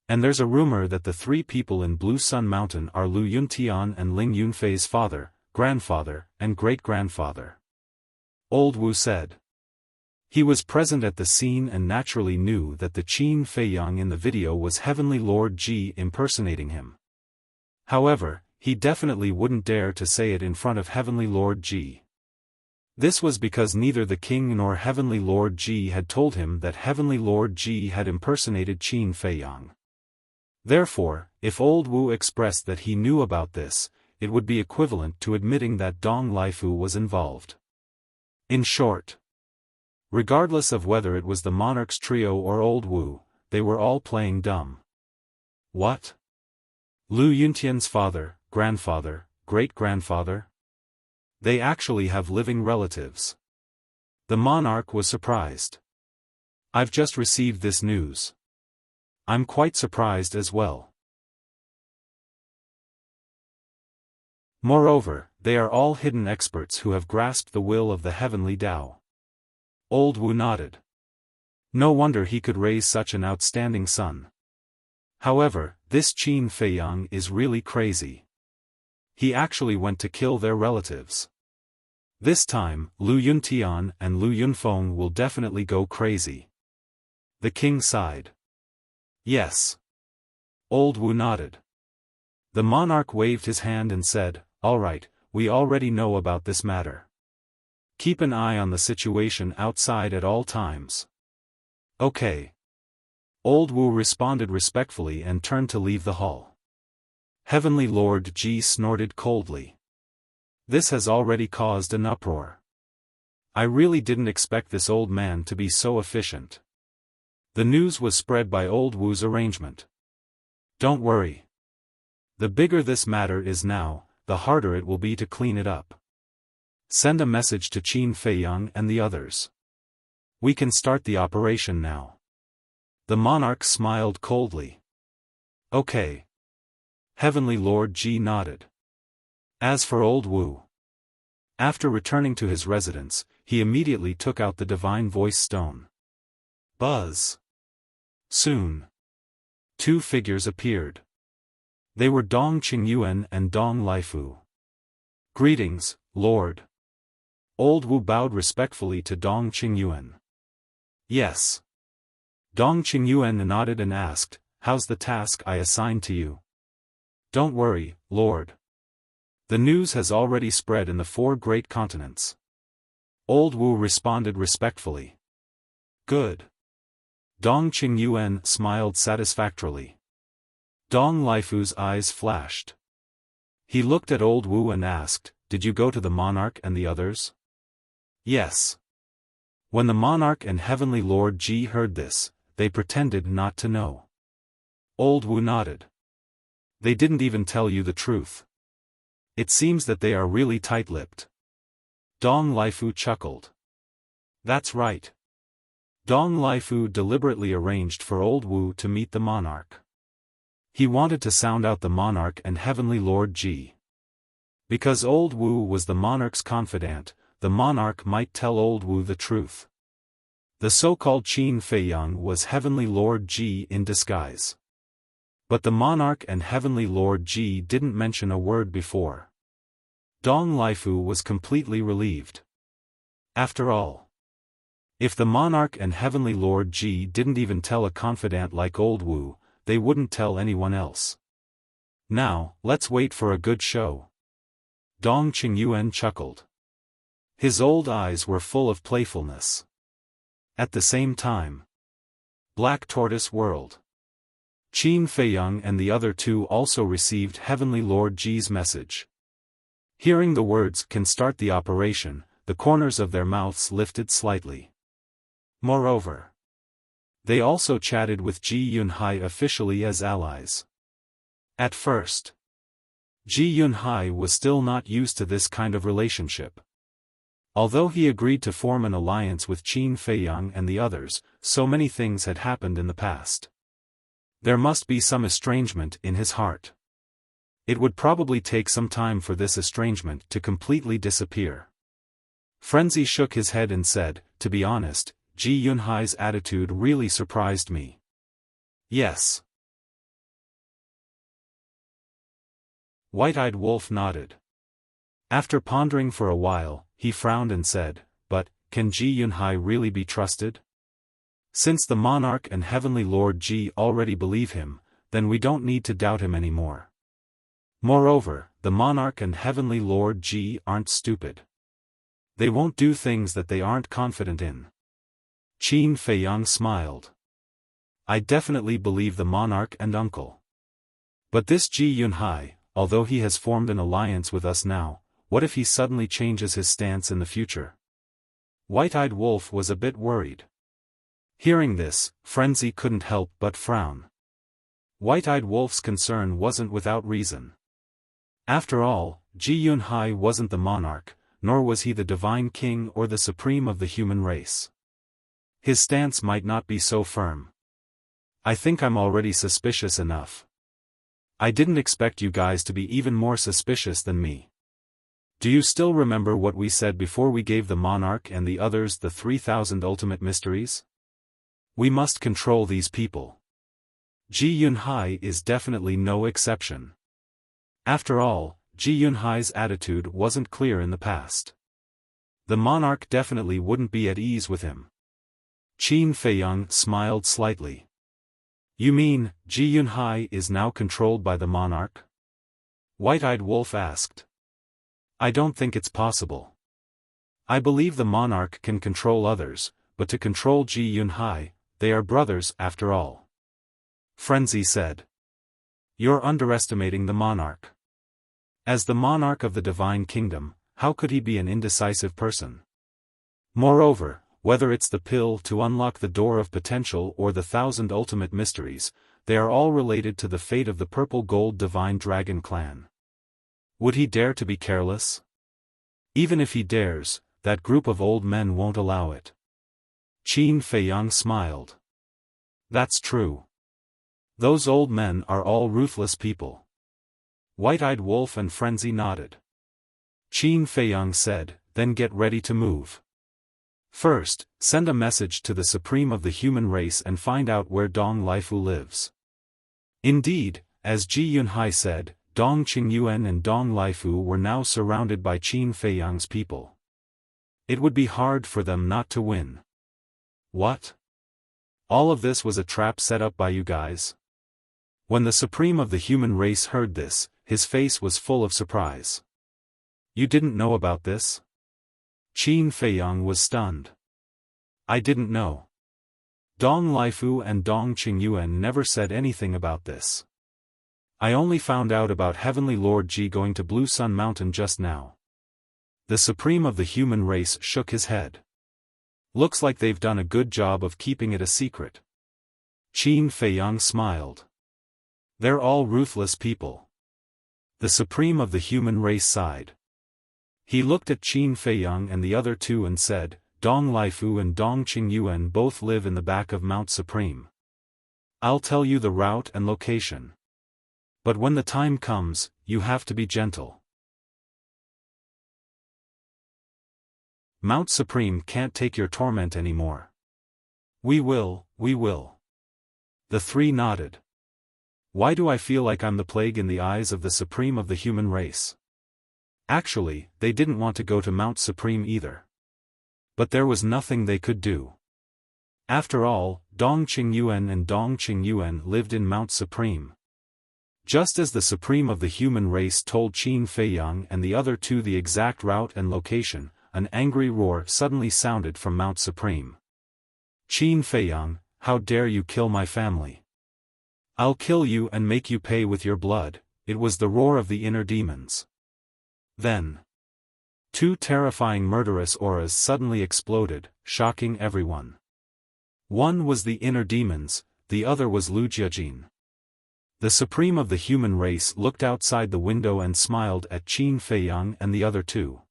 [SPEAKER 1] And there's a rumor that the 3 people in Blue Sun Mountain are Lu Yuntian and Ling Yunfei's father, grandfather, and great-grandfather." Old Wu said. He was present at the scene and naturally knew that the Qin Feiyang in the video was Heavenly Lord Ji impersonating him. However, he definitely wouldn't dare to say it in front of Heavenly Lord Ji. This was because neither the king nor Heavenly Lord Ji had told him that Heavenly Lord Ji had impersonated Qin Feiyang. Therefore, if old Wu expressed that he knew about this, it would be equivalent to admitting that Dong Lifu was involved. In short, regardless of whether it was the monarch's trio or old Wu, they were all playing dumb. What? Lu Yuntian's father, grandfather, great-grandfather? They actually have living relatives. The monarch was surprised. "I've just received this news. I'm quite surprised as well. Moreover, they are all hidden experts who have grasped the will of the heavenly Tao." Old Wu nodded. No wonder he could raise such an outstanding son. However, this Qin Feiyang is really crazy. He actually went to kill their relatives. This time, Lu Yuntian and Lu Yunfeng will definitely go crazy. The king sighed. Yes. Old Wu nodded. The monarch waved his hand and said, "All right, we already know about this matter. Keep an eye on the situation outside at all times." "Okay." Old Wu responded respectfully and turned to leave the hall. Heavenly Lord Ji snorted coldly. This has already caused an uproar. I really didn't expect this old man to be so efficient. The news was spread by old Wu's arrangement. Don't worry. The bigger this matter is now, the harder it will be to clean it up. Send a message to Qin Feiyang and the others. We can start the operation now. The monarch smiled coldly. Okay. Heavenly Lord Ji nodded. As for old Wu, after returning to his residence, he immediately took out the divine voice stone. Buzz. Soon, 2 figures appeared. They were Dong Qingyuan and Dong Laifu. Greetings, Lord. Old Wu bowed respectfully to Dong Qingyuan. Yes. Dong Qingyuan nodded and asked, how's the task I assigned to you? Don't worry, Lord. The news has already spread in the 4 great continents. Old Wu responded respectfully. Good. Dong Qingyuan smiled satisfactorily. Dong Laifu's eyes flashed. He looked at Old Wu and asked, did you go to the monarch and the others? Yes. When the monarch and Heavenly Lord Ji heard this, they pretended not to know. Old Wu nodded. They didn't even tell you the truth. It seems that they are really tight-lipped. Dong Laifu chuckled. That's right. Dong Laifu deliberately arranged for Old Wu to meet the monarch. He wanted to sound out the monarch and Heavenly Lord Ji. Because Old Wu was the monarch's confidant, the monarch might tell Old Wu the truth. The so-called Qin Feiyang was Heavenly Lord Ji in disguise. But the monarch and Heavenly Lord Ji didn't mention a word before. Dong Laifu was completely relieved. After all, if the monarch and Heavenly Lord Ji didn't even tell a confidant like Old Wu, they wouldn't tell anyone else. Now, let's wait for a good show. Dong Qingyuan chuckled. His old eyes were full of playfulness. At the same time, Black Tortoise whirled. Qin Feiyang and the other 2 also received Heavenly Lord Ji's message. Hearing the words "can start the operation," the corners of their mouths lifted slightly. Moreover, they also chatted with Ji Yunhai officially as allies. At first, Ji Yunhai was still not used to this kind of relationship. Although he agreed to form an alliance with Qin Feiyang and the others, so many things had happened in the past. There must be some estrangement in his heart. It would probably take some time for this estrangement to completely disappear. Frenzy shook his head and said, to be honest, Ji Yunhai's attitude really surprised me. Yes. White-eyed Wolf nodded. After pondering for a while, he frowned and said, but, can Ji Yunhai really be trusted? Since the monarch and Heavenly Lord Ji already believe him, then we don't need to doubt him anymore. Moreover, the monarch and Heavenly Lord Ji aren't stupid. They won't do things that they aren't confident in. Qin Feiyang smiled. I definitely believe the monarch and uncle. But this Ji Yunhai, although he has formed an alliance with us now, what if he suddenly changes his stance in the future? White-eyed Wolf was a bit worried. Hearing this, Frenzy couldn't help but frown. White-eyed Wolf's concern wasn't without reason. After all, Ji Yunhai wasn't the monarch, nor was he the divine king or the supreme of the human race. His stance might not be so firm. I think I'm already suspicious enough. I didn't expect you guys to be even more suspicious than me. Do you still remember what we said before we gave the monarch and the others the 3,000 ultimate mysteries? We must control these people. Ji Yunhai is definitely no exception. After all, Ji Yunhai's attitude wasn't clear in the past. The monarch definitely wouldn't be at ease with him. Qin Feiyang smiled slightly. You mean, Ji Yunhai is now controlled by the monarch? White-eyed Wolf asked. I don't think it's possible. I believe the monarch can control others, but to control Ji Yunhai, they are brothers after all. Frenzy said. You're underestimating the monarch. As the monarch of the divine kingdom, how could he be an indecisive person? Moreover, whether it's the pill to unlock the door of potential or the 1,000 ultimate mysteries, they are all related to the fate of the purple gold divine dragon clan. Would he dare to be careless? Even if he dares, that group of old men won't allow it. Qin Feiyang smiled. That's true. Those old men are all ruthless people. White-eyed Wolf and Frenzy nodded. Qin Feiyang said, then get ready to move. First, send a message to the supreme of the human race and find out where Dong Laifu lives. Indeed, As Ji Yunhai said, Dong Qingyuan and Dong Laifu were now surrounded by Qin Feiyang's people. It would be hard for them not to win. What? All of this was a trap set up by you guys? When the supreme of the human race heard this, his face was full of surprise. You didn't know about this? Qin Feiyang was stunned. I didn't know. Dong Laifu and Dong Qingyuan never said anything about this. I only found out about Heavenly Lord Ji going to Blue Sun Mountain just now. The supreme of the human race shook his head. Looks like they've done a good job of keeping it a secret. Qin Feiyang smiled. They're all ruthless people. The supreme of the human race sighed. He looked at Qin Feiyang and the other two and said, Dong Laifu and Dong Qingyuan both live in the back of Mount Supreme. I'll tell you the route and location. But when the time comes, you have to be gentle. Mount Supreme can't take your torment anymore. We will. The three nodded. Why do I feel like I'm the plague in the eyes of the supreme of the human race? Actually, they didn't want to go to Mount Supreme either. But there was nothing they could do. After all, Dong Qingyuan and Dong Qingyuan lived in Mount Supreme. Just as the supreme of the human race told Qin Feiyang and the other two the exact route and location, an angry roar suddenly sounded from Mount Supreme. Qin Feiyang, how dare you kill my family? I'll kill you and make you pay with your blood. It was the roar of the inner demons. Then, two terrifying murderous auras suddenly exploded, shocking everyone. One was the inner demons, the other was Lu Jiajin. The supreme of the human race looked outside the window and smiled at Qin Feiyang and the other two.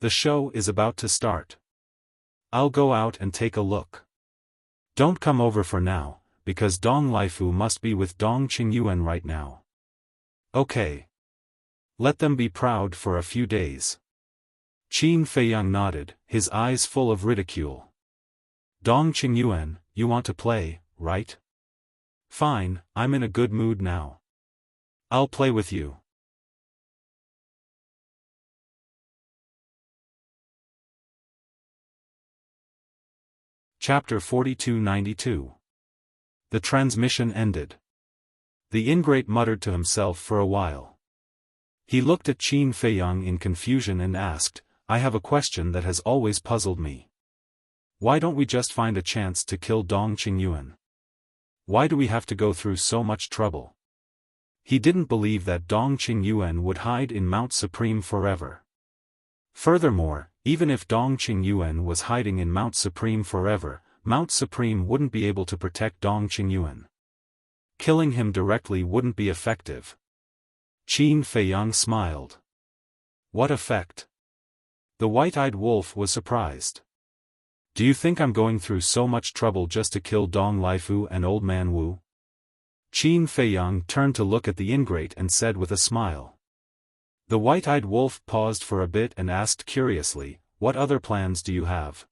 [SPEAKER 1] The show is about to start. I'll go out and take a look. Don't come over for now, because Dong Laifu must be with Dong Qingyuan right now. Okay. Let them be proud for a few days. Qin Feiyang nodded, his eyes full of ridicule. Dong Qingyuan, you want to play, right? Fine, I'm in a good mood now. I'll play with you. Chapter 4292. The transmission ended. The ingrate muttered to himself for a while. He looked at Qin Feiyang in confusion and asked, I have a question that has always puzzled me. Why don't we just find a chance to kill Dong Qingyuan? Why do we have to go through so much trouble? He didn't believe that Dong Qingyuan would hide in Mount Supreme forever. Furthermore, even if Dong Qingyuan was hiding in Mount Supreme forever, Mount Supreme wouldn't be able to protect Dong Qingyuan. Killing him directly wouldn't be effective. Qin Feiyang smiled. What effect? The white-eyed wolf was surprised. Do you think I'm going through so much trouble just to kill Dong Laifu and Old Man Wu? Qin Feiyang turned to look at the ingrate and said with a smile. The white-eyed wolf paused for a bit and asked curiously, what other plans do you have?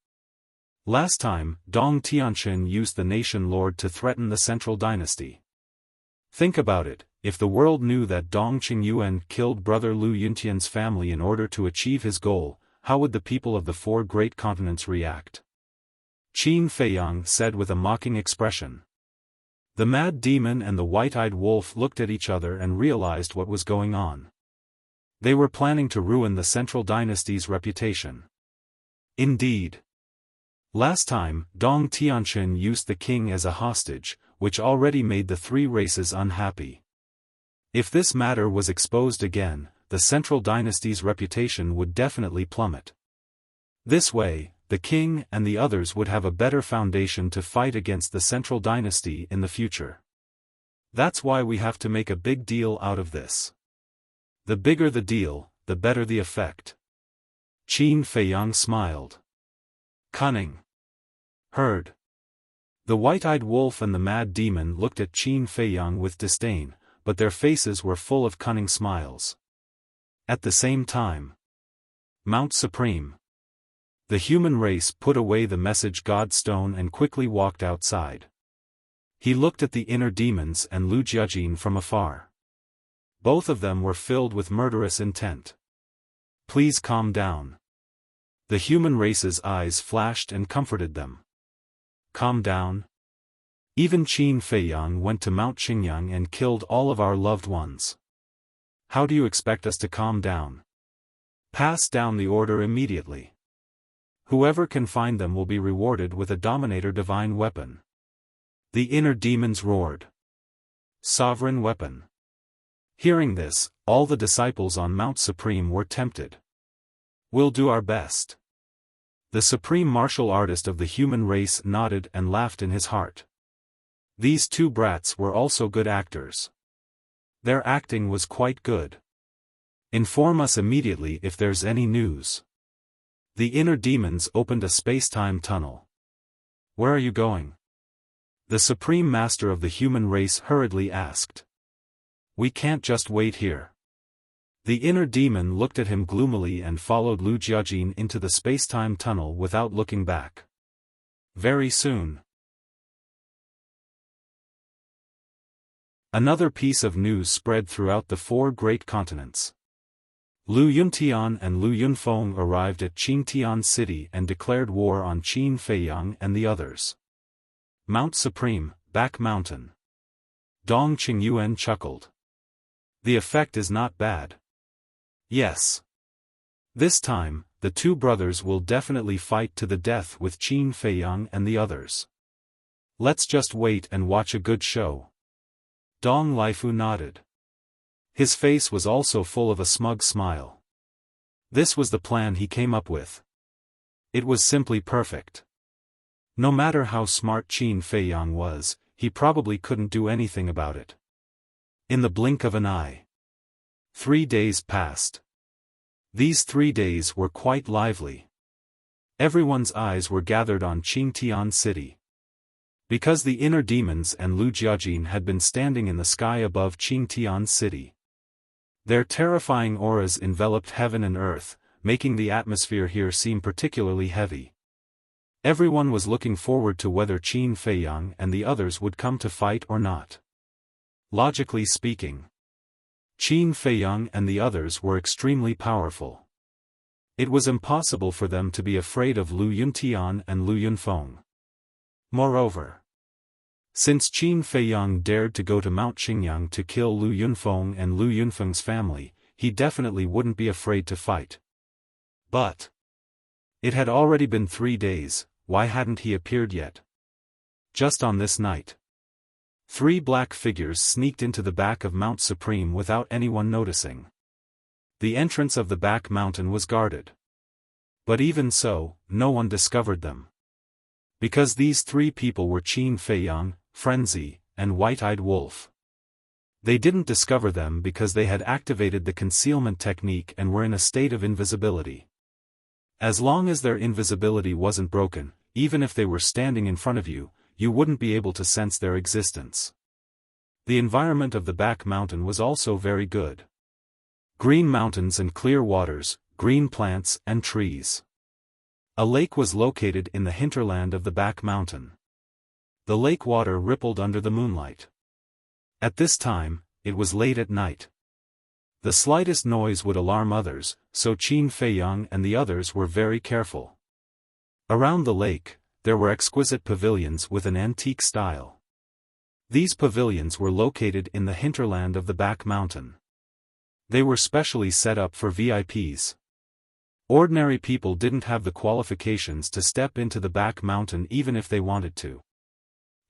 [SPEAKER 1] Last time, Dong Tianqin used the nation lord to threaten the central dynasty. Think about it, if the world knew that Dong Qingyuan killed brother Lu Yuntian's family in order to achieve his goal, how would the people of the four great continents react? Qin Feiyang said with a mocking expression. The mad demon and the white-eyed wolf looked at each other and realized what was going on. They were planning to ruin the central dynasty's reputation. Indeed. Last time, Dong Tianqin used the king as a hostage, which already made the three races unhappy. If this matter was exposed again, the central dynasty's reputation would definitely plummet. This way, the king and the others would have a better foundation to fight against the central dynasty in the future. That's why we have to make a big deal out of this. The bigger the deal, the better the effect. Qin Feiyang smiled. Cunning. Heard. The white-eyed wolf and the mad demon looked at Qin Feiyang with disdain, but their faces were full of cunning smiles. At the same time, Mount Supreme. The human race put away the message God stone and quickly walked outside. He looked at the inner demons and Lu Jiajin from afar. Both of them were filled with murderous intent. Please calm down. The human race's eyes flashed and comforted them. Calm down? Even Qin Feiyang went to Mount Qingyang and killed all of our loved ones. How do you expect us to calm down? Pass down the order immediately. Whoever can find them will be rewarded with a Dominator divine weapon. The inner demons roared. Sovereign weapon. Hearing this, all the disciples on Mount Supreme were tempted. We'll do our best. The supreme martial artist of the human race nodded and laughed in his heart. These two brats were also good actors. Their acting was quite good. Inform us immediately if there's any news. The inner demons opened a space-time tunnel. Where are you going? The supreme master of the human race hurriedly asked. We can't just wait here. The inner demon looked at him gloomily and followed Lu Jiajin into the space-time tunnel without looking back. Very soon. Another piece of news spread throughout the 4 great continents. Lu Yuntian and Lu Yunfeng arrived at Qingtian City and declared war on Qin Feiyang and the others. Mount Supreme, Back Mountain. Dong Qingyuan chuckled. The effect is not bad. Yes. This time, the two brothers will definitely fight to the death with Qin Feiyang and the others. Let's just wait and watch a good show. Dong Lifu nodded. His face was also full of a smug smile. This was the plan he came up with. It was simply perfect. No matter how smart Qin Feiyang was, he probably couldn't do anything about it. In the blink of an eye. 3 days passed. These 3 days were quite lively. Everyone's eyes were gathered on Qingtian City. Because the inner demons and Lu Jiajin had been standing in the sky above Qingtian City. Their terrifying auras enveloped heaven and earth, making the atmosphere here seem particularly heavy. Everyone was looking forward to whether Qin Feiyang and the others would come to fight or not. Logically speaking, Qin Feiyang and the others were extremely powerful. It was impossible for them to be afraid of Lu Yuntian and Lu Yunfeng. Moreover, since Qin Feiyang dared to go to Mount Qingyang to kill Lu Yunfeng and Lu Yunfeng's family, he definitely wouldn't be afraid to fight. But it had already been 3 days, why hadn't he appeared yet? Just on this night, 3 black figures sneaked into the back of Mount Supreme without anyone noticing. The entrance of the back mountain was guarded. But even so, no one discovered them. Because these 3 people were Qin Feiyang, Frenzy, and White-Eyed Wolf. They didn't discover them because they had activated the concealment technique and were in a state of invisibility. As long as their invisibility wasn't broken, even if they were standing in front of you, you wouldn't be able to sense their existence. The environment of the back mountain was also very good. Green mountains and clear waters, green plants and trees. A lake was located in the hinterland of the back mountain. The lake water rippled under the moonlight. At this time, it was late at night. The slightest noise would alarm others, so Qin Feiyang and the others were very careful. Around the lake, there were exquisite pavilions with an antique style. These pavilions were located in the hinterland of the back mountain. They were specially set up for VIPs. Ordinary people didn't have the qualifications to step into the back mountain even if they wanted to.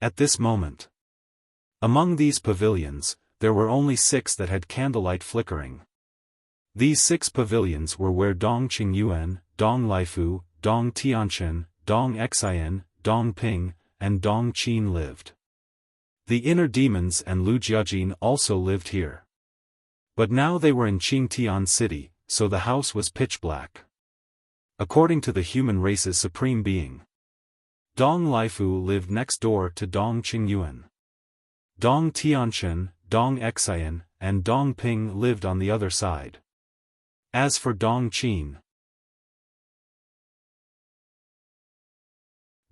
[SPEAKER 1] At this moment, among these pavilions, there were only 6 that had candlelight flickering. These 6 pavilions were where Dong Qingyuan, Dong Lifu, Dong Tianchen, Dong Xian, Dong Ping, and Dong Qin lived. The inner demons and Lu Jiajin also lived here. But now they were in Qingtian City, so the house was pitch black. According to the human race's supreme being, Dong Lifu lived next door to Dong Qingyuan. Dong Tianchen, Dong Xian, and Dong Ping lived on the other side. As for Dong Qin,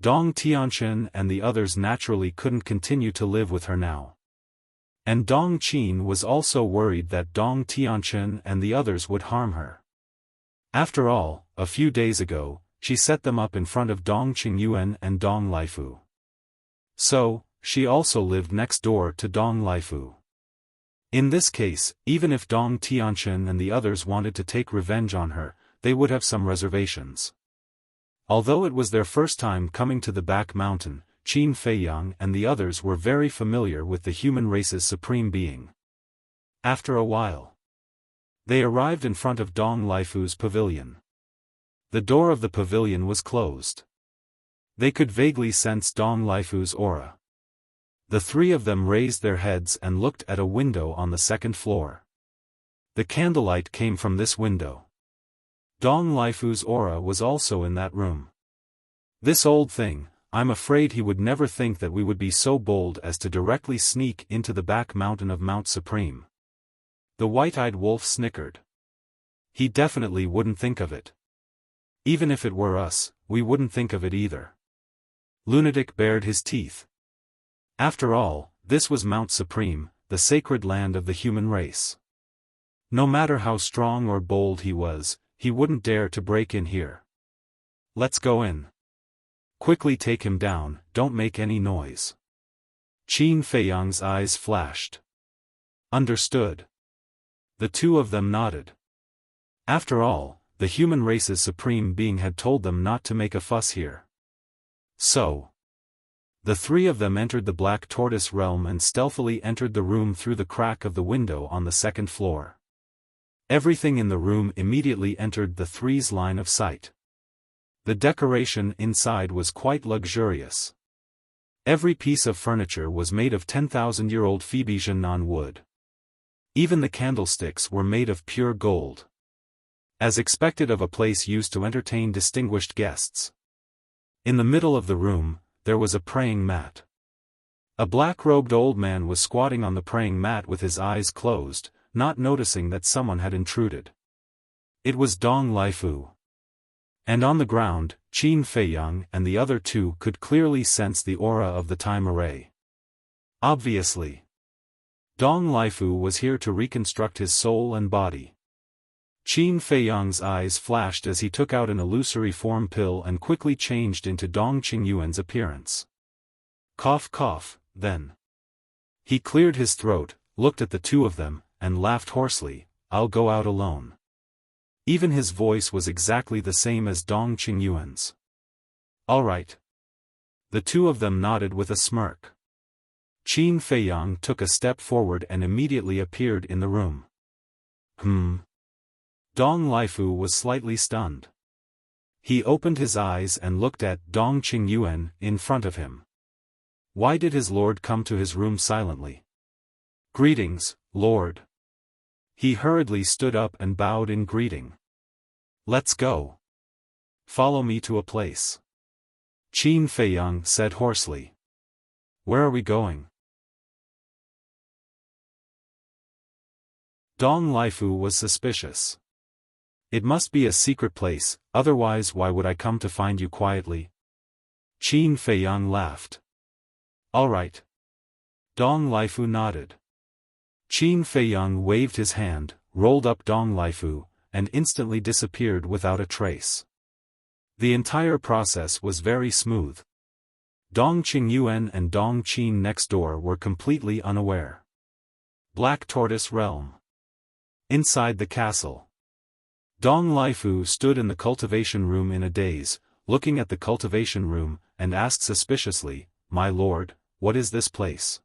[SPEAKER 1] Dong Tianqian and the others naturally couldn't continue to live with her now. And Dong Qin was also worried that Dong Tianqian and the others would harm her. After all, a few days ago, she set them up in front of Dong Qingyuan and Dong Laifu. So, she also lived next door to Dong Laifu. In this case, even if Dong Tianqian and the others wanted to take revenge on her, they would have some reservations. Although it was their first time coming to the back mountain, Qin Feiyang and the others were very familiar with the human race's supreme being. After a while, they arrived in front of Dong Laifu's pavilion. The door of the pavilion was closed. They could vaguely sense Dong Laifu's aura. The three of them raised their heads and looked at a window on the second floor. The candlelight came from this window. Dong Laifu's aura was also in that room. This old thing, I'm afraid he would never think that we would be so bold as to directly sneak into the back mountain of Mount Supreme. The white-eyed wolf snickered. He definitely wouldn't think of it. Even if it were us, we wouldn't think of it either. Lunatic bared his teeth. After all, this was Mount Supreme, the sacred land of the human race. No matter how strong or bold he was, he wouldn't dare to break in here. Let's go in. Quickly take him down, don't make any noise. Qin Feiyang's eyes flashed. Understood. The two of them nodded. After all, the human race's supreme being had told them not to make a fuss here. So, the three of them entered the Black Tortoise realm and stealthily entered the room through the crack of the window on the second floor. Everything in the room immediately entered the three's line of sight. The decoration inside was quite luxurious. Every piece of furniture was made of 10,000-year-old Febesian wood. Even the candlesticks were made of pure gold. As expected of a place used to entertain distinguished guests. In the middle of the room, there was a praying mat. A black-robed old man was squatting on the praying mat with his eyes closed, not noticing that someone had intruded. It was Dong Laifu. And on the ground, Qin Feiyang and the other two could clearly sense the aura of the time array. Obviously, Dong Laifu was here to reconstruct his soul and body. Qin Feiyang's eyes flashed as he took out an illusory form pill and quickly changed into Dong Qingyuan's appearance. Cough cough, then. He cleared his throat, looked at the two of them, and laughed hoarsely, I'll go out alone. Even his voice was exactly the same as Dong Qingyuan's. All right. The two of them nodded with a smirk. Qin Feiyang took a step forward and immediately appeared in the room. Dong Laifu was slightly stunned. He opened his eyes and looked at Dong Qingyuan in front of him. Why did his lord come to his room silently? Greetings, lord. He hurriedly stood up and bowed in greeting. Let's go. Follow me to a place. Qin Feiyang said hoarsely. Where are we going? Dong Laifu was suspicious. It must be a secret place, otherwise why would I come to find you quietly? Qin Feiyang laughed. All right. Dong Laifu nodded. Qin Feiyang waved his hand, rolled up Dong Laifu, and instantly disappeared without a trace. The entire process was very smooth. Dong Qingyuan and Dong Qin next door were completely unaware. Black Tortoise Realm. Inside the castle. Dong Laifu stood in the cultivation room in a daze, looking at the cultivation room, and asked suspiciously, My lord, what is this place?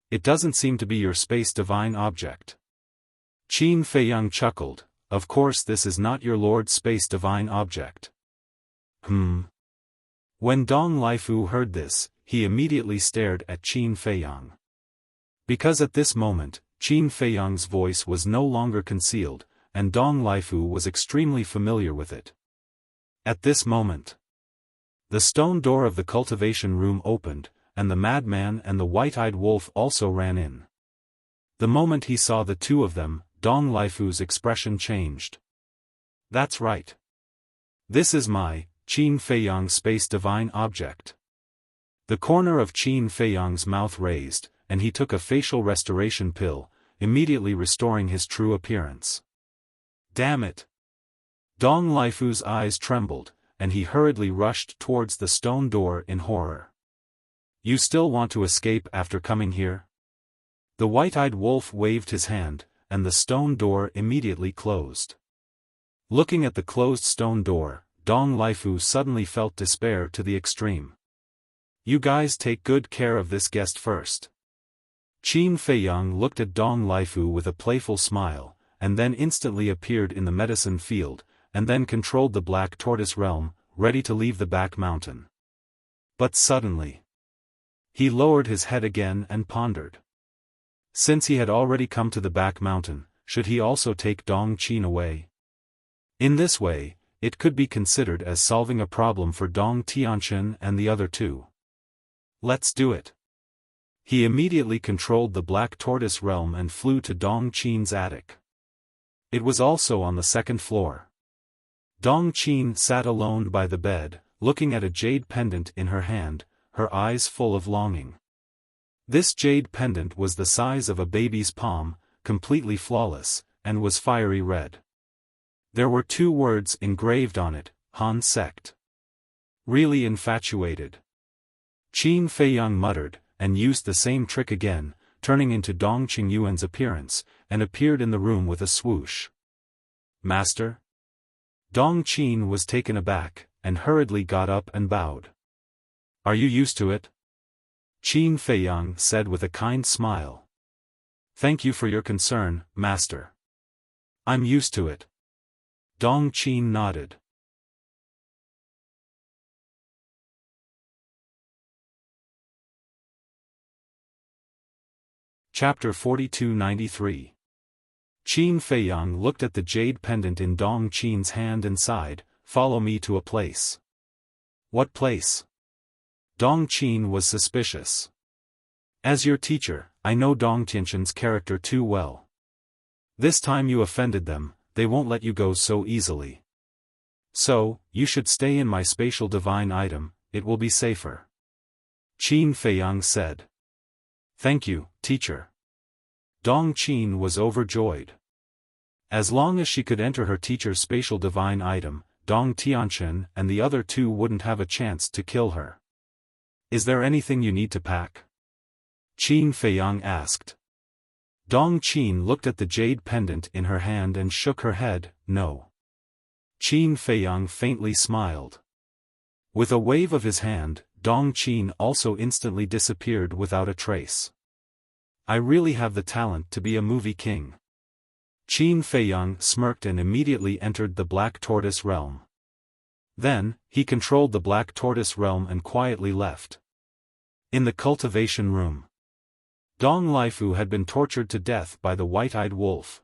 [SPEAKER 1] It doesn't seem to be your space divine object. Qin Feiyang chuckled, Of course this is not your lord's space divine object. When Dong Laifu heard this, he immediately stared at Qin Feiyang. Because at this moment, Qin Feiyang's voice was no longer concealed, and Dong Laifu was extremely familiar with it. At this moment, the stone door of the cultivation room opened, and the madman and the white-eyed wolf also ran in. The moment he saw the two of them, Dong Laifu's expression changed. That's right. This is my, Qin Feiyang's space divine object. The corner of Qin Feiyang's mouth raised, and he took a facial restoration pill, immediately restoring his true appearance. Damn it! Dong Laifu's eyes trembled, and he hurriedly rushed towards the stone door in horror. You still want to escape after coming here? The white-eyed wolf waved his hand, and the stone door immediately closed. Looking at the closed stone door, Dong Laifu suddenly felt despair to the extreme. You guys take good care of this guest first. Qin Feiyang looked at Dong Laifu with a playful smile, and then instantly appeared in the medicine field, and then controlled the Black Tortoise realm, ready to leave the back mountain. But suddenly, he lowered his head again and pondered. Since he had already come to the back mountain, should he also take Dong Qin away? In this way, it could be considered as solving a problem for Dong Tianqin and the other two. Let's do it. He immediately controlled the Black Tortoise realm and flew to Dong Qin's attic. It was also on the second floor. Dong Qin sat alone by the bed, looking at a jade pendant in her hand, her eyes full of longing. This jade pendant was the size of a baby's palm, completely flawless, and was fiery red. There were 2 words engraved on it, Han Sect. Really infatuated. Qin Feiyang muttered, and used the same trick again, turning into Dong Qingyuan's appearance, and appeared in the room with a swoosh. Master? Dong Qin was taken aback, and hurriedly got up and bowed. Are you used to it? Qin Feiyang said with a kind smile. Thank you for your concern, Master. I'm used to it. Dong Qin nodded. Chapter 4293. Qin Feiyang looked at the jade pendant in Dong Qin's hand and sighed, follow me to a place. What place? Dong Qin was suspicious. As your teacher, I know Dong Tianqin's character too well. This time you offended them, they won't let you go so easily. So, you should stay in my spatial divine item, it will be safer. Qin Feiyang said. Thank you, teacher. Dong Qin was overjoyed. As long as she could enter her teacher's spatial divine item, Dong Tianqin and the other 2 wouldn't have a chance to kill her. Is there anything you need to pack? Qin Feiyang asked. Dong Qin looked at the jade pendant in her hand and shook her head, no. Qin Feiyang faintly smiled. With a wave of his hand, Dong Qin also instantly disappeared without a trace. I really have the talent to be a movie king. Qin Feiyang smirked and immediately entered the Black Tortoise realm. Then, he controlled the Black Tortoise realm and quietly left. In the cultivation room, Dong Laifu had been tortured to death by the white-eyed wolf.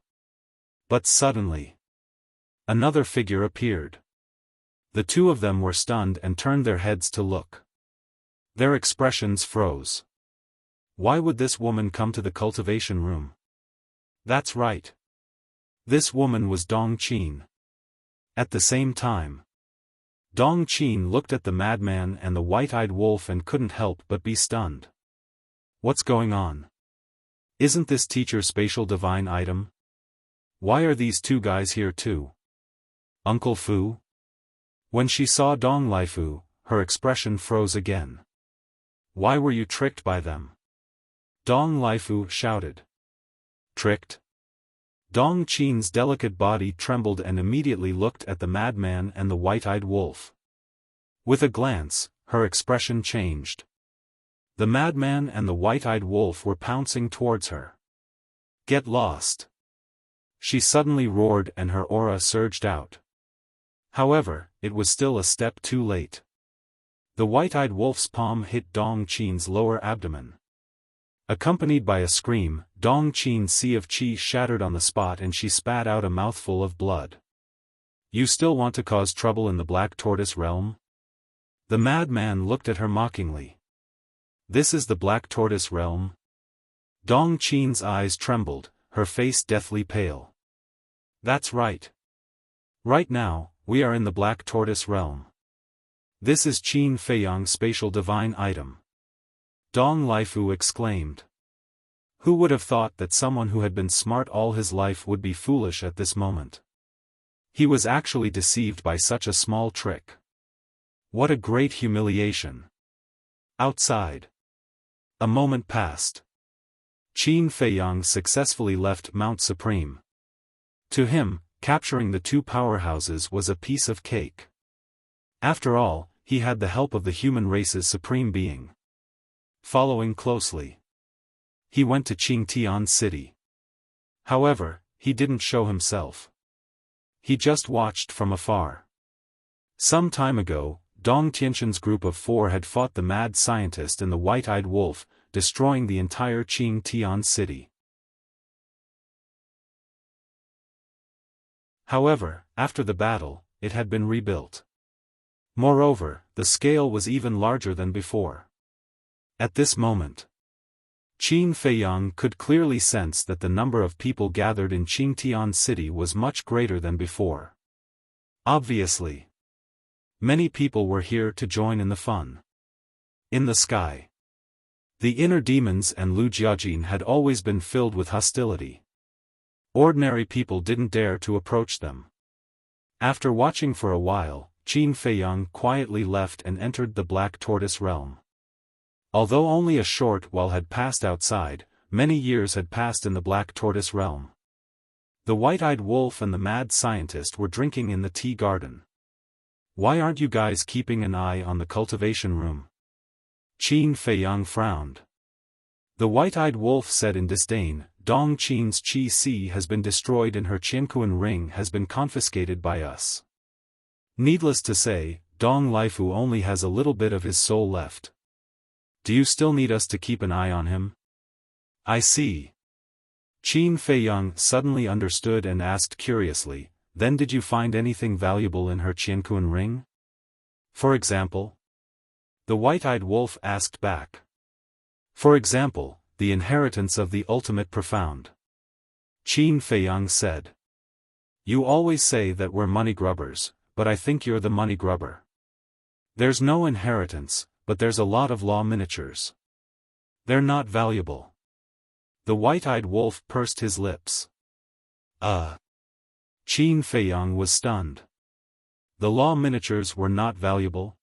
[SPEAKER 1] But suddenly, another figure appeared. The 2 of them were stunned and turned their heads to look. Their expressions froze. Why would this woman come to the cultivation room? That's right. This woman was Dong Qin. At the same time, Dong Qin looked at the madman and the white-eyed wolf and couldn't help but be stunned. What's going on? Isn't this teacher's spatial divine item? Why are these 2 guys here too? Uncle Fu? When she saw Dong Laifu, her expression froze again. Why were you tricked by them? Dong Laifu shouted. Tricked? Dong Qin's delicate body trembled and immediately looked at the madman and the white-eyed wolf. With a glance, her expression changed. The madman and the white-eyed wolf were pouncing towards her. Get lost! She suddenly roared and her aura surged out. However, it was still a step too late. The white-eyed wolf's palm hit Dong Qin's lower abdomen. Accompanied by a scream, Dong Qin's sea of qi shattered on the spot and she spat out a mouthful of blood. You still want to cause trouble in the Black Tortoise realm? The madman looked at her mockingly. This is the Black Tortoise realm? Dong Qin's eyes trembled, her face deathly pale. That's right. Right now, we are in the Black Tortoise realm. This is Qin Feiyang's spatial divine item. Dong Lifu exclaimed. Who would have thought that someone who had been smart all his life would be foolish at this moment? He was actually deceived by such a small trick. What a great humiliation. Outside. A moment passed. Qin Feiyang successfully left Mount Supreme. To him, capturing the two powerhouses was a piece of cake. After all, he had the help of the human race's supreme being. Following closely, he went to Qingtian City. However, he didn't show himself. He just watched from afar. Some time ago, Dong Tianxin's group of 4 had fought the mad scientist and the white-eyed wolf, destroying the entire Qingtian City. However, after the battle, it had been rebuilt. Moreover, the scale was even larger than before. At this moment, Qin Feiyang could clearly sense that the number of people gathered in Qingtian City was much greater than before. Obviously, many people were here to join in the fun. In the sky, the inner demons and Lu Jiajin had always been filled with hostility. Ordinary people didn't dare to approach them. After watching for a while, Qin Feiyang quietly left and entered the Black Tortoise realm. Although only a short while had passed outside, many years had passed in the Black Tortoise realm. The white-eyed wolf and the mad scientist were drinking in the tea garden. Why aren't you guys keeping an eye on the cultivation room? Qin Feiyang frowned. The white-eyed wolf said in disdain, Dong Qin's Qi Si has been destroyed and her Qiankuan ring has been confiscated by us. Needless to say, Dong Lifu only has a little bit of his soul left. Do you still need us to keep an eye on him? I see. Qin Feiyang suddenly understood and asked curiously, then did you find anything valuable in her Qiankuan ring? For example? The white-eyed wolf asked back. For example, the inheritance of the ultimate profound. Qin Feiyang said. You always say that we're money grubbers, but I think you're the money grubber. There's no inheritance, but there's a lot of law miniatures. They're not valuable. The white-eyed wolf pursed his lips. Qin Feiyang was stunned. The law miniatures were not valuable?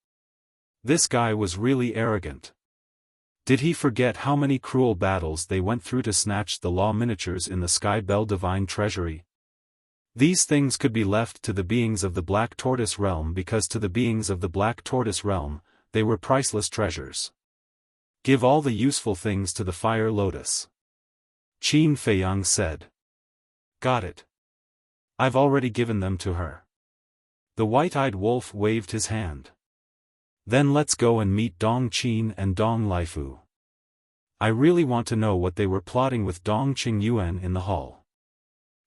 [SPEAKER 1] This guy was really arrogant. Did he forget how many cruel battles they went through to snatch the law miniatures in the Sky Bell Divine Treasury? These things could be left to the beings of the Black Tortoise realm because to the beings of the Black Tortoise realm, they were priceless treasures. Give all the useful things to the Fire Lotus. Qin Feiyang said. Got it. I've already given them to her. The white-eyed wolf waved his hand. Then let's go and meet Dong Qin and Dong Lifu. I really want to know what they were plotting with Dong Qingyuan in the hall.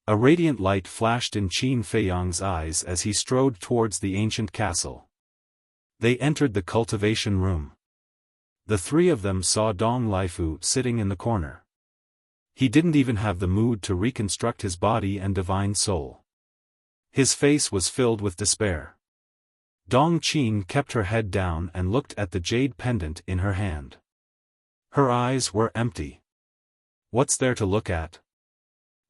[SPEAKER 1] A radiant light flashed in Qin Feiyang's eyes as he strode towards the ancient castle. They entered the cultivation room. The three of them saw Dong Lifu sitting in the corner. He didn't even have the mood to reconstruct his body and divine soul. His face was filled with despair. Dong Qin kept her head down and looked at the jade pendant in her hand. Her eyes were empty. What's there to look at?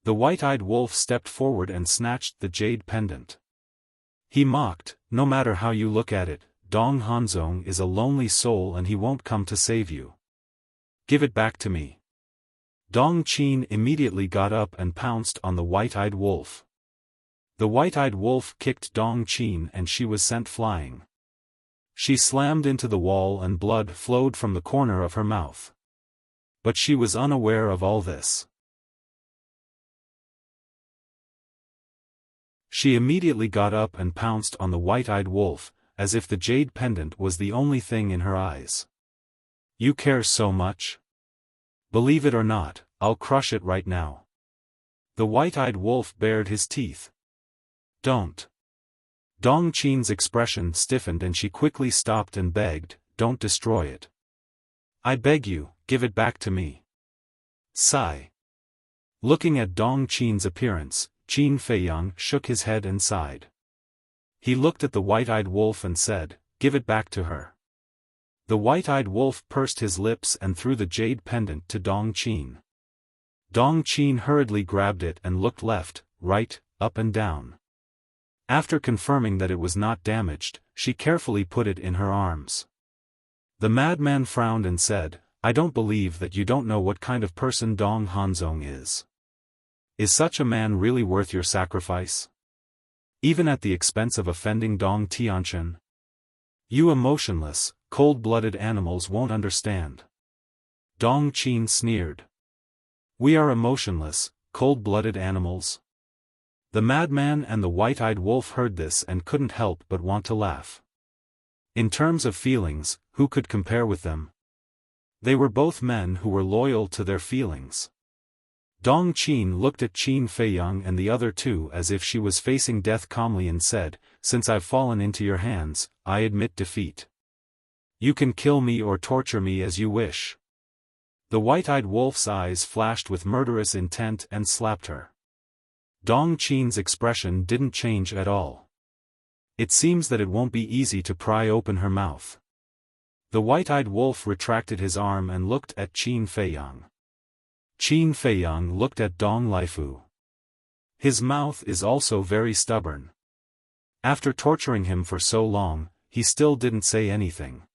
[SPEAKER 1] The white-eyed wolf stepped forward and snatched the jade pendant. He mocked, no matter how you look at it, Dong Hanzong is a lonely soul and he won't come to save you. Give it back to me. Dong Qin immediately got up and pounced on the white-eyed wolf. The white-eyed wolf kicked Dong Qin and she was sent flying. She slammed into the wall and blood flowed from the corner of her mouth. But she was unaware of all this. She immediately got up and pounced on the white-eyed wolf, as if the jade pendant was the only thing in her eyes. You care so much? Believe it or not, I'll crush it right now. The white-eyed wolf bared his teeth. Don't. Dong Qin's expression stiffened and she quickly stopped and begged, don't destroy it. I beg you, give it back to me. Sigh. Looking at Dong Qin's appearance, Qin Feiyang shook his head and sighed. He looked at the white-eyed wolf and said, give it back to her. The white-eyed wolf pursed his lips and threw the jade pendant to Dong Qin. Dong Qin hurriedly grabbed it and looked left, right, up and down. After confirming that it was not damaged, she carefully put it in her arms. The madman frowned and said, "I don't believe that you don't know what kind of person Dong Hanzong is. Is such a man really worth your sacrifice? Even at the expense of offending Dong Tianchen? You emotionless, cold-blooded animals won't understand." Dong Qin sneered. "We are emotionless, cold-blooded animals?" The madman and the white-eyed wolf heard this and couldn't help but want to laugh. In terms of feelings, who could compare with them? They were both men who were loyal to their feelings. Dong Qin looked at Qin Feiyang and the other two as if she was facing death calmly and said, "Since I've fallen into your hands, I admit defeat. You can kill me or torture me as you wish." The white-eyed wolf's eyes flashed with murderous intent and slapped her. Dong Qin's expression didn't change at all. It seems that it won't be easy to pry open her mouth. The white-eyed wolf retracted his arm and looked at Qin Feiyang. Qin Feiyang looked at Dong Lifu. His mouth is also very stubborn. After torturing him for so long, he still didn't say anything.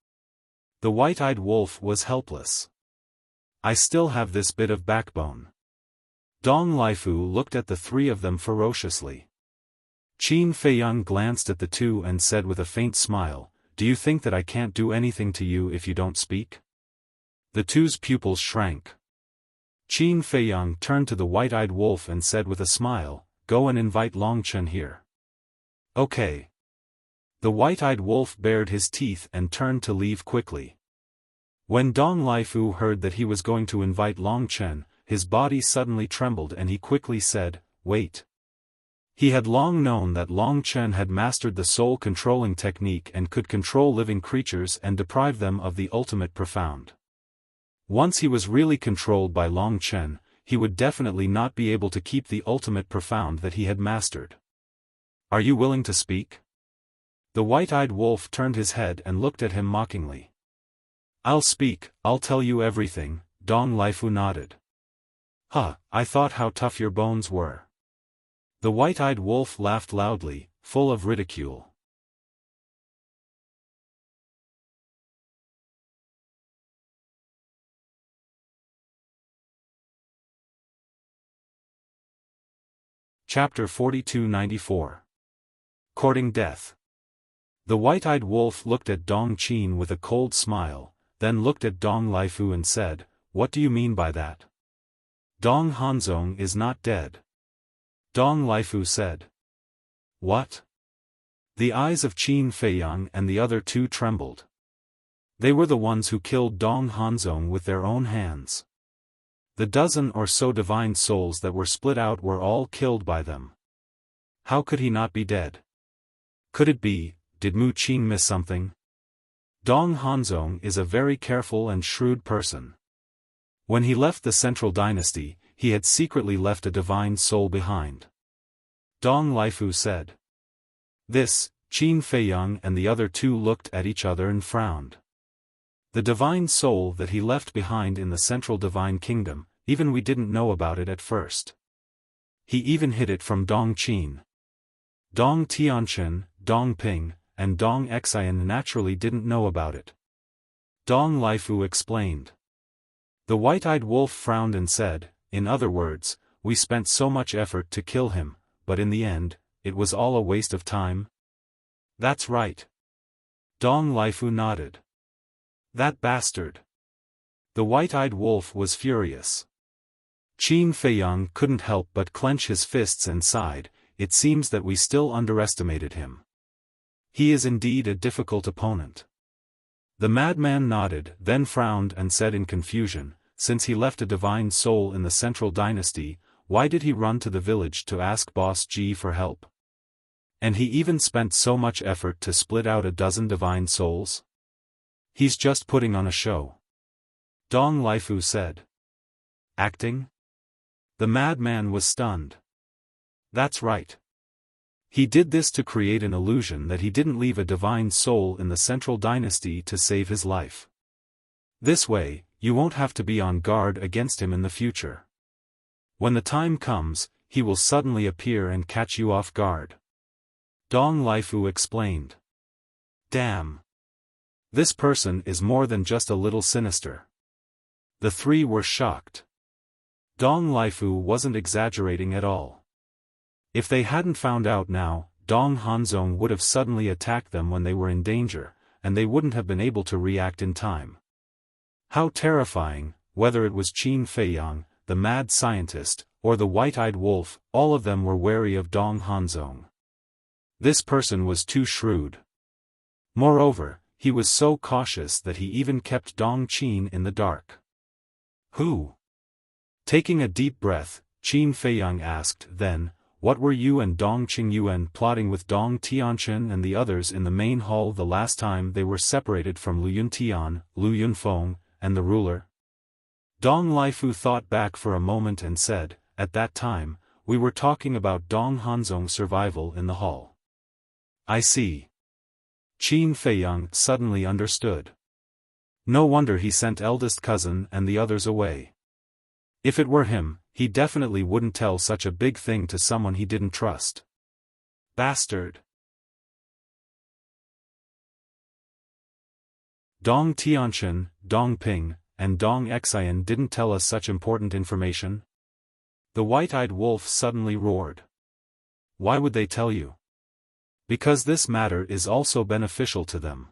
[SPEAKER 1] The white-eyed wolf was helpless. "I still have this bit of backbone." Dong Lifu looked at the three of them ferociously. Qin Feiyang glanced at the two and said with a faint smile, "Do you think that I can't do anything to you if you don't speak?" The two's pupils shrank. Qin Feiyang turned to the white-eyed wolf and said with a smile, "Go and invite Longchen here." "Okay." The white-eyed wolf bared his teeth and turned to leave quickly. When Dong Lifu heard that he was going to invite Longchen, his body suddenly trembled and he quickly said, "Wait." He had long known that Longchen had mastered the soul-controlling technique and could control living creatures and deprive them of the ultimate profound. Once he was really controlled by Longchen, he would definitely not be able to keep the ultimate profound that he had mastered. "Are you willing to speak?" The white-eyed wolf turned his head and looked at him mockingly. "I'll speak, I'll tell you everything," Dong Lifu nodded. "Huh, I thought how tough your bones were." The white-eyed wolf laughed loudly, full of ridicule. Chapter 4294. Courting Death. The white-eyed wolf looked at Dong Qin with a cold smile, then looked at Dong Lifu and said, "What do you mean by that?" "Dong Hanzong is not dead." Dong Lifu said. "What?" The eyes of Qin Feiyang and the other two trembled. They were the ones who killed Dong Hanzong with their own hands. The dozen or so divine souls that were split out were all killed by them. How could he not be dead? Could it be, did Mu Qin miss something? Dong Hanzong is a very careful and shrewd person. When he left the Central Dynasty, he had secretly left a divine soul behind. Dong Lifu said. This, Qin Feiyang and the other two looked at each other and frowned. The divine soul that he left behind in the Central Divine Kingdom, even we didn't know about it at first. He even hid it from Dong Qin. Dong Tianchen, Dong Ping, and Dong Xian naturally didn't know about it. Dong Lifu explained. The white-eyed wolf frowned and said, "In other words, we spent so much effort to kill him, but in the end, it was all a waste of time?" "That's right." Dong Lifu nodded. "That bastard." The white-eyed wolf was furious. Qin Feiyang couldn't help but clench his fists and sighed, "It seems that we still underestimated him. He is indeed a difficult opponent." The madman nodded, then frowned and said in confusion, "Since he left a divine soul in the Central Dynasty, why did he run to the village to ask Boss Ji for help? And he even spent so much effort to split out a dozen divine souls? He's just putting on a show." Dong Lifu said. "Acting?" The madman was stunned. "That's right. He did this to create an illusion that he didn't leave a divine soul in the central dynasty to save his life. This way, you won't have to be on guard against him in the future. When the time comes, he will suddenly appear and catch you off guard. Dong Lifu explained. Damn. This person is more than just a little sinister. The three were shocked. Dong Lifu wasn't exaggerating at all. If they hadn't found out now, Dong Hanzong would have suddenly attacked them when they were in danger, and they wouldn't have been able to react in time. How terrifying, whether it was Qin Feiyang, the mad scientist, or the white-eyed wolf, all of them were wary of Dong Hanzong. This person was too shrewd. Moreover, he was so cautious that he even kept Dong Qin in the dark. Who? Taking a deep breath, Qin Feiyang asked, then, what were you and Dong Qingyuan plotting with Dong Tianchen and the others in the main hall the last time they were separated from Lu Yuntian, Lu Yunfeng, and the ruler? Dong Lifu thought back for a moment and said, at that time, we were talking about Dong Hanzong's survival in the hall. I see. Qin Feiyang suddenly understood. No wonder he sent eldest cousin and the others away. If it were him, he definitely wouldn't tell such a big thing to someone he didn't trust. Bastard. Dong Tianchen, Dong Ping, and Dong Xian didn't tell us such important information? The white-eyed wolf suddenly roared. Why would they tell you? Because this matter is also beneficial to them.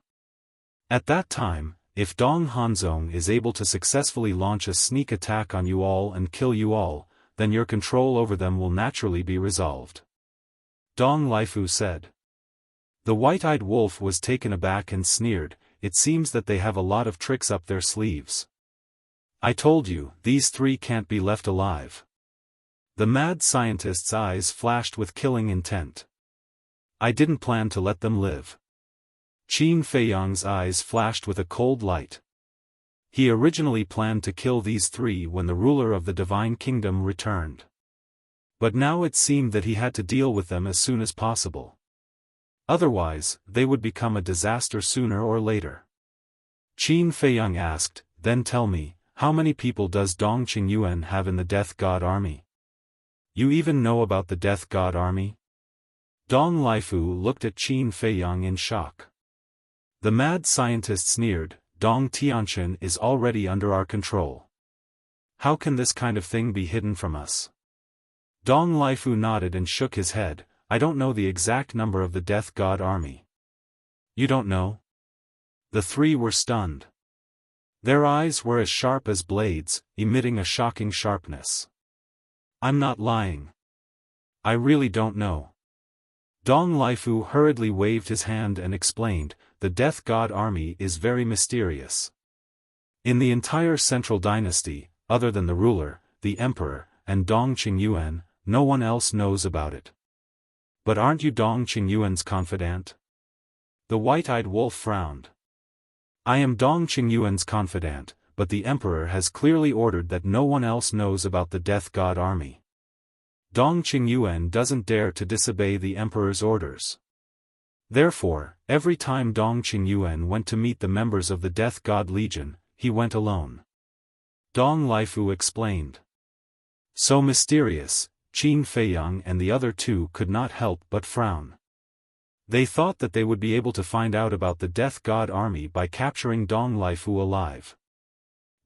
[SPEAKER 1] At that time, if Dong Hanzong is able to successfully launch a sneak attack on you all and kill you all, then your control over them will naturally be resolved. Dong Lifu said. The white-eyed wolf was taken aback and sneered, it seems that they have a lot of tricks up their sleeves. I told you, these three can't be left alive. The mad scientist's eyes flashed with killing intent. I didn't plan to let them live. Qin Feiyang's eyes flashed with a cold light. He originally planned to kill these three when the ruler of the Divine Kingdom returned. But now it seemed that he had to deal with them as soon as possible. Otherwise, they would become a disaster sooner or later. Qin Feiyang asked, then tell me, how many people does Dong Qingyuan have in the Death God Army? You even know about the Death God Army? Dong Lifu looked at Qin Feiyang in shock. The mad scientist sneered, Dong Tianchen is already under our control. How can this kind of thing be hidden from us? Dong Lifu nodded and shook his head, I don't know the exact number of the Death God Army. You don't know? The three were stunned. Their eyes were as sharp as blades, emitting a shocking sharpness. I'm not lying. I really don't know. Dong Lifu hurriedly waved his hand and explained, the Death God Army is very mysterious. In the entire Central Dynasty, other than the ruler, the emperor, and Dong Qingyuan, no one else knows about it. But aren't you Dong Qingyuan's confidant? The white-eyed wolf frowned. I am Dong Qingyuan's confidant, but the emperor has clearly ordered that no one else knows about the Death God Army. Dong Qingyuan doesn't dare to disobey the emperor's orders. Therefore, every time Dong Qingyuan went to meet the members of the Death God Legion, he went alone. Dong Lifu explained. So mysterious, Qin Feiyang and the other two could not help but frown. They thought that they would be able to find out about the Death God Army by capturing Dong Lifu alive.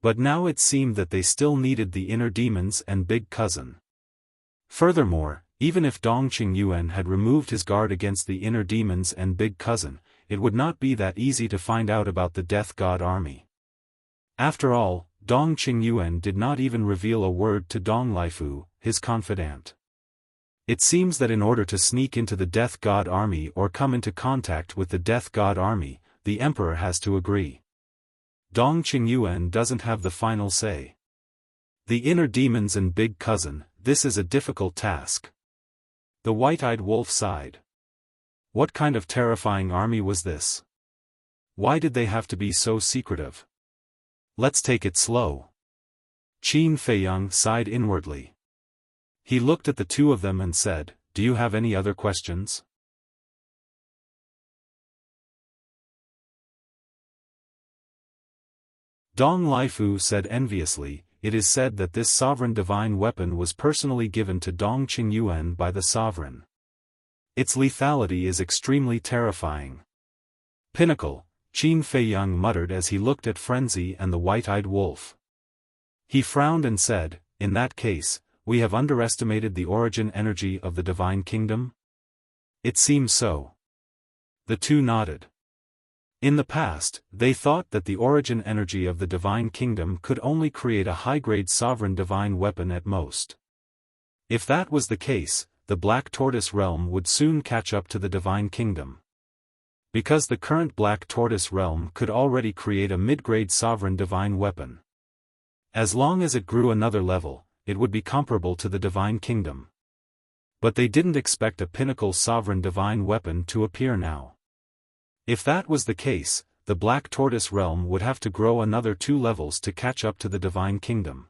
[SPEAKER 1] But now it seemed that they still needed the inner demons and big cousin. Furthermore, even if Dong Qingyuan had removed his guard against the inner demons and big cousin, it would not be that easy to find out about the Death God Army. After all, Dong Qingyuan did not even reveal a word to Dong Lifu, his confidant. It seems that in order to sneak into the Death God Army or come into contact with the Death God Army, the emperor has to agree. Dong Qingyuan doesn't have the final say. The inner demons and big cousin, this is a difficult task. The white-eyed wolf sighed. What kind of terrifying army was this? Why did they have to be so secretive? Let's take it slow. Qin Feiyang sighed inwardly. He looked at the two of them and said, do you have any other questions? Dong Lifu said enviously, it is said that this sovereign divine weapon was personally given to Dong Qingyuan by the sovereign. Its lethality is extremely terrifying. Pinnacle, Qin Feiyang muttered as he looked at Frenzy and the white-eyed wolf. He frowned and said, in that case, we have underestimated the origin energy of the divine kingdom? It seems so. The two nodded. In the past, they thought that the origin energy of the divine kingdom could only create a high-grade sovereign divine weapon at most. If that was the case, the Black Tortoise realm would soon catch up to the divine kingdom. Because the current Black Tortoise realm could already create a mid-grade sovereign divine weapon. As long as it grew another level, it would be comparable to the divine kingdom. But they didn't expect a pinnacle sovereign divine weapon to appear now. If that was the case, the Black Tortoise realm would have to grow another 2 levels to catch up to the divine kingdom.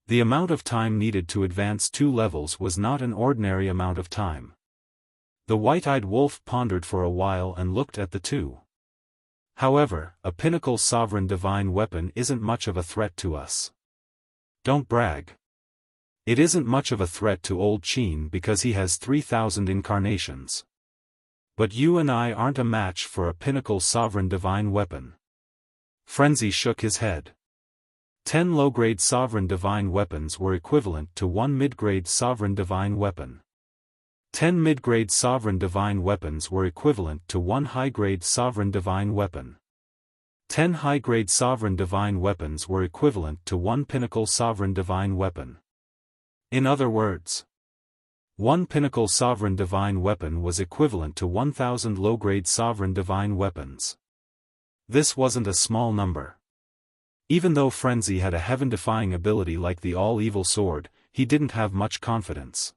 [SPEAKER 1] The amount of time needed to advance 2 levels was not an ordinary amount of time. The white-eyed wolf pondered for a while and looked at the two. However, a pinnacle sovereign divine weapon isn't much of a threat to us. Don't brag. It isn't much of a threat to old Qin because he has 3,000 incarnations. But you and I aren't a match for a pinnacle sovereign divine weapon. Frenzy shook his head. 10 low-grade sovereign divine weapons were equivalent to 1 mid-grade sovereign divine weapon. 10 mid-grade sovereign divine weapons were equivalent to 1 high-grade sovereign divine weapon. 10 high-grade sovereign divine weapons were equivalent to 1 pinnacle sovereign divine weapon. In other words, 1 pinnacle sovereign divine weapon was equivalent to 1,000 low-grade sovereign divine weapons. This wasn't a small number. Even though Frenzy had a heaven-defying ability like the all-evil sword, he didn't have much confidence.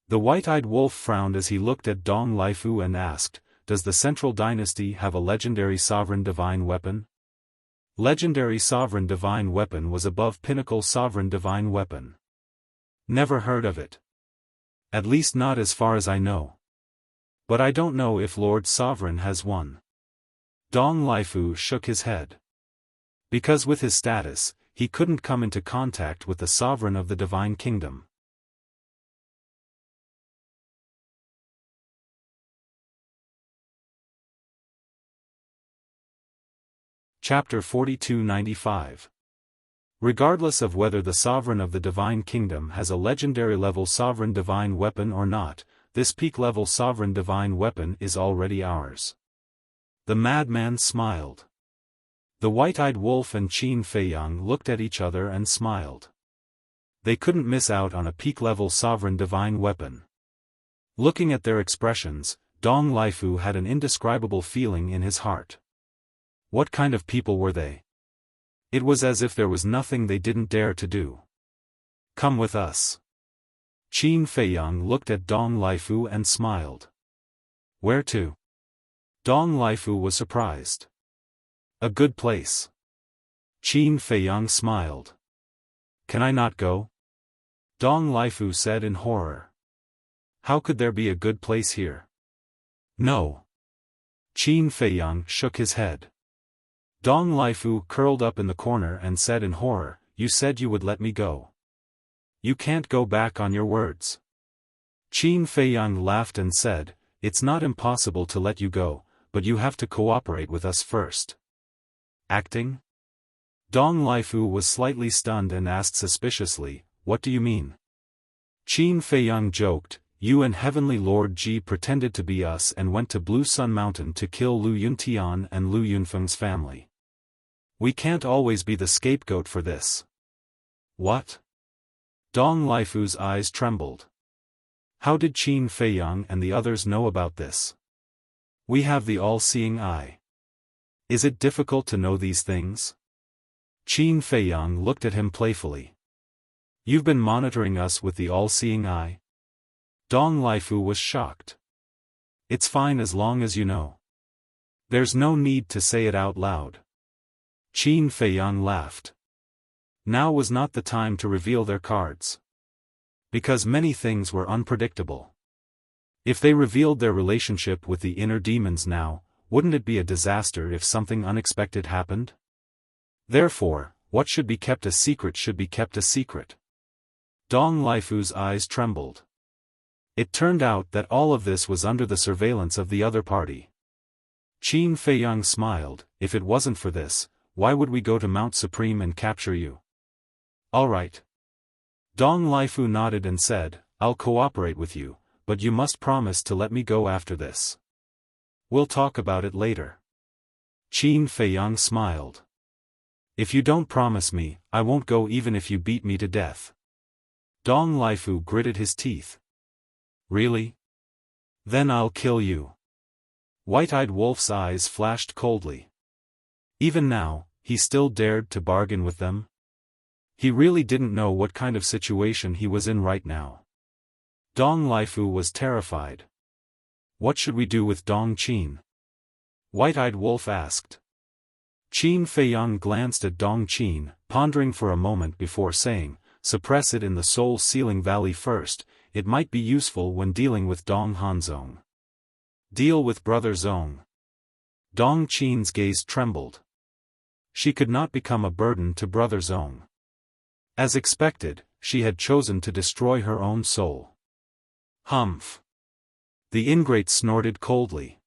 [SPEAKER 1] The white-eyed wolf frowned as he looked at Dong Lifu and asked, does the Central Dynasty have a legendary sovereign divine weapon? Legendary sovereign divine weapon was above pinnacle sovereign divine weapon. Never heard of it. At least not as far as I know. But I don't know if Lord Sovereign has one. Dong Lifu shook his head. Because with his status, he couldn't come into contact with the sovereign of the divine kingdom. Chapter 4295. Regardless of whether the sovereign of the divine kingdom has a legendary level sovereign divine weapon or not, this peak level sovereign divine weapon is already ours. The madman smiled. The white-eyed wolf and Qin Feiyang looked at each other and smiled. They couldn't miss out on a peak level sovereign divine weapon. Looking at their expressions, Dong Lifu had an indescribable feeling in his heart. What kind of people were they? It was as if there was nothing they didn't dare to do. Come with us. Qin Feiyang looked at Dong Lifu and smiled. Where to? Dong Lifu was surprised. A good place. Qin Feiyang smiled. Can I not go? Dong Lifu said in horror. How could there be a good place here? No. Qin Feiyang shook his head. Dong Lifu curled up in the corner and said in horror, you said you would let me go. You can't go back on your words. Qin Feiyang laughed and said, it's not impossible to let you go, but you have to cooperate with us first. Acting? Dong Lifu was slightly stunned and asked suspiciously, what do you mean? Qin Feiyang joked, you and Heavenly Lord Ji pretended to be us and went to Blue Sun Mountain to kill Lu Yuntian and Lu Yunfeng's family. We can't always be the scapegoat for this. What? Dong Lifu's eyes trembled. How did Qin Feiyang and the others know about this? We have the all-seeing eye. Is it difficult to know these things? Qin Feiyang looked at him playfully. You've been monitoring us with the all-seeing eye? Dong Lifu was shocked. It's fine as long as you know. There's no need to say it out loud. Qin Feiyang laughed. Now was not the time to reveal their cards. Because many things were unpredictable. If they revealed their relationship with the inner demons now, wouldn't it be a disaster if something unexpected happened? Therefore, what should be kept a secret should be kept a secret. Dong Laifu's eyes trembled. It turned out that all of this was under the surveillance of the other party. Qin Feiyang smiled. If it wasn't for this, why would we go to Mount Supreme and capture you? All right. Dong Laifu nodded and said, I'll cooperate with you, but you must promise to let me go after this. We'll talk about it later. Qin Feiyang smiled. If you don't promise me, I won't go even if you beat me to death. Dong Laifu gritted his teeth. Really? Then I'll kill you. White-eyed Wolf's eyes flashed coldly. Even now, he still dared to bargain with them? He really didn't know what kind of situation he was in right now. Dong Laifu was terrified. What should we do with Dong Qin? White-eyed Wolf asked. Qin Feiyang glanced at Dong Qin, pondering for a moment before saying, suppress it in the Soul Sealing Valley first, it might be useful when dealing with Dong Hanzong. Deal with Brother Zong. Dong Qin's gaze trembled. She could not become a burden to Brother Zong. As expected, she had chosen to destroy her own soul. Humph. The ingrate snorted coldly.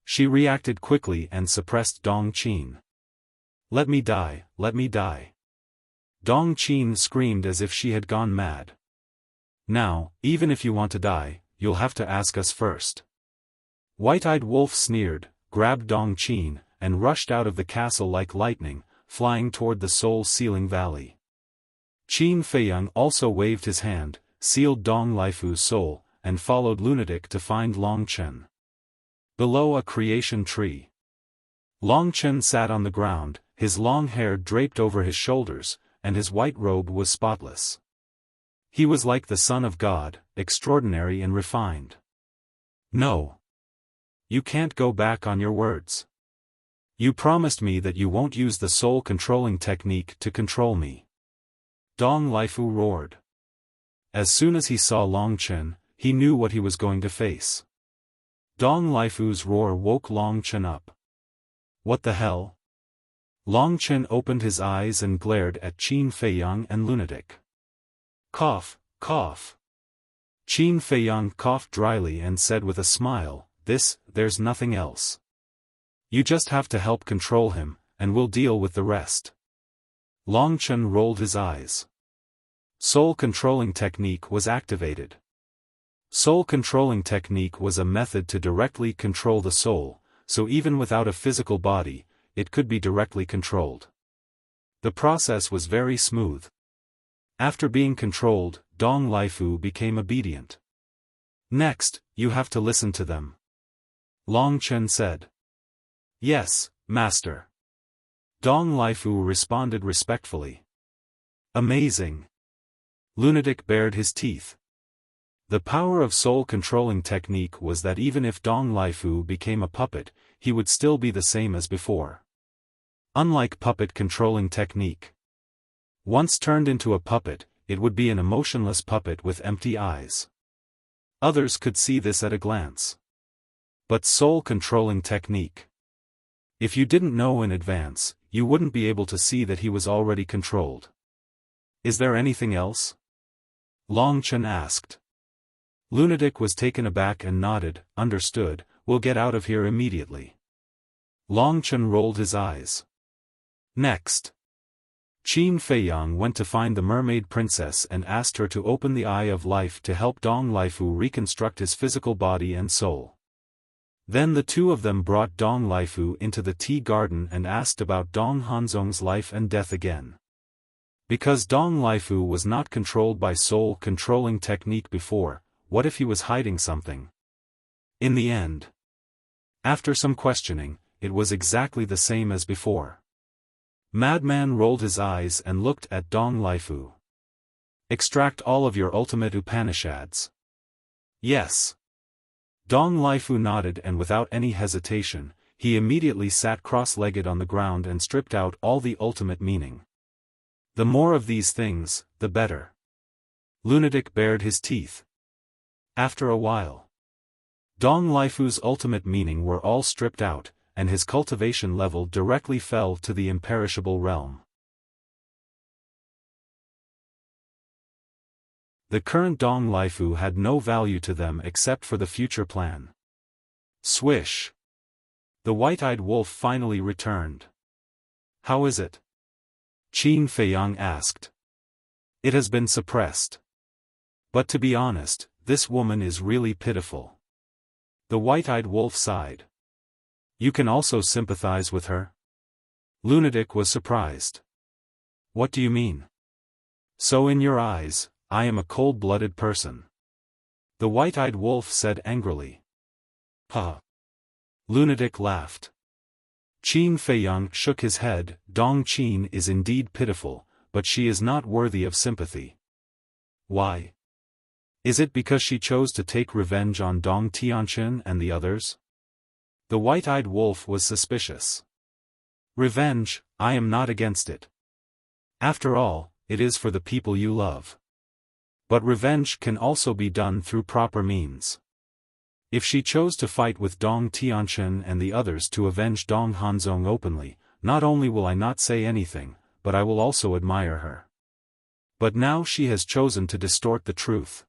[SPEAKER 1] She reacted quickly and suppressed Dong Qin. Let me die, let me die. Dong Qin screamed as if she had gone mad. Now, even if you want to die, you'll have to ask us first. White-eyed Wolf sneered, grabbed Dong Qin, and rushed out of the castle like lightning, flying toward the Soul Sealing Valley. Qin Feiyang also waved his hand, sealed Dong Laifu's soul, and followed Lunatic to find Long Chen. Below a creation tree. Long Chen sat on the ground, his long hair draped over his shoulders, and his white robe was spotless. He was like the Son of God, extraordinary and refined. No. You can't go back on your words. You promised me that you won't use the soul-controlling technique to control me. Dong Laifu roared. As soon as he saw Long Chen, he knew what he was going to face. Dong Laifu's roar woke Long Chen up. What the hell? Long Chen opened his eyes and glared at Qin Feiyang and Lunatic. Cough, cough. Qin Feiyang coughed dryly and said with a smile, there's nothing else. You just have to help control him, and we'll deal with the rest. Long Chen rolled his eyes. Soul-controlling technique was activated. Soul-controlling technique was a method to directly control the soul, so even without a physical body, it could be directly controlled. The process was very smooth. After being controlled, Dong Laifu became obedient. Next, you have to listen to them. Long Chen said. Yes, Master. Dong Laifu responded respectfully. Amazing. Lunatic bared his teeth. The power of soul-controlling technique was that even if Dong Laifu became a puppet, he would still be the same as before. Unlike puppet-controlling technique. Once turned into a puppet, it would be an emotionless puppet with empty eyes. Others could see this at a glance. But soul-controlling technique. If you didn't know in advance, you wouldn't be able to see that he was already controlled. Is there anything else? Long Chen asked. Lunatic was taken aback and nodded, understood, we'll get out of here immediately. Long Chen rolled his eyes. Next. Qin Feiyang went to find the mermaid princess and asked her to open the Eye of Life to help Dong Laifu reconstruct his physical body and soul. Then the two of them brought Dong Laifu into the tea garden and asked about Dong Hanzong's life and death again. Because Dong Laifu was not controlled by soul-controlling technique before, what if he was hiding something? In the end, after some questioning, it was exactly the same as before. Madman rolled his eyes and looked at Dong Laifu. Extract all of your ultimate Upanishads. Yes. Dong Laifu nodded and without any hesitation, he immediately sat cross-legged on the ground and stripped out all the ultimate meaning. The more of these things, the better. Lunatic bared his teeth. After a while, Dong Laifu's ultimate meaning were all stripped out, and his cultivation level directly fell to the imperishable realm. The current Dong Laifu had no value to them except for the future plan. Swish! The white-eyed wolf finally returned. How is it? Qin Feiyang asked. It has been suppressed. But to be honest, this woman is really pitiful. The white-eyed wolf sighed. You can also sympathize with her? Lunatic was surprised. What do you mean? So in your eyes, I am a cold-blooded person. The white-eyed wolf said angrily. Huh. Lunatic laughed. Qin Feiyang shook his head. Dong Qin is indeed pitiful, but she is not worthy of sympathy. Why? Is it because she chose to take revenge on Dong Tianqin and the others? The white-eyed wolf was suspicious. Revenge, I am not against it. After all, it is for the people you love. But revenge can also be done through proper means. If she chose to fight with Dong Tianqin and the others to avenge Dong Hanzong openly, not only will I not say anything, but I will also admire her. But now she has chosen to distort the truth.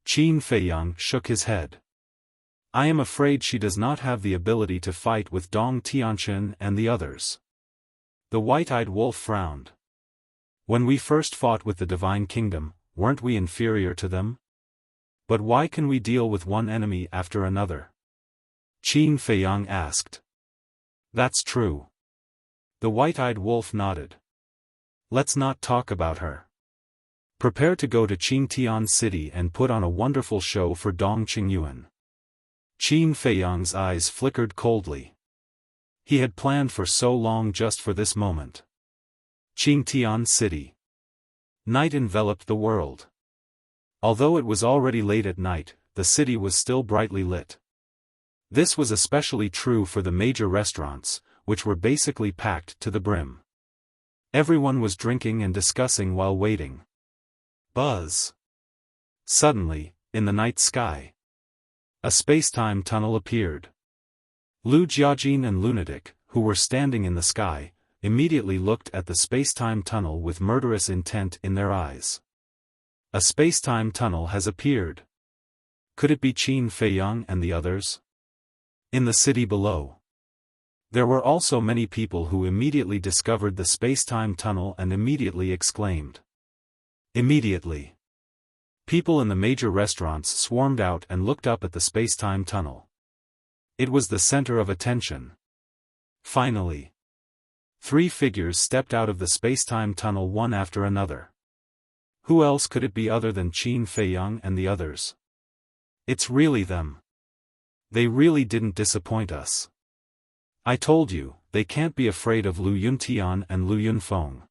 [SPEAKER 1] Qin Feiyang shook his head. I am afraid she does not have the ability to fight with Dong Tianqin and the others. The white-eyed wolf frowned. When we first fought with the Divine Kingdom, weren't we inferior to them? But why can we deal with one enemy after another? Qin Feiyang asked. That's true. The white-eyed wolf nodded. Let's not talk about her. Prepare to go to Qingtian City and put on a wonderful show for Dong Qingyuan. Qin Feiyang's eyes flickered coldly. He had planned for so long just for this moment. Qingtian City. Night enveloped the world. Although it was already late at night, the city was still brightly lit. This was especially true for the major restaurants, which were basically packed to the brim. Everyone was drinking and discussing while waiting. Buzz! Suddenly, in the night sky, a space-time tunnel appeared. Lu Jiajin and Lunatic, who were standing in the sky, immediately looked at the space-time tunnel with murderous intent in their eyes. A space-time tunnel has appeared. Could it be Qin Feiyang and the others? In the city below, there were also many people who immediately discovered the space-time tunnel and immediately exclaimed. Immediately, people in the major restaurants swarmed out and looked up at the space-time tunnel. It was the center of attention. Finally, 3 figures stepped out of the space-time tunnel one after another. Who else could it be other than Qin Feiyang and the others? It's really them. They really didn't disappoint us. I told you, they can't be afraid of Lu Yuntian and Lu Yunfeng.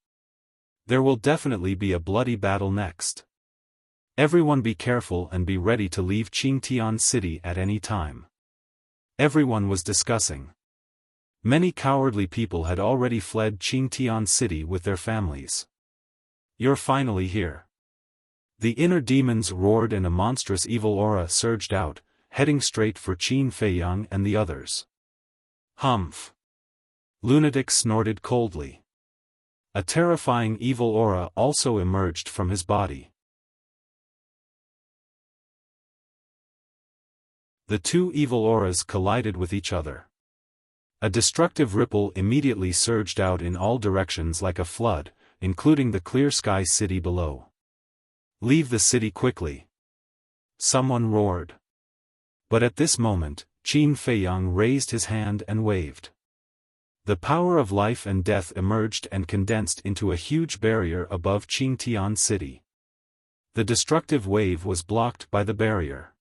[SPEAKER 1] There will definitely be a bloody battle next. Everyone be careful and be ready to leave Qingtian City at any time. Everyone was discussing. Many cowardly people had already fled Qingtian City with their families. You're finally here. The inner demons roared and a monstrous evil aura surged out, heading straight for Qin Feiyang and the others. Humph! Lunatic snorted coldly. A terrifying evil aura also emerged from his body. The 2 evil auras collided with each other. A destructive ripple immediately surged out in all directions like a flood, including the clear sky city below. Leave the city quickly! Someone roared. But at this moment, Qin Feiyang raised his hand and waved. The power of life and death emerged and condensed into a huge barrier above Qingtian City. The destructive wave was blocked by the barrier.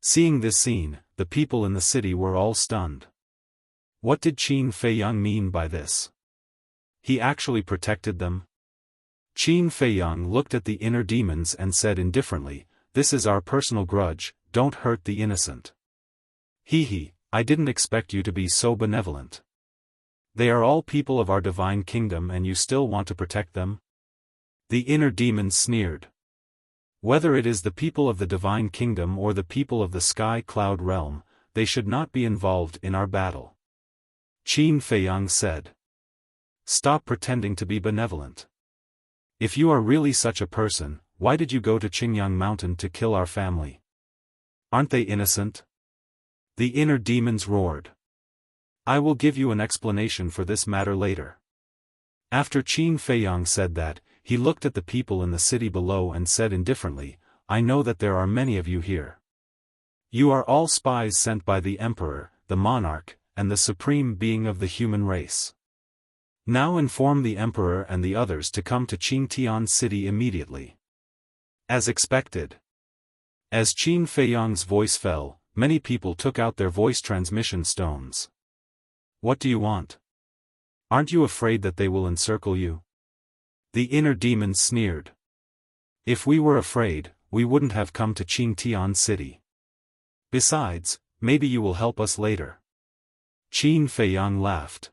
[SPEAKER 1] Seeing this scene, the people in the city were all stunned. What did Qin Feiyang mean by this? He actually protected them? Qin Feiyang looked at the inner demons and said indifferently, "This is our personal grudge, don't hurt the innocent." Hee, I didn't expect you to be so benevolent. They are all people of our divine kingdom and you still want to protect them? The inner demons sneered. Whether it is the people of the Divine Kingdom or the people of the Sky Cloud Realm, they should not be involved in our battle. Qin Feiyang said. Stop pretending to be benevolent. If you are really such a person, why did you go to Qingyang Mountain to kill our family? Aren't they innocent? The inner demons roared. I will give you an explanation for this matter later. After Qin Feiyang said that, he looked at the people in the city below and said indifferently, I know that there are many of you here. You are all spies sent by the Emperor, the Monarch, and the Supreme Being of the human race. Now inform the Emperor and the others to come to Qingtian City immediately. As expected. As Qin Feiyang's voice fell, many people took out their voice transmission stones. What do you want? Aren't you afraid that they will encircle you? The inner demon sneered. If we were afraid, we wouldn't have come to Qingtian City. Besides, maybe you will help us later. Qin Feiyang laughed.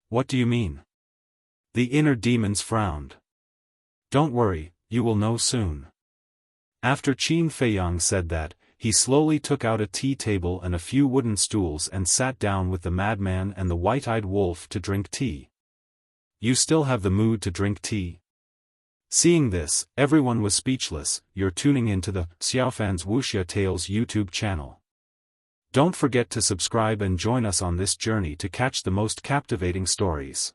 [SPEAKER 1] What do you mean? The inner demons frowned. Don't worry, you will know soon. After Qin Feiyang said that, he slowly took out a tea table and a few wooden stools and sat down with the madman and the white-eyed wolf to drink tea. You still have the mood to drink tea? Seeing this, everyone was speechless. You're tuning into the Xiaofan's Wuxia Tales YouTube channel. Don't forget to subscribe and join us on this journey to catch the most captivating stories.